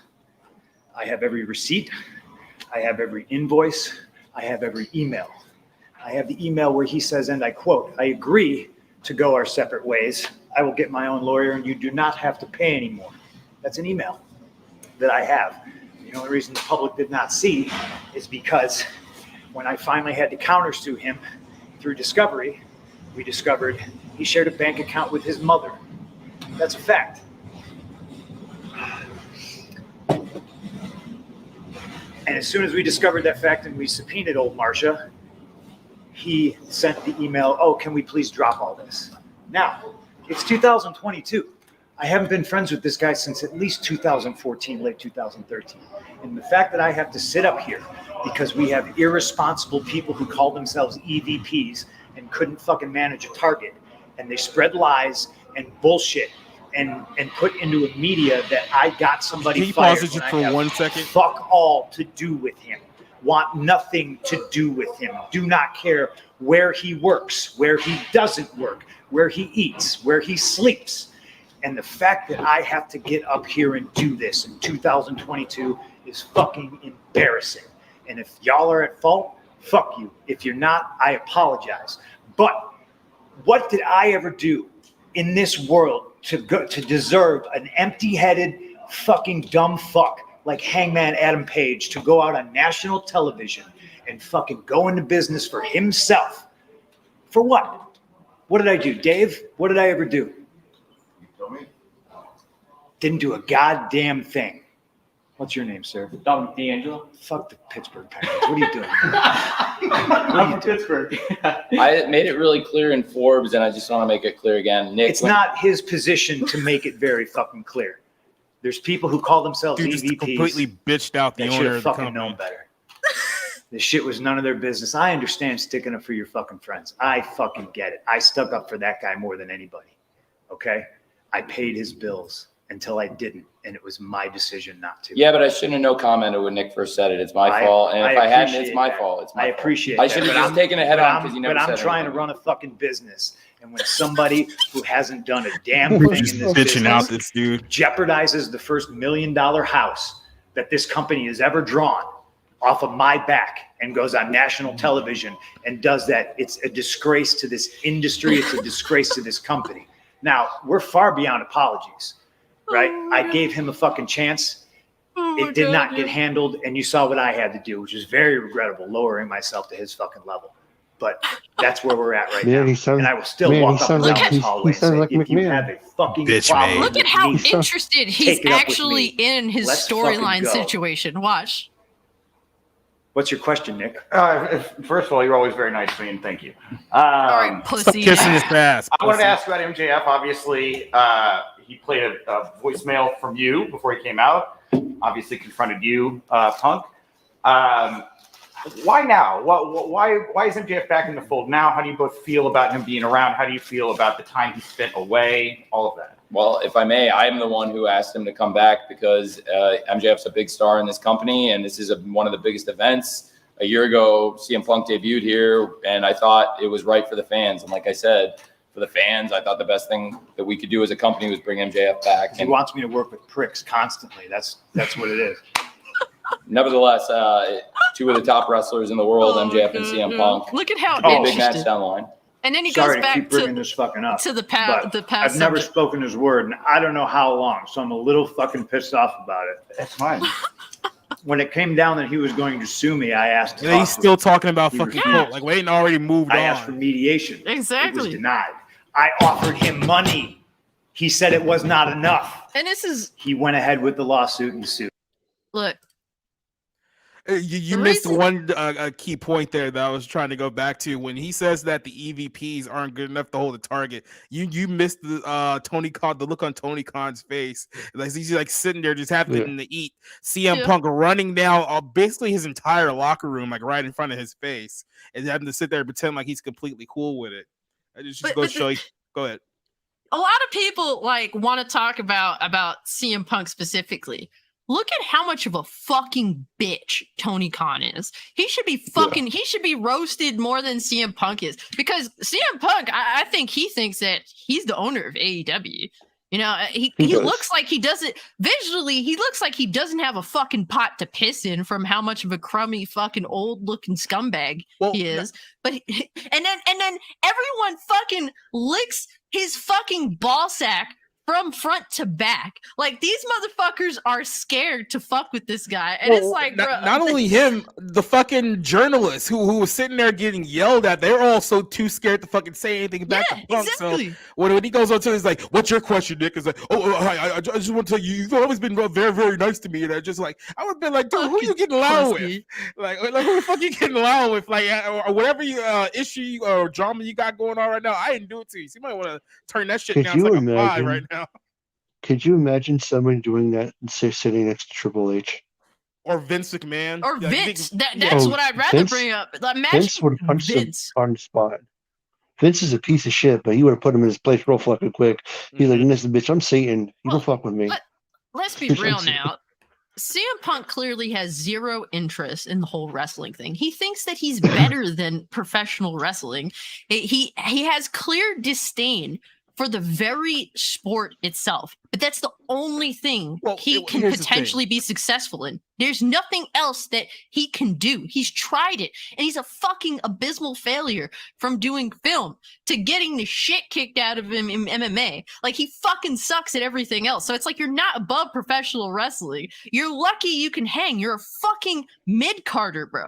I have every receipt. I have every invoice. I have every email. I have the email where he says, and I quote, "I agree to go our separate ways. I will get my own lawyer and you do not have to pay anymore." That's an email that I have. The only reason the public did not see is because when I finally had to countersue him through discovery, we discovered he shared a bank account with his mother. That's a fact. And as soon as we discovered that fact and we subpoenaed old Marcia, he sent the email, "Oh, can we please drop all this?" Now, it's 2022. I haven't been friends with this guy since at least 2014, late 2013. And the fact that I have to sit up here because we have irresponsible people who call themselves EVPs and couldn't fucking manage a target, and they spread lies and bullshit and put into a media that I got somebody Can you fired pause it when for I have 1 second? fuck all to do with him. Want nothing to do with him. Do not care where he works, where he doesn't work, where he eats, where he sleeps. And the fact that I have to get up here and do this in 2022 is fucking embarrassing. And if y'all are at fault, fuck you. If you're not, I apologize. But what did I ever do in this world to deserve an empty-headed fucking dumb fuck like Hangman Adam Page to go out on national television and fucking go into business for himself? For what? What did I do, Dave? What did I ever do? You tell me. Didn't do a goddamn thing. What's your name, sir? Dominic D'Angelo. Fuck the Pittsburgh Pirates. What are you doing? I'm from Pittsburgh. I made it really clear in Forbes, and I just want to make it clear again. Nick, It's not his position to make it very fucking clear. There's people who call themselves Dude just EVPs. completely bitched out the They should owner have of the fucking company. known better. This shit was none of their business. I understand sticking up for your fucking friends. I fucking get it. I stuck up for that guy more than anybody. Okay? I paid his bills. until I didn't, and it was my decision not to. Yeah, but I shouldn't have no commented when Nick first said it. It's my fault, and if I hadn't, it's my fault. It's my I fault. appreciate I that, should have but just taken it head on because you never said But I'm trying to anything. run a fucking business, and when somebody who hasn't done a damn thing We're in just this bitching business out this dude jeopardizes the first $1 million house that this company has ever drawn off of my back and goes on national television and does that, it's a disgrace to this industry. It's a disgrace to this company. Now, we're far beyond apologies, right? I gave him a fucking chance. It did not get handled, and you saw what I had to do, which is very regrettable, lowering myself to his fucking level. But that's where we're at right now. And I will still walk up and down this hallway and say, if you have a fucking problem Look at with how me, interested he's take it up with actually me. in his Let's storyline fucking go. situation. Watch. What's your question, Nick? First of all, you're always very nice to me, and thank you. All right, stop pussy. kissing his ass. I wanted to pussy. ask about MJF. Obviously, he played a voicemail from you before he came out. Obviously, confronted you, Punk. Why now? Why is MJF back in the fold now? How do you both feel about him being around? How do you feel about the time he spent away? All of that. Well, if I may, I'm the one who asked him to come back because MJF's a big star in this company, and this is one of the biggest events. A year ago, CM Punk debuted here, and I thought it was right for the fans. And like I said, for the fans, I thought the best thing that we could do as a company was bring MJF back. He wants me to work with pricks constantly. That's what it is. Nevertheless, two of the top wrestlers in the world, MJF and CM Punk. Look at how Big match interested. down the line. And then he Sorry goes to back keep bringing to this fucking up. the but past. I've never subject. spoken his word, and I don't know how long, so I'm a little fucking pissed off about it. That's fine. When it came down that he was going to sue me, I asked. And he's still talking about He fucking refused. Colt. Like, Wayne already moved I asked for on. mediation. It was Exactly. denied. I offered him money. He said it was not enough. And this is He went ahead with the lawsuit and sued. look. You The missed reason- one key point there that I was trying to go back to. When he says that the EVPs aren't good enough to hold a target, you missed the Tony Khan, the look on Tony Khan's face. Like he's like sitting there just having to eat. CM Yeah. Punk running down basically his entire locker room, like right in front of his face, and having to sit there and pretend like he's completely cool with it. I just But- go but show you. Go ahead. A lot of people like want to talk about CM Punk specifically. Look at how much of a fucking bitch Tony Khan is. He should be fucking. He should be roasted more than CM Punk is, because CM Punk, I think he thinks that he's the owner of AEW. You know, he does. looks like he doesn't visually. He looks like he doesn't have a fucking pot to piss in from how much of a crummy fucking old looking scumbag he is. But and then everyone fucking licks his fucking ball sack from front to back. Like, these motherfuckers are scared to fuck with this guy. And it's like, bro, not only him, the fucking journalists who was sitting there getting yelled at, they're also too scared to fucking say anything back to Punk. exactly. So when he goes on to, he's like, "What's your question, Nick?" Is like, I just want to tell you, you've always been very, very nice to me. And I just like, I would have been like, dude, who you getting loud with? pussy. Like who the fuck you getting loud with? Like, or whatever you issue or drama you got going on right now, I didn't do it to you. So you might want to turn that shit Could down you to like a 5 imagine? right now. Could you imagine someone doing that and sitting next to Triple H? Or Vince McMahon. Or Yeah, you Vince. think- That's Oh, what I'd rather Vince- bring up. Like, imagine Vince would have punched him Vince. on the spot. Vince is a piece of shit, but he would have put him in his place real fucking quick. He's like, "Listen, bitch, I'm Satan. You don't fuck with me." Let's be real now. CM Punk clearly has zero interest in the whole wrestling thing. He thinks that he's better than professional wrestling. He has clear disdain for the very sport itself. But that's the only thing he can here's the potentially be successful in. There's nothing else that he can do. He's tried it, and he's a fucking abysmal failure, from doing film to getting the shit kicked out of him in MMA. Like, he fucking sucks at everything else. So it's like, you're not above professional wrestling. You're lucky you can hang. You're a fucking mid-carder, bro.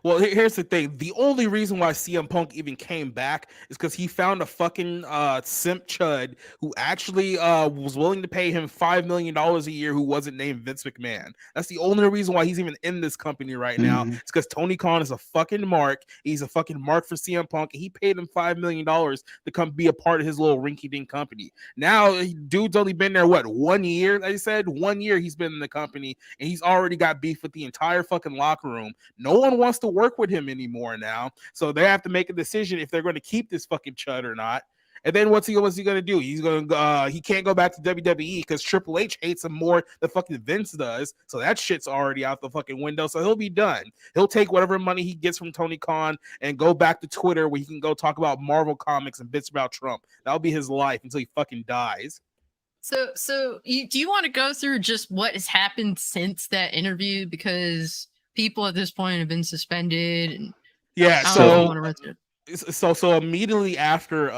Well, here's the thing. The only reason why CM Punk even came back is because he found a fucking simp chud who actually was willing to pay him $5 million a year, who wasn't named Vince McMahon. That's the only reason why he's even in this company right now. Mhm. It's because Tony Khan is a fucking mark. He's a fucking mark for CM Punk. And he paid him $5 million to come be a part of his little rinky-dink company. Now, dude's only been there, what, 1 year? Like I said, 1 year he's been in the company, and he's already got beef with the entire fucking locker room. No one wants to work with him anymore now, so they have to make a decision if they're going to keep this fucking chud or not. And then what's he gonna do? He's gonna he can't go back to WWE because Triple H hates him more than fucking Vince does. So that shit's already out the fucking window. So he'll be done. He'll take whatever money he gets from Tony Khan and go back to Twitter where he can go talk about Marvel comics and bits about Trump. That'll be his life until he fucking dies. So do you want to go through just what has happened since that interview? Because people at this point have been suspended. And yeah, so immediately after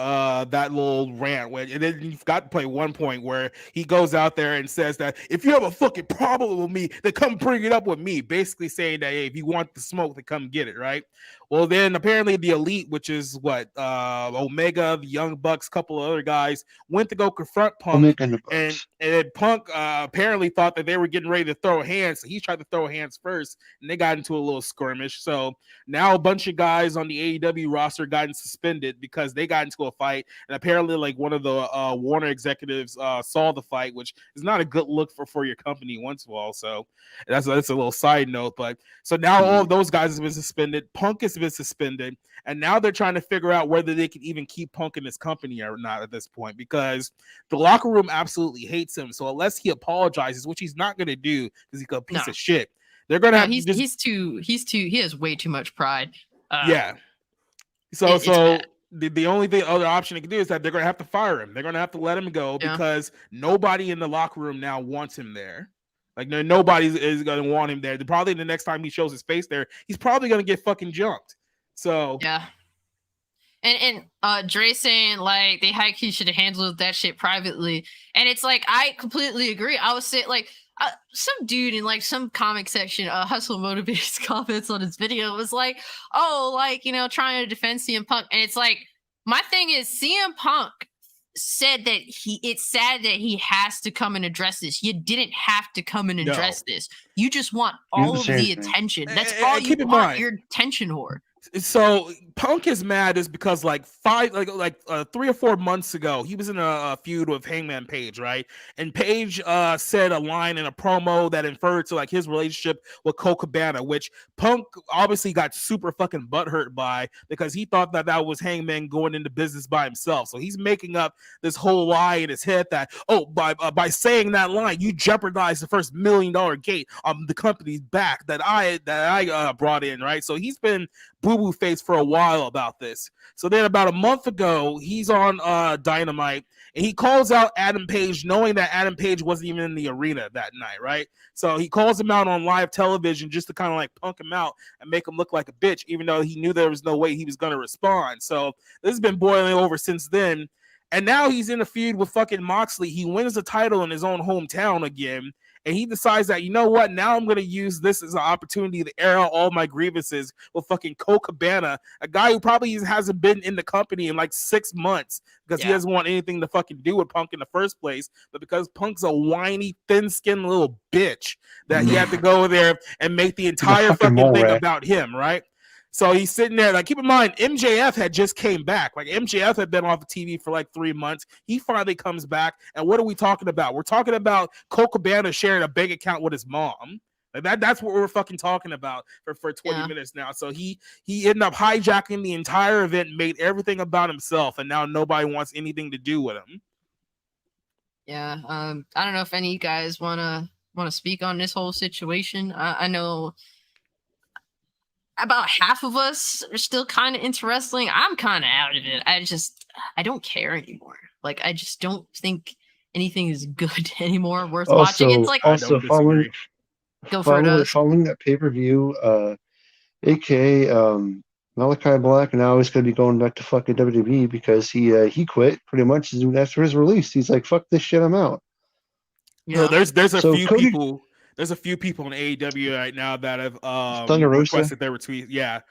that little rant, and then you've got to play one point where he goes out there and says that if you have a fucking problem with me, then come bring it up with me. Basically saying that hey, if you want the smoke, then come get it, right? Well, then apparently the Elite, which is what Omega, the Young Bucks, couple of other guys, went to go confront Punk, and Punk apparently thought that they were getting ready to throw hands, so he tried to throw hands first, and they got into a little skirmish. So now a bunch of guys on the AEW roster gotten suspended because they got into a fight, and apparently like one of the Warner executives saw the fight, which is not a good look for your company once of all. So that's a little side note. But so now all of those guys have been suspended. Punk has been suspended, and now they're trying to figure out whether they can even keep Punk in this company or not at this point, because the locker room absolutely hates him. So unless he apologizes, which he's not going to do because he's a piece of shit, they're going to have he has way too much pride. Yeah. So the only other option they can do is that they're going to have to fire him. They're going to have to let him go because nobody in the locker room now wants him there. Like nobody is going to want him there. Probably the next time he shows his face there, he's probably going to get fucking jumped. So yeah. And Dre saying like they he should have handled that shit privately, and it's like I completely agree. I was saying like some dude in like some comic section, Hustle Motivates comments on his video was like, oh, like trying to defend CM Punk, and it's like my thing is CM Punk said that it's sad that he has to come and address this. You didn't have to come and address this. You just want all of the attention. That's all you want. Your attention whore. So Punk is mad is because like 3 or 4 months ago he was in a feud with Hangman Page, right? And Page said a line in a promo that inferred to like his relationship with Colt Cabana, which Punk obviously got super fucking butthurt by because he thought that was Hangman going into business by himself. So he's making up this whole lie in his head that by saying that line you jeopardize the first $1 million gate on the company's back that I brought in, right? So he's been boo-boo face for a while about this. So then about a month ago, he's on Dynamite, and he calls out Adam Page, knowing that Adam Page wasn't even in the arena that night, right? So he calls him out on live television just to kind of like punk him out and make him look like a bitch, even though he knew there was no way he was going to respond. So this has been boiling over since then. And now he's in a feud with fucking Moxley. He wins the title in his own hometown again. And he decides that, you know what, now I'm going to use this as an opportunity to air out all my grievances with fucking Colt Cabana, a guy who probably hasn't been in the company in like 6 months because he doesn't want anything to fucking do with Punk in the first place. But because Punk's a whiny, thin-skinned little bitch that he had to go there and make the entire fucking thing about him, right? So he's sitting there, like, keep in mind, MJF had just came back. Like, MJF had been off the TV for like 3 months. He finally comes back. And what are we talking about? We're talking about Colt Cabana sharing a bank account with his mom. Like that's what we're fucking talking about for 20 minutes now. So he ended up hijacking the entire event, made everything about himself, and now nobody wants anything to do with him. Yeah. I don't know if any of you guys want to speak on this whole situation. I know about half of us are still kind of into wrestling. I'm kind of out of it. I don't care anymore. Like, I just don't think anything is good anymore, worth watching. It's like following that pay-per-view, aka Malachi Black now is going to be going back to fucking WWE because he quit pretty much after his release. He's like, fuck this shit, I'm out. Yeah, there's a few people. There's a few people in AEW right now that have requested their retweet. Yeah,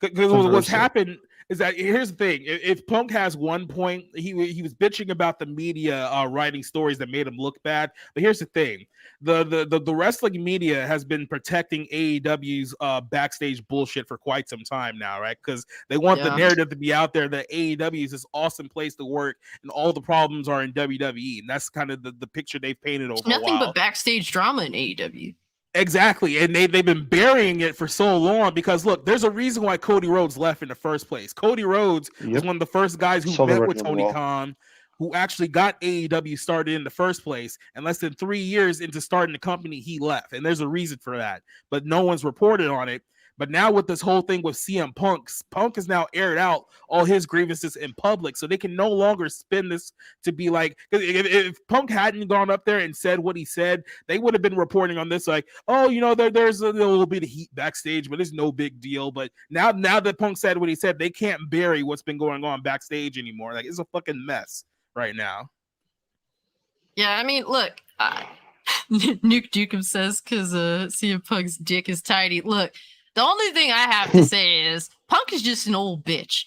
because what's happened is that here's the thing: if Punk has 1 point, he was bitching about the media writing stories that made him look bad. But here's the thing: the wrestling media has been protecting AEW's backstage bullshit for quite some time now, right? Because they want the narrative to be out there that AEW is this awesome place to work, and all the problems are in WWE, and that's kind of the picture they've painted over. Nothing but backstage drama in AEW. Exactly, and they've been burying it for so long because look, there's a reason why Cody Rhodes left in the first place. Cody Rhodes was one of the first guys who met with Tony Khan, who actually got AEW started in the first place. And less than 3 years into starting the company, he left, and there's a reason for that, but no one's reported on it. But now with this whole thing with CM Punk has now aired out all his grievances in public, so they can no longer spin this to be like, if Punk hadn't gone up there and said what he said, they would have been reporting on this like, oh, you know, there's a little bit of heat backstage, but it's no big deal. But now that Punk said what he said, they can't bury what's been going on backstage anymore. Like, it's a fucking mess right now. Yeah, I mean, look, Nuke Dukem says because CM Punk's dick is tiny. Look, the only thing I have to say is Punk is just an old bitch.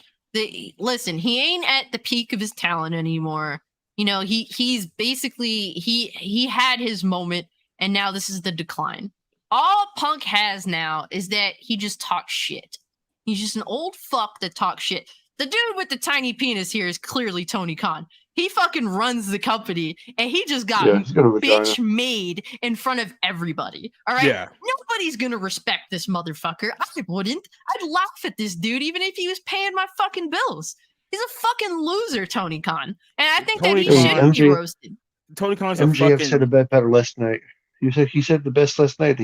Listen, he ain't at the peak of his talent anymore. You know, he's basically he had his moment, and now this is the decline. All Punk has now is that he just talks shit. He's just an old fuck that talks shit. The dude with the tiny penis here is clearly Tony Khan. He fucking runs the company, and he just got bitch made in front of everybody. All right? Yeah. Nobody's going to respect this motherfucker. I wouldn't. I'd laugh at this dude even if he was paying my fucking bills. He's a fucking loser, Tony Khan. And I think that he should be roasted. Tony Khan's MJF said it better last night. He said the best last night. That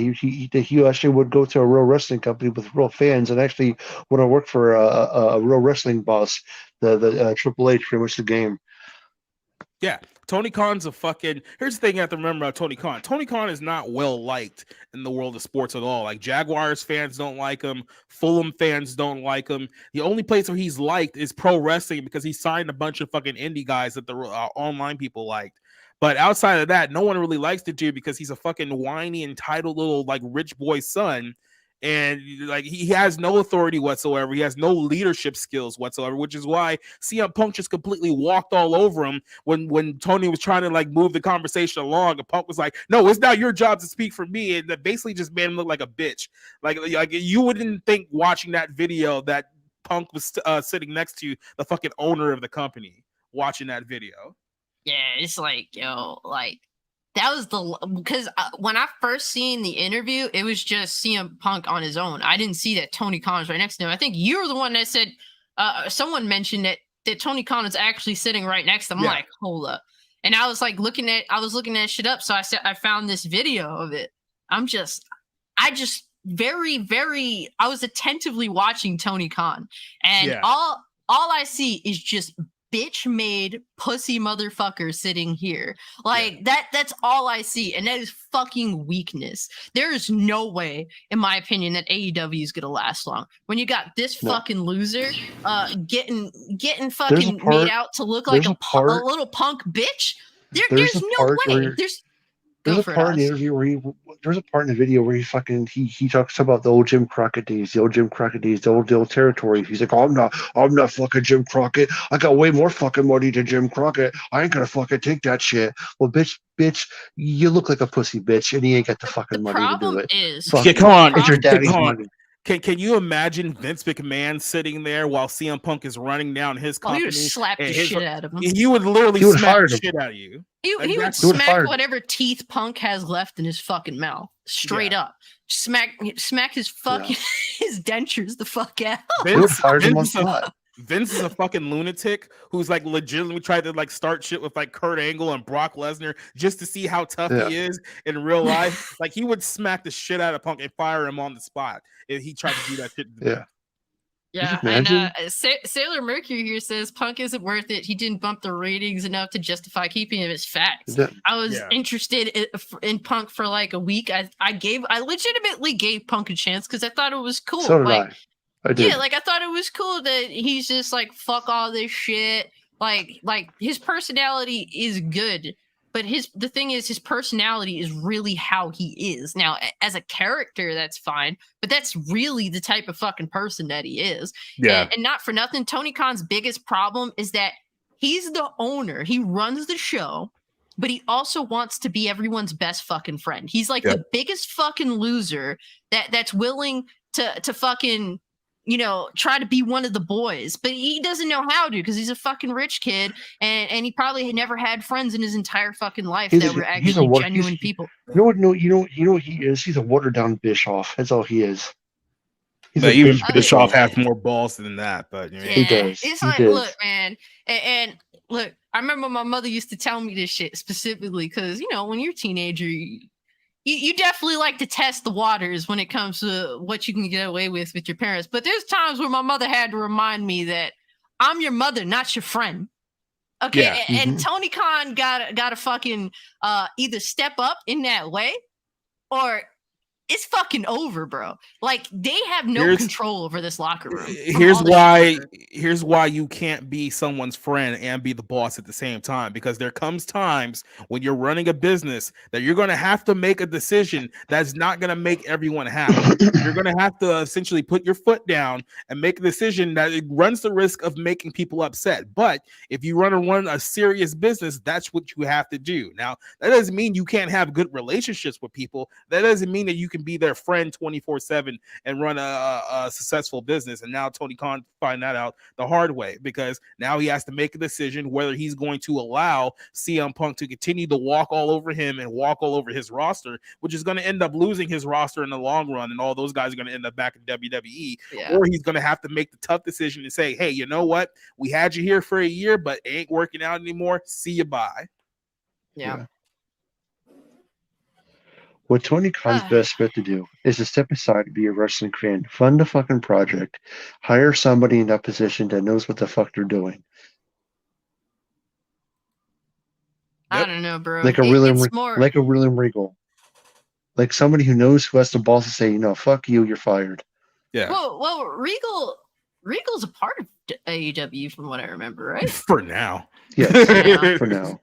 he actually would go to a real wrestling company with real fans and actually want to work for a real wrestling boss. The Triple H, pretty much the game. Yeah, Tony Khan's a fucking... Here's the thing you have to remember about Tony Khan. Tony Khan is not well-liked in the world of sports at all. Like, Jaguars fans don't like him. Fulham fans don't like him. The only place where he's liked is pro wrestling because he signed a bunch of fucking indie guys that the online people liked. But outside of that, no one really likes the dude because he's a fucking whiny, entitled little, like, rich boy son. And like he has no authority whatsoever. He has no leadership skills whatsoever, which is why CM Punk just completely walked all over him when Tony was trying to like move the conversation along. And Punk was like, "No, it's not your job to speak for me," and that basically just made him look like a bitch. Like you wouldn't think watching that video that Punk was sitting next to the fucking owner of the company watching that video. Yeah, it's like, yo, like. That was because when I first seen the interview, it was just CM Punk on his own. I didn't see that Tony Khan was right next to him. I think you were the one that said, someone mentioned that Tony Khan is actually sitting right next to him. I'm like, hold up. And I was like looking that shit up. So I found this video of it. I was attentively watching Tony Khan. And all I see is just bitch-made pussy motherfucker sitting here. Like that's all I see, and that is fucking weakness. There is no way, in my opinion, that AEW is gonna last long. When you got this fucking loser getting fucking made out to look like a little punk bitch. There's no way. There's a part in the interview where there's a part in the video where he talks about the old Jim Crockett days, the old territory. He's like, I'm not fucking Jim Crockett. I got way more fucking money than Jim Crockett. I ain't gonna fucking take that shit. Well, bitch, you look like a pussy bitch, and he ain't got the fucking money to do it. Come on, it's your daddy's money. Can you imagine Vince McMahon sitting there while CM Punk is running down his company? He would slap the shit out of him. You would literally smack the shit out of you. He would smack whatever teeth Punk has left in his fucking mouth. Straight up. Smack his fucking his dentures the fuck out. Vince is a fucking lunatic who's like legitimately tried to like start shit with like Kurt Angle and Brock Lesnar just to see how tough he is in real life. Like he would smack the shit out of Punk and fire him on the spot if he tried to do that shit. Yeah, and Sailor Mercury here says Punk isn't worth it. He didn't bump the ratings enough to justify keeping him as facts. I was interested in Punk for like a week. I legitimately gave Punk a chance because I thought it was cool. So did I did. Yeah, like I thought it was cool that he's just like fuck all this shit. Like his personality is good, but the thing is his personality is really how he is. Now, as a character, that's fine, but that's really the type of fucking person that he is. Yeah, and not for nothing, Tony Khan's biggest problem is that he's the owner. He runs the show, but he also wants to be everyone's best fucking friend. He's like the biggest fucking loser that's willing to fucking try to be one of the boys, but he doesn't know how to because he's a fucking rich kid, and he probably never had friends in his entire fucking life that were actually genuine people. You know what he is? He's a watered down Bischoff. That's all he is. But even Bischoff has more balls than that. But he does. It's like, look, man, and look, I remember my mother used to tell me this shit specifically because when you're a teenager, you definitely like to test the waters when it comes to what you can get away with your parents. But there's times where my mother had to remind me that I'm your mother, not your friend. Okay, yeah. And Tony Khan got to fucking either step up in that way, or it's fucking over, bro. Like they have no control over this locker room. Here's why you can't be someone's friend and be the boss at the same time, because there comes times when you're running a business that you're going to have to make a decision that's not going to make everyone happy. You're going to have to essentially put your foot down and make a decision that it runs the risk of making people upset. But if you run a serious business, that's what you have to do. Now, that doesn't mean you can't have good relationships with people. That doesn't mean that you can be their friend 24/7 and run a successful business. And now Tony Khan find that out the hard way, because now he has to make a decision whether he's going to allow CM Punk to continue to walk all over him and walk all over his roster, which is going to end up losing his roster in the long run, and all those guys are going to end up back in WWE. Or he's going to have to make the tough decision and say, hey, you know what, we had you here for a year, but it ain't working out anymore, see you, bye. Yeah. What Tony Khan's best bet to do is to step aside and be a wrestling fan, fund the fucking project, hire somebody in that position that knows what the fuck they're doing. I don't know, bro. Like a William Regal. Like somebody who knows who has the balls to say, fuck you, you're fired. Yeah. Well, Regal's a part of AEW from what I remember, right? For now. Yes, for now.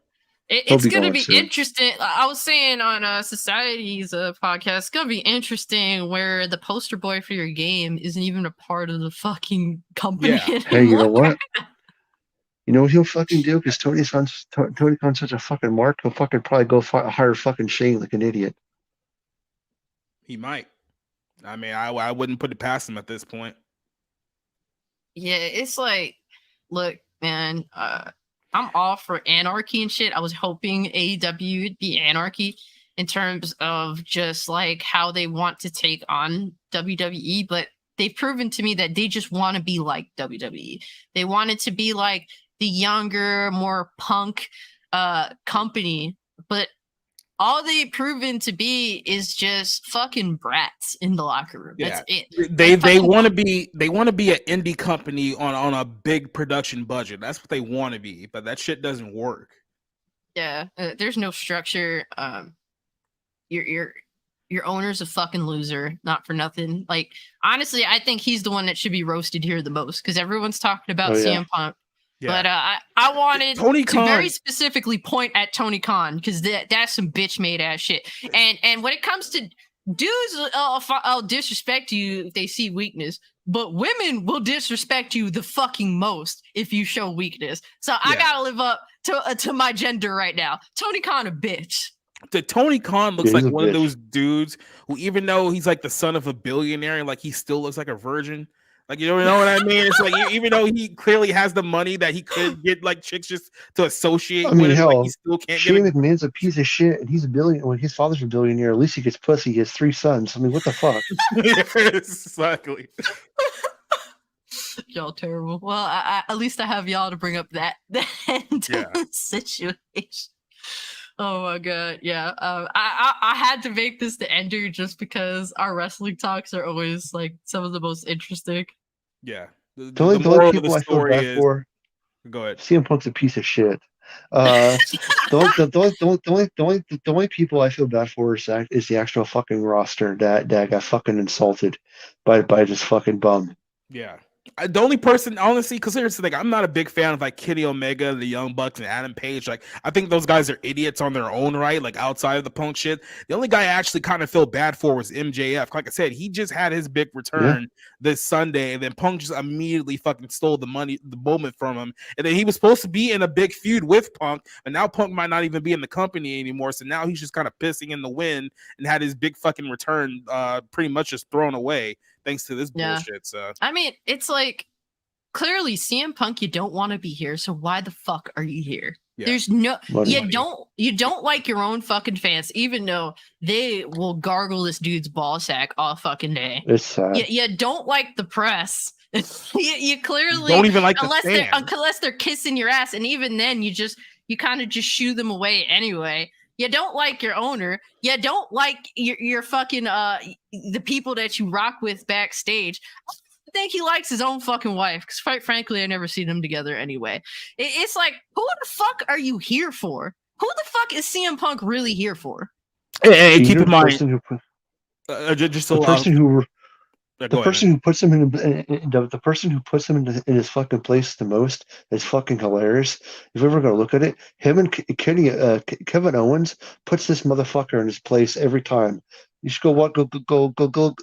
It's going to be interesting. I was saying on Society's podcast, it's going to be interesting where the poster boy for your game isn't even a part of the fucking company. Yeah. Hey, you know what? You know what he'll fucking do? Because Tony Khan's such a fucking mark, he'll fucking probably go hire fucking Shane like an idiot. He might. I mean, I wouldn't put it past him at this point. Yeah, it's like, look, man, I'm all for anarchy and shit. I was hoping AEW would be anarchy in terms of just like how they want to take on WWE, but they've proven to me that they just want to be like WWE. They want it to be like the younger, more punk company, but all they've proven to be is just fucking brats in the locker room. That's it. They want to be an indie company on a big production budget. That's what they want to be, but that shit doesn't work. Yeah, there's no structure. Your owner's a fucking loser, not for nothing. Like honestly, I think he's the one that should be roasted here the most because everyone's talking about CM Punk. Yeah. But I wanted Tony Khan to very specifically point at Tony Khan because that's some bitch made ass shit. And when it comes to dudes, I'll disrespect you if they see weakness, but women will disrespect you the fucking most if you show weakness. So I gotta live up to my gender right now. Tony Khan a bitch. The Tony Khan looks like one of those dudes who, even though he's like the son of a billionaire, like he still looks like a virgin. Like, you know what I mean? It's like, even though he clearly has the money that he could get like chicks just to associate with, hell, like, he still can't Shane McMahon's a piece of shit, and he's a billionaire. When his father's a billionaire, at least he gets pussy. He has 3 sons. I mean, what the fuck? Exactly. Y'all terrible. Well, at least I have y'all to bring up that situation. Oh my god, yeah. I had to make this the ender just because our wrestling talks are always like some of the most interesting. Yeah. The only people I feel bad for. Go ahead. CM Punk's a piece of shit. The only people I feel bad for is the actual fucking roster that got fucking insulted by this fucking bum. Yeah. The only person, honestly, because here's the thing, I'm not a big fan of like Kenny Omega, the Young Bucks, and Adam Page. Like, I think those guys are idiots on their own right, like outside of the Punk shit. The only guy I actually kind of feel bad for was MJF. Like I said, he just had his big return this Sunday, and then Punk just immediately fucking stole the moment from him. And then he was supposed to be in a big feud with Punk, and now Punk might not even be in the company anymore. So now he's just kind of pissing in the wind and had his big fucking return pretty much just thrown away. thanks to this bullshit. So I mean, it's like clearly CM Punk, you don't want to be here, so why the fuck are you here? Yeah. There's no you don't like your own fucking fans, even though they will gargle this dude's ball sack all fucking day. It's sad. You don't like the press. you clearly don't even like unless they're kissing your ass, and even then you kind of just shoo them away anyway. You don't like your owner. You don't like your fucking the people that you rock with backstage. I think he likes his own fucking wife, because quite frankly, I never seen them together anyway. It's like, who the fuck are you here for? Who the fuck is CM Punk really here for? Hey, keep in mind, the person who puts him in his fucking place the most is fucking hilarious. If you're ever gonna look at it, him and Kevin Owens puts this motherfucker in his place every time. You should go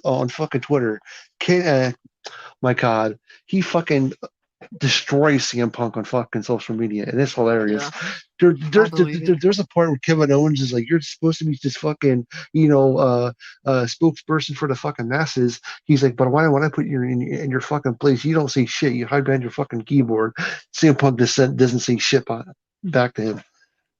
on fucking Twitter. My God, he fucking destroys CM Punk on fucking social media, and it's hilarious. Yeah. There's a point where Kevin Owens is like, "You're supposed to be this fucking, spokesperson for the fucking masses." He's like, "But why when I put you in your fucking place, you don't say shit. You hide behind your fucking keyboard." CM Punk doesn't say shit back to him.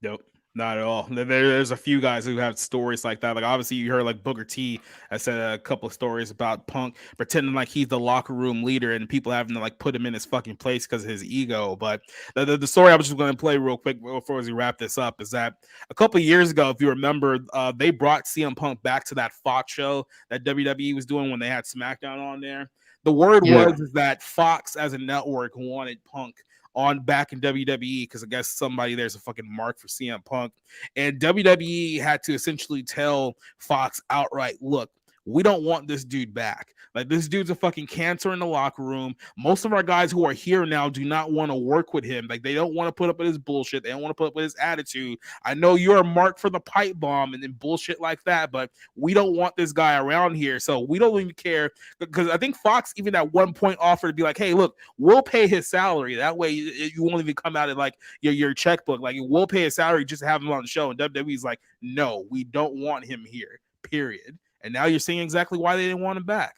Nope. Not at all. There's a few guys who have stories like that. Like obviously you heard like Booker T. I said a couple of stories about Punk pretending like he's the locker room leader and people having to like put him in his fucking place because of his ego. But the story I was just going to play real quick before we wrap this up is that a couple of years ago, if you remember, they brought CM Punk back to that Fox show that WWE was doing when they had SmackDown on there. The word was that Fox as a network wanted Punk on back in WWE because I guess there's a fucking mark for CM Punk, and WWE had to essentially tell Fox outright, look, we don't want this dude back. Like, this dude's a fucking cancer in the locker room. Most of our guys who are here now do not want to work with him. Like, they don't want to put up with his bullshit. They don't want to put up with his attitude. I know you're a mark for the pipe bomb and then bullshit like that, but we don't want this guy around here. So we don't even care, because I think Fox even at one point offered to be like, hey, look, we'll pay his salary. That way you won't even come out of like your checkbook. Like, we'll pay his salary just to have him on the show. And WWE's like, no, we don't want him here, period. And now you're seeing exactly why they didn't want him back.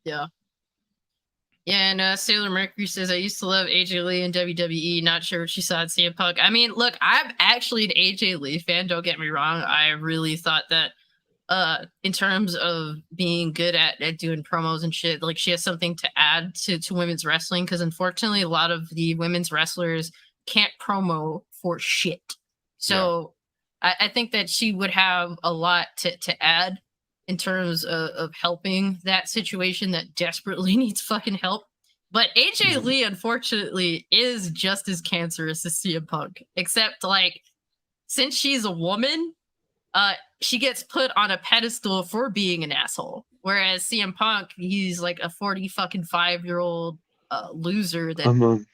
Yeah. Yeah, and Sailor Mercury says, I used to love AJ Lee in WWE. Not sure what she saw at CM Punk. I mean, look, I'm actually an AJ Lee fan. Don't get me wrong. I really thought that in terms of being good at doing promos and shit, like, she has something to add to women's wrestling, because unfortunately a lot of the women's wrestlers can't promo for shit. So I think that she would have a lot to add in terms of helping that situation that desperately needs fucking help. But AJ Lee, unfortunately, is just as cancerous as CM Punk, except, like, since she's a woman, she gets put on a pedestal for being an asshole. Whereas CM Punk, he's like a 45-year-old loser that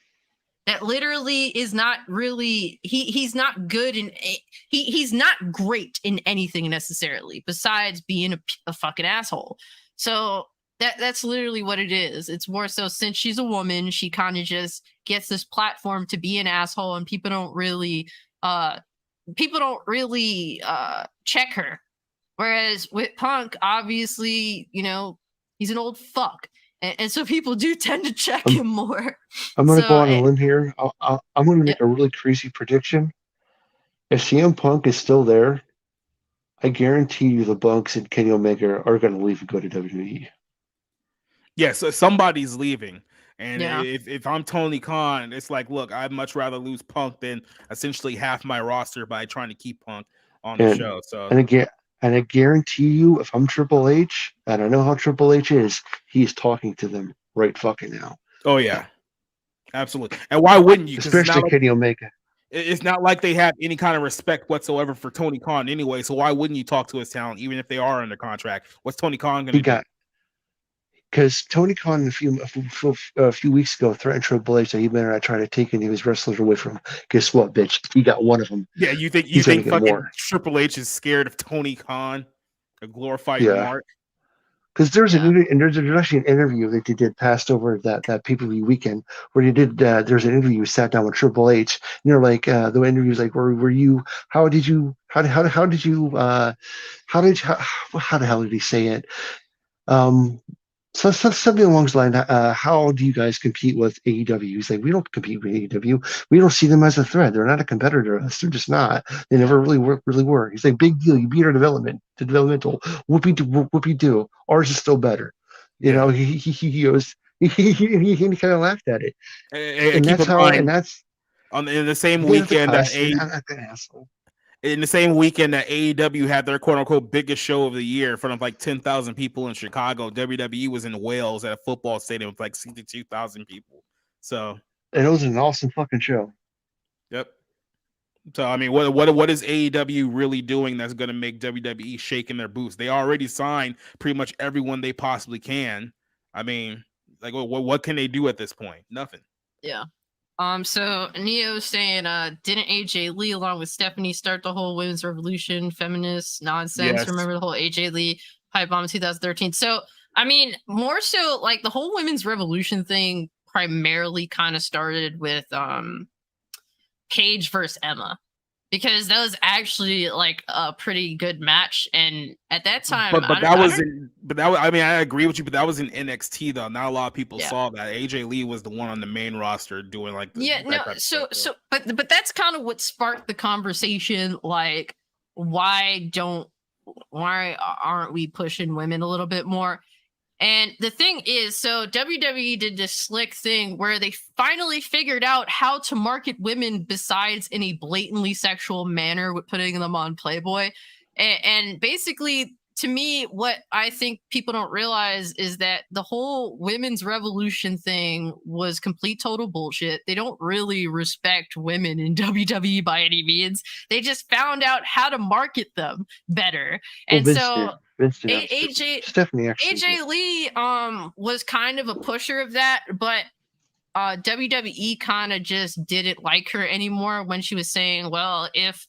literally is not really, he's not good in, he's not great in anything necessarily besides being a fucking asshole. So that's literally what it is. It's more so, since she's a woman, she kind of just gets this platform to be an asshole, and people don't really check her. Whereas with Punk, obviously, he's an old fuck. And so people do tend to check him more. I'm going to go on a limb here. I'm going to make a really crazy prediction. If CM Punk is still there, I guarantee you the Bunks and Kenny Omega are going to leave and go to WWE. Yeah, so somebody's leaving. And if I'm Tony Khan, it's like, look, I'd much rather lose Punk than essentially half my roster by trying to keep Punk on the show. So And I guarantee you, if I'm Triple H, and I know how Triple H is, he's talking to them right fucking now. Oh, yeah. Absolutely. And why wouldn't you? Especially Kenny Omega. It's not like they have any kind of respect whatsoever for Tony Khan anyway, so why wouldn't you talk to his talent, even if they are under contract? What's Tony Khan going to do? Because Tony Khan a few weeks ago threatened Triple H that he better not try to take any of his wrestlers away from him. Guess what, bitch? He got one of them. Yeah, you think fucking Triple H is scared of Tony Khan, a glorified mark? Because there's actually an interview that they did passed over that pay-per-view weekend where they did. There's an interview sat down with Triple H, and they're like, the interview's like, were you? How the hell did he say it? So something along those lines. How do you guys compete with AEW? He's like, we don't compete with AEW. We don't see them as a threat. They're not a competitor to us. They're just not. They never really were. He's like, big deal. You beat our developmental. Whoopie do. Ours is still better. You know, he goes. He kind of laughed at it, and keep that's in how. mind, And that's in the same weekend that I'm not an asshole. In the same weekend that AEW had their quote unquote biggest show of the year in front of like 10,000 people in Chicago, WWE was in Wales at a football stadium with like 62,000 people. So, and it was an awesome fucking show. Yep. So I mean, what is AEW really doing that's going to make WWE shake in their boots? They already signed pretty much everyone they possibly can. I mean, like what can they do at this point? Nothing. Yeah. So Neo's saying, didn't AJ Lee along with Stephanie start the whole women's revolution, feminist nonsense? Yes. Remember the whole AJ Lee pipe bomb in 2013? So, I mean, more so like the whole women's revolution thing primarily kind of started with Paige versus Emma, because that was actually like a pretty good match, and at that time, I mean, I agree with you, but that was in NXT though. Not a lot of people saw that. AJ Lee was the one on the main roster doing like but that's kind of what sparked the conversation. Like, why aren't we pushing women a little bit more? And the thing is, so WWE did this slick thing where they finally figured out how to market women besides in a blatantly sexual manner with putting them on Playboy. And basically, to me, what I think people don't realize is that the whole women's revolution thing was complete total bullshit. They don't really respect women in WWE by any means. They just found out how to market them better. And Stephanie AJ Lee was kind of a pusher of that, but WWE kind of just didn't like her anymore when she was saying, well, if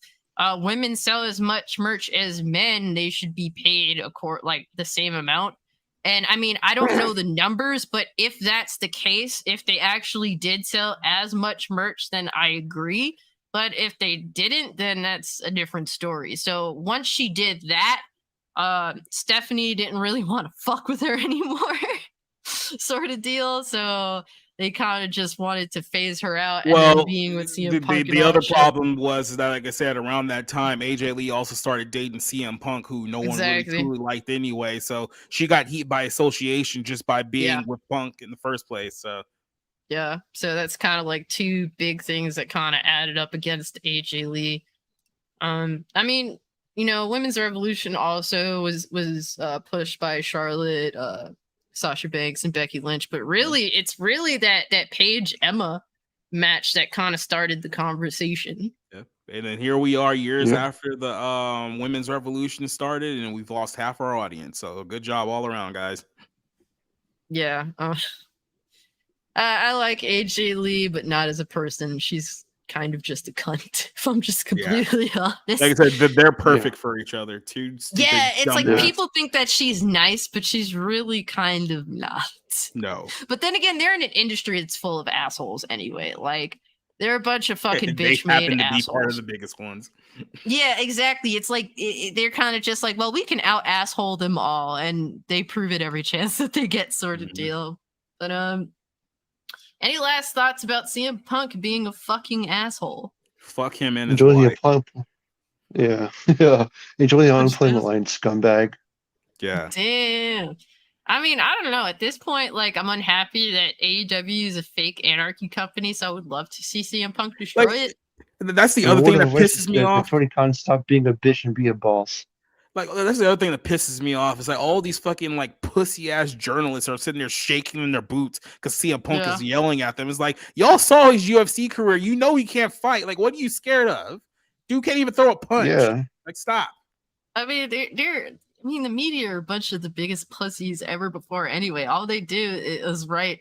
women sell as much merch as men, they should be paid like the same amount. And I mean, I don't know the numbers, but if that's the case, if they actually did sell as much merch, then I agree. But if they didn't, then that's a different story. So once she did that, Stephanie didn't really want to fuck with her anymore, sort of deal. So they kind of just wanted to phase her out. And then being with CM Punk. The other problem was that, like I said, around that time, AJ Lee also started dating CM Punk, who no one really truly liked anyway. So she got heat by association just by being with Punk in the first place. So yeah, so that's kind of like two big things that kind of added up against AJ Lee. I mean, you know, women's revolution also was pushed by Charlotte, Sasha Banks, and Becky Lynch, but really, it's really that Paige Emma match that kind of started the conversation. Yeah. And then here we are years after the women's revolution started, and we've lost half our audience. So good job all around, guys. Yeah, I like AJ Lee, but not as a person. She's kind of just a cunt, if I'm just completely honest. Like I said, they're perfect for each other. It's like people think that she's nice, but she's really kind of not. No. But then again, they're in an industry that's full of assholes anyway. Like, they're a bunch of fucking bitch-made assholes. Be part of the biggest ones. Yeah, exactly. It's like they're kind of just like, well, we can out-asshole them all, and they prove it every chance that they get, sort of deal. But any last thoughts about CM Punk being a fucking asshole? Fuck him and his enjoy wife. Enjoy the unemployment line, scumbag. Yeah. Damn. I mean, I don't know. At this point, like, I'm unhappy that AEW is a fake anarchy company, so I would love to see CM Punk destroy it. That's the other thing that pisses me off. Tony Khan, stop being a bitch and be a boss. Like, that's the other thing that pisses me off. Is like all these fucking like pussy ass journalists are sitting there shaking in their boots because CM Punk is yelling at them. It's like, y'all saw his UFC career. You know he can't fight. Like, what are you scared of? Dude can't even throw a punch. Yeah. Like, stop. I mean, the media are a bunch of the biggest pussies ever before anyway. All they do is write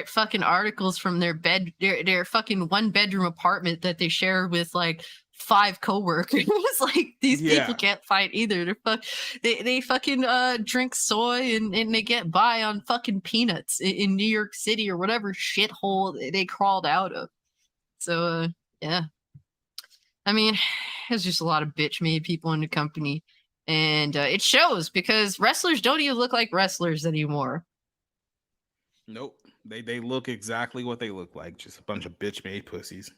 fucking articles from their fucking 1-bedroom apartment that they share with like 5 coworkers. Like, these people can't fight either. They fucking drink soy and they get by on fucking peanuts in New York City or whatever shithole they crawled out of. So yeah. I mean, there's just a lot of bitch-made people in the company. And it shows because wrestlers don't even look like wrestlers anymore. Nope. They look exactly what they look like. Just a bunch of bitch-made pussies.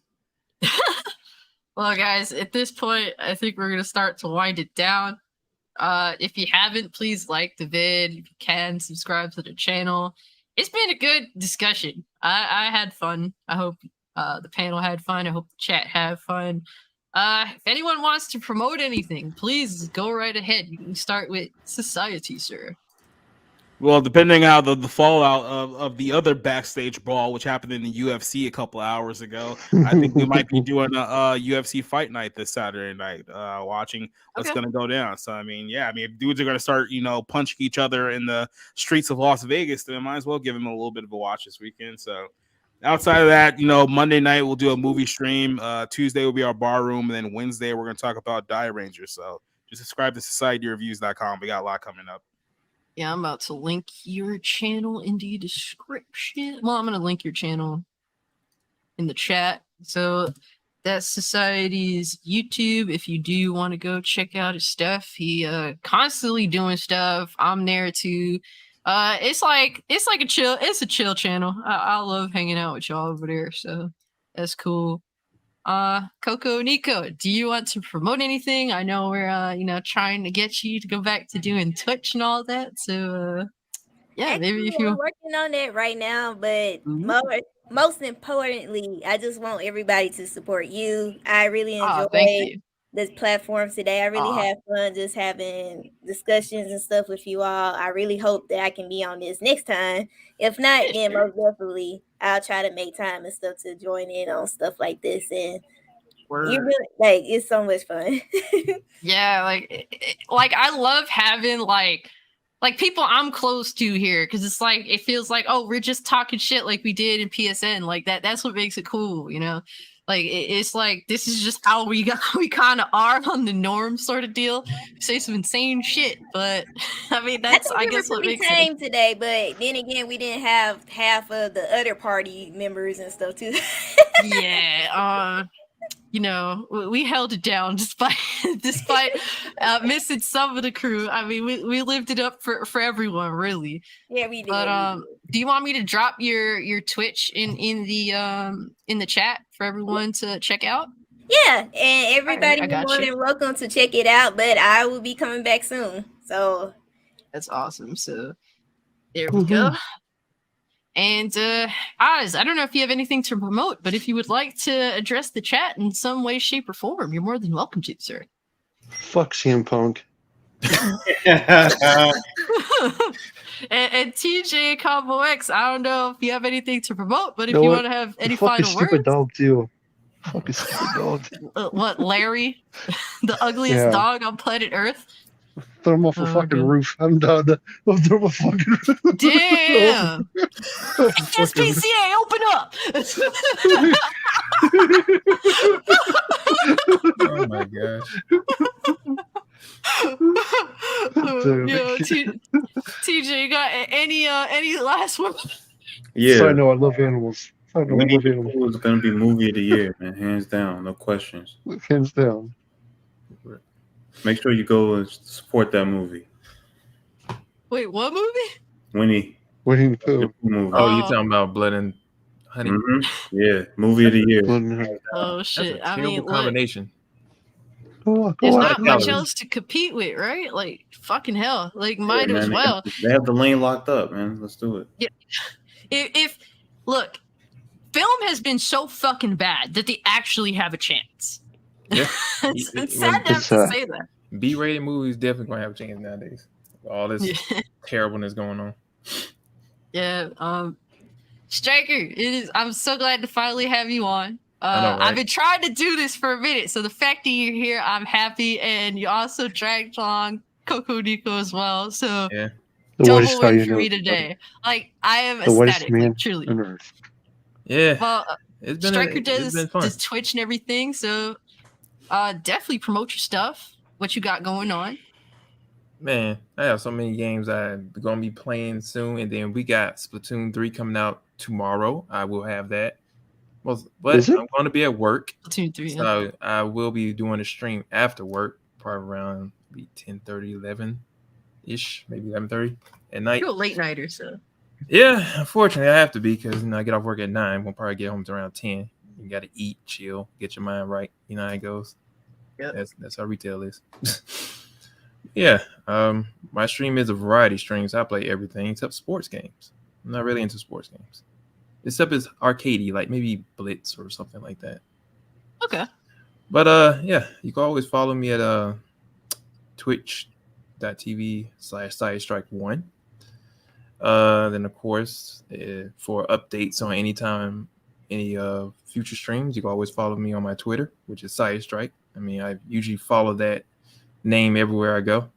Well, guys, at this point, I think we're going to start to wind it down. If you haven't, please like the vid. If you can, subscribe to the channel. It's been a good discussion. I had fun. I hope the panel had fun. I hope the chat had fun. If anyone wants to promote anything, please go right ahead. You can start with Society, sir. Well, depending how the fallout of the other backstage brawl, which happened in the UFC a couple of hours ago, I think we might be doing a UFC fight night this Saturday night, watching what's going to go down. So, if dudes are going to start, punching each other in the streets of Las Vegas, then I might as well give them a little bit of a watch this weekend. So, outside of that, Monday night we'll do a movie stream. Tuesday will be our bar room, and then Wednesday we're going to talk about Die Ranger. So, just subscribe to SocietyReviews.com. We got a lot coming up. Yeah, I'm about to link your channel in the description. Well, I'm going to link your channel in the chat. So that's Society's YouTube. If you do want to go check out his stuff, he constantly doing stuff. I'm there too. It's a chill channel. I love hanging out with y'all over there. So that's cool. Coco Nico, do you want to promote anything? I know we're trying to get you to go back to doing Twitch and all that. So yeah, actually, maybe if you're working on that right now, but most importantly, I just want everybody to support you. I really enjoyed this platform today. I really had fun just having discussions and stuff with you all. I really hope that I can be on this next time. If not, then most definitely I'll try to make time and stuff to join in on stuff like this. And you really it's so much fun. Yeah, like I love having like people I'm close to here, because it's like it feels like, oh, we're just talking shit like we did in PSN. Like that's what makes it cool, Like it's like this is just how we kind of are on the norm sort of deal. Say some insane shit, but that's I guess what makes it today. But then again, we didn't have half of the other party members and stuff too. Yeah, we held it down despite missing some of the crew. We lived it up for everyone, really. Yeah, we did. But do you want me to drop your Twitch in the chat for everyone to check out? Yeah, and everybody is more than welcome to check it out. But I will be coming back soon. So that's awesome. So there we go. And Oz, I don't know if you have anything to promote, but if you would like to address the chat in some way, shape, or form, you're more than welcome to, sir. Fuck CM Punk. and TJ Combo X, I don't know if you have anything to promote, but if you want to have any final words. Stupid dog too. Fuck a stupid dog. What, Larry? The ugliest dog on planet Earth? Throw him off a fucking roof. I'm done. I'll throw him off a fucking roof. Damn. SPCA, open up. Oh my gosh. TJ, you got any last words? Yeah. So I know I love animals. Winnie the Pooh is gonna be movie of the year, man. Hands down, no questions. Hands down. Make sure you go and support that movie. Wait, what movie? Winnie the Pooh movie. Oh, you talking about Blood and Honey? Mm-hmm. Yeah, movie of the year. Oh shit! That's a terrible combination. There's not much else to compete with, right? Like fucking hell, like might as well. They have the lane locked up, man. Let's do it. Yeah. If look, film has been so fucking bad that they actually have a chance. Yeah. it's sad to have to say that. B-rated movies definitely gonna have a chance nowadays. All this terribleness going on. Yeah. Striker, it is. I'm so glad to finally have you on. I know, right? I've been trying to do this for a minute, so the fact that you're here, I'm happy. And you also dragged along Coco Nico as well. So double win for me today. Like I am ecstatic, like, truly. Yeah. Well, it's been Striker does Twitch and everything, so definitely promote your stuff. What you got going on? Man, I have so many games I'm gonna be playing soon, and then we got Splatoon 3 coming out tomorrow. I will have that. But I'm going to be at work, Splatoon 3, so I will be doing a stream after work, probably around be 10:30, 11 ish, maybe 11:30 at night. You're a late nighter, so. Yeah, unfortunately, I have to be because I get off work at 9. We'll probably get home to around 10. You got to eat, chill, get your mind right. You know how it goes. Yep. That's how retail is. Yeah, my stream is a variety stream. So I play everything except sports games. I'm not really into sports games, except it's arcadey, like maybe Blitz or something like that. Okay. But yeah, you can always follow me at twitch.tv/Cyusstrike1. Then of course, for updates on any future streams, you can always follow me on my Twitter, which is Cyusstrike. I mean, I usually follow that name everywhere I go,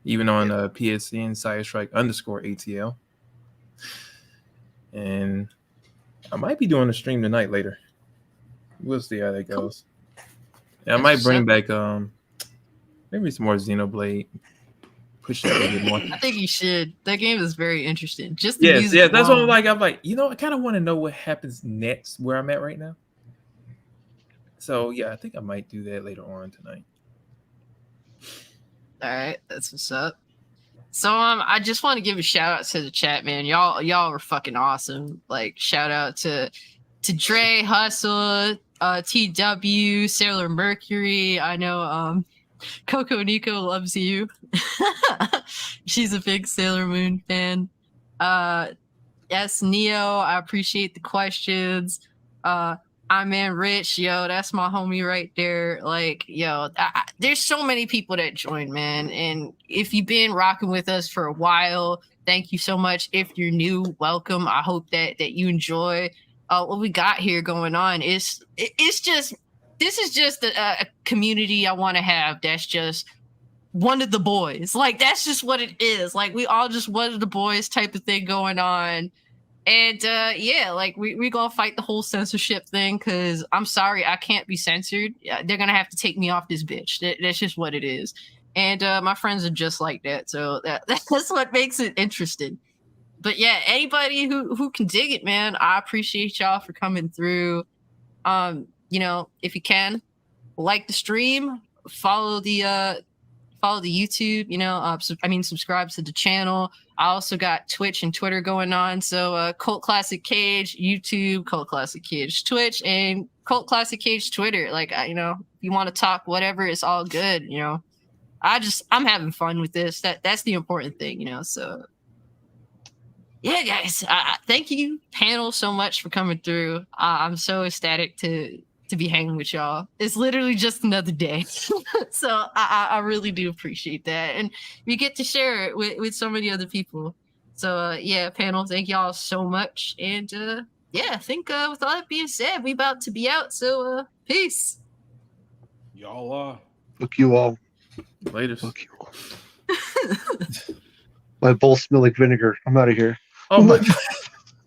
even on PSN Cyusstrike_ATL. And I might be doing a stream tonight later. We'll see how that goes. And I might bring back maybe some more Xenoblade. Push that a little bit more. I think you should. That game is very interesting. Just the Yes, music yeah. That's what alone. I'm like, I kind of want to know what happens next where I'm at right now. So yeah, I think I might do that later on tonight. All right, that's what's up. So I just want to give a shout out to the chat, man. Y'all are fucking awesome. Like, shout out to Dre, Hustle, TW, Sailor Mercury. I know Coco Nico loves you. She's a big Sailor Moon fan. Yes, Neo, I appreciate the questions. I'm in Rich, yo, that's my homie right there. Like, yo, there's so many people that join, man. And if you've been rocking with us for a while, thank you so much. If you're new, welcome. I hope that you enjoy what we got here going on. This is just a community I want to have. That's just one of the boys. Like, that's just what it is. Like, we all just one of the boys type of thing going on. And yeah, like we gonna fight the whole censorship thing, because I'm sorry, I can't be censored. They're gonna have to take me off this bitch. That's just what it is. And my friends are just like that, so that's what makes it interesting. But yeah, anybody who can dig it, man, I appreciate y'all for coming through. You know, if you can, like the stream, follow the YouTube, you know, subscribe to the channel. I also got Twitch and Twitter going on. So Cult Classic Cage, YouTube, Cult Classic Cage, Twitch, and Cult Classic Cage, Twitter. Like, you know, if you want to talk, whatever, it's all good, you know. I'm having fun with this. That's the important thing, you know. So yeah, guys, thank you, panel, so much for coming through. I'm so ecstatic to be hanging with y'all. It's literally just another day. So I really do appreciate that. And we get to share it with so many other people. So yeah, panel, thank y'all so much. And yeah, I think with all that being said, we about to be out. So peace. Y'all Fuck you all. Later. Fuck you all. My bowls smell like vinegar. I'm out of here. Oh my God.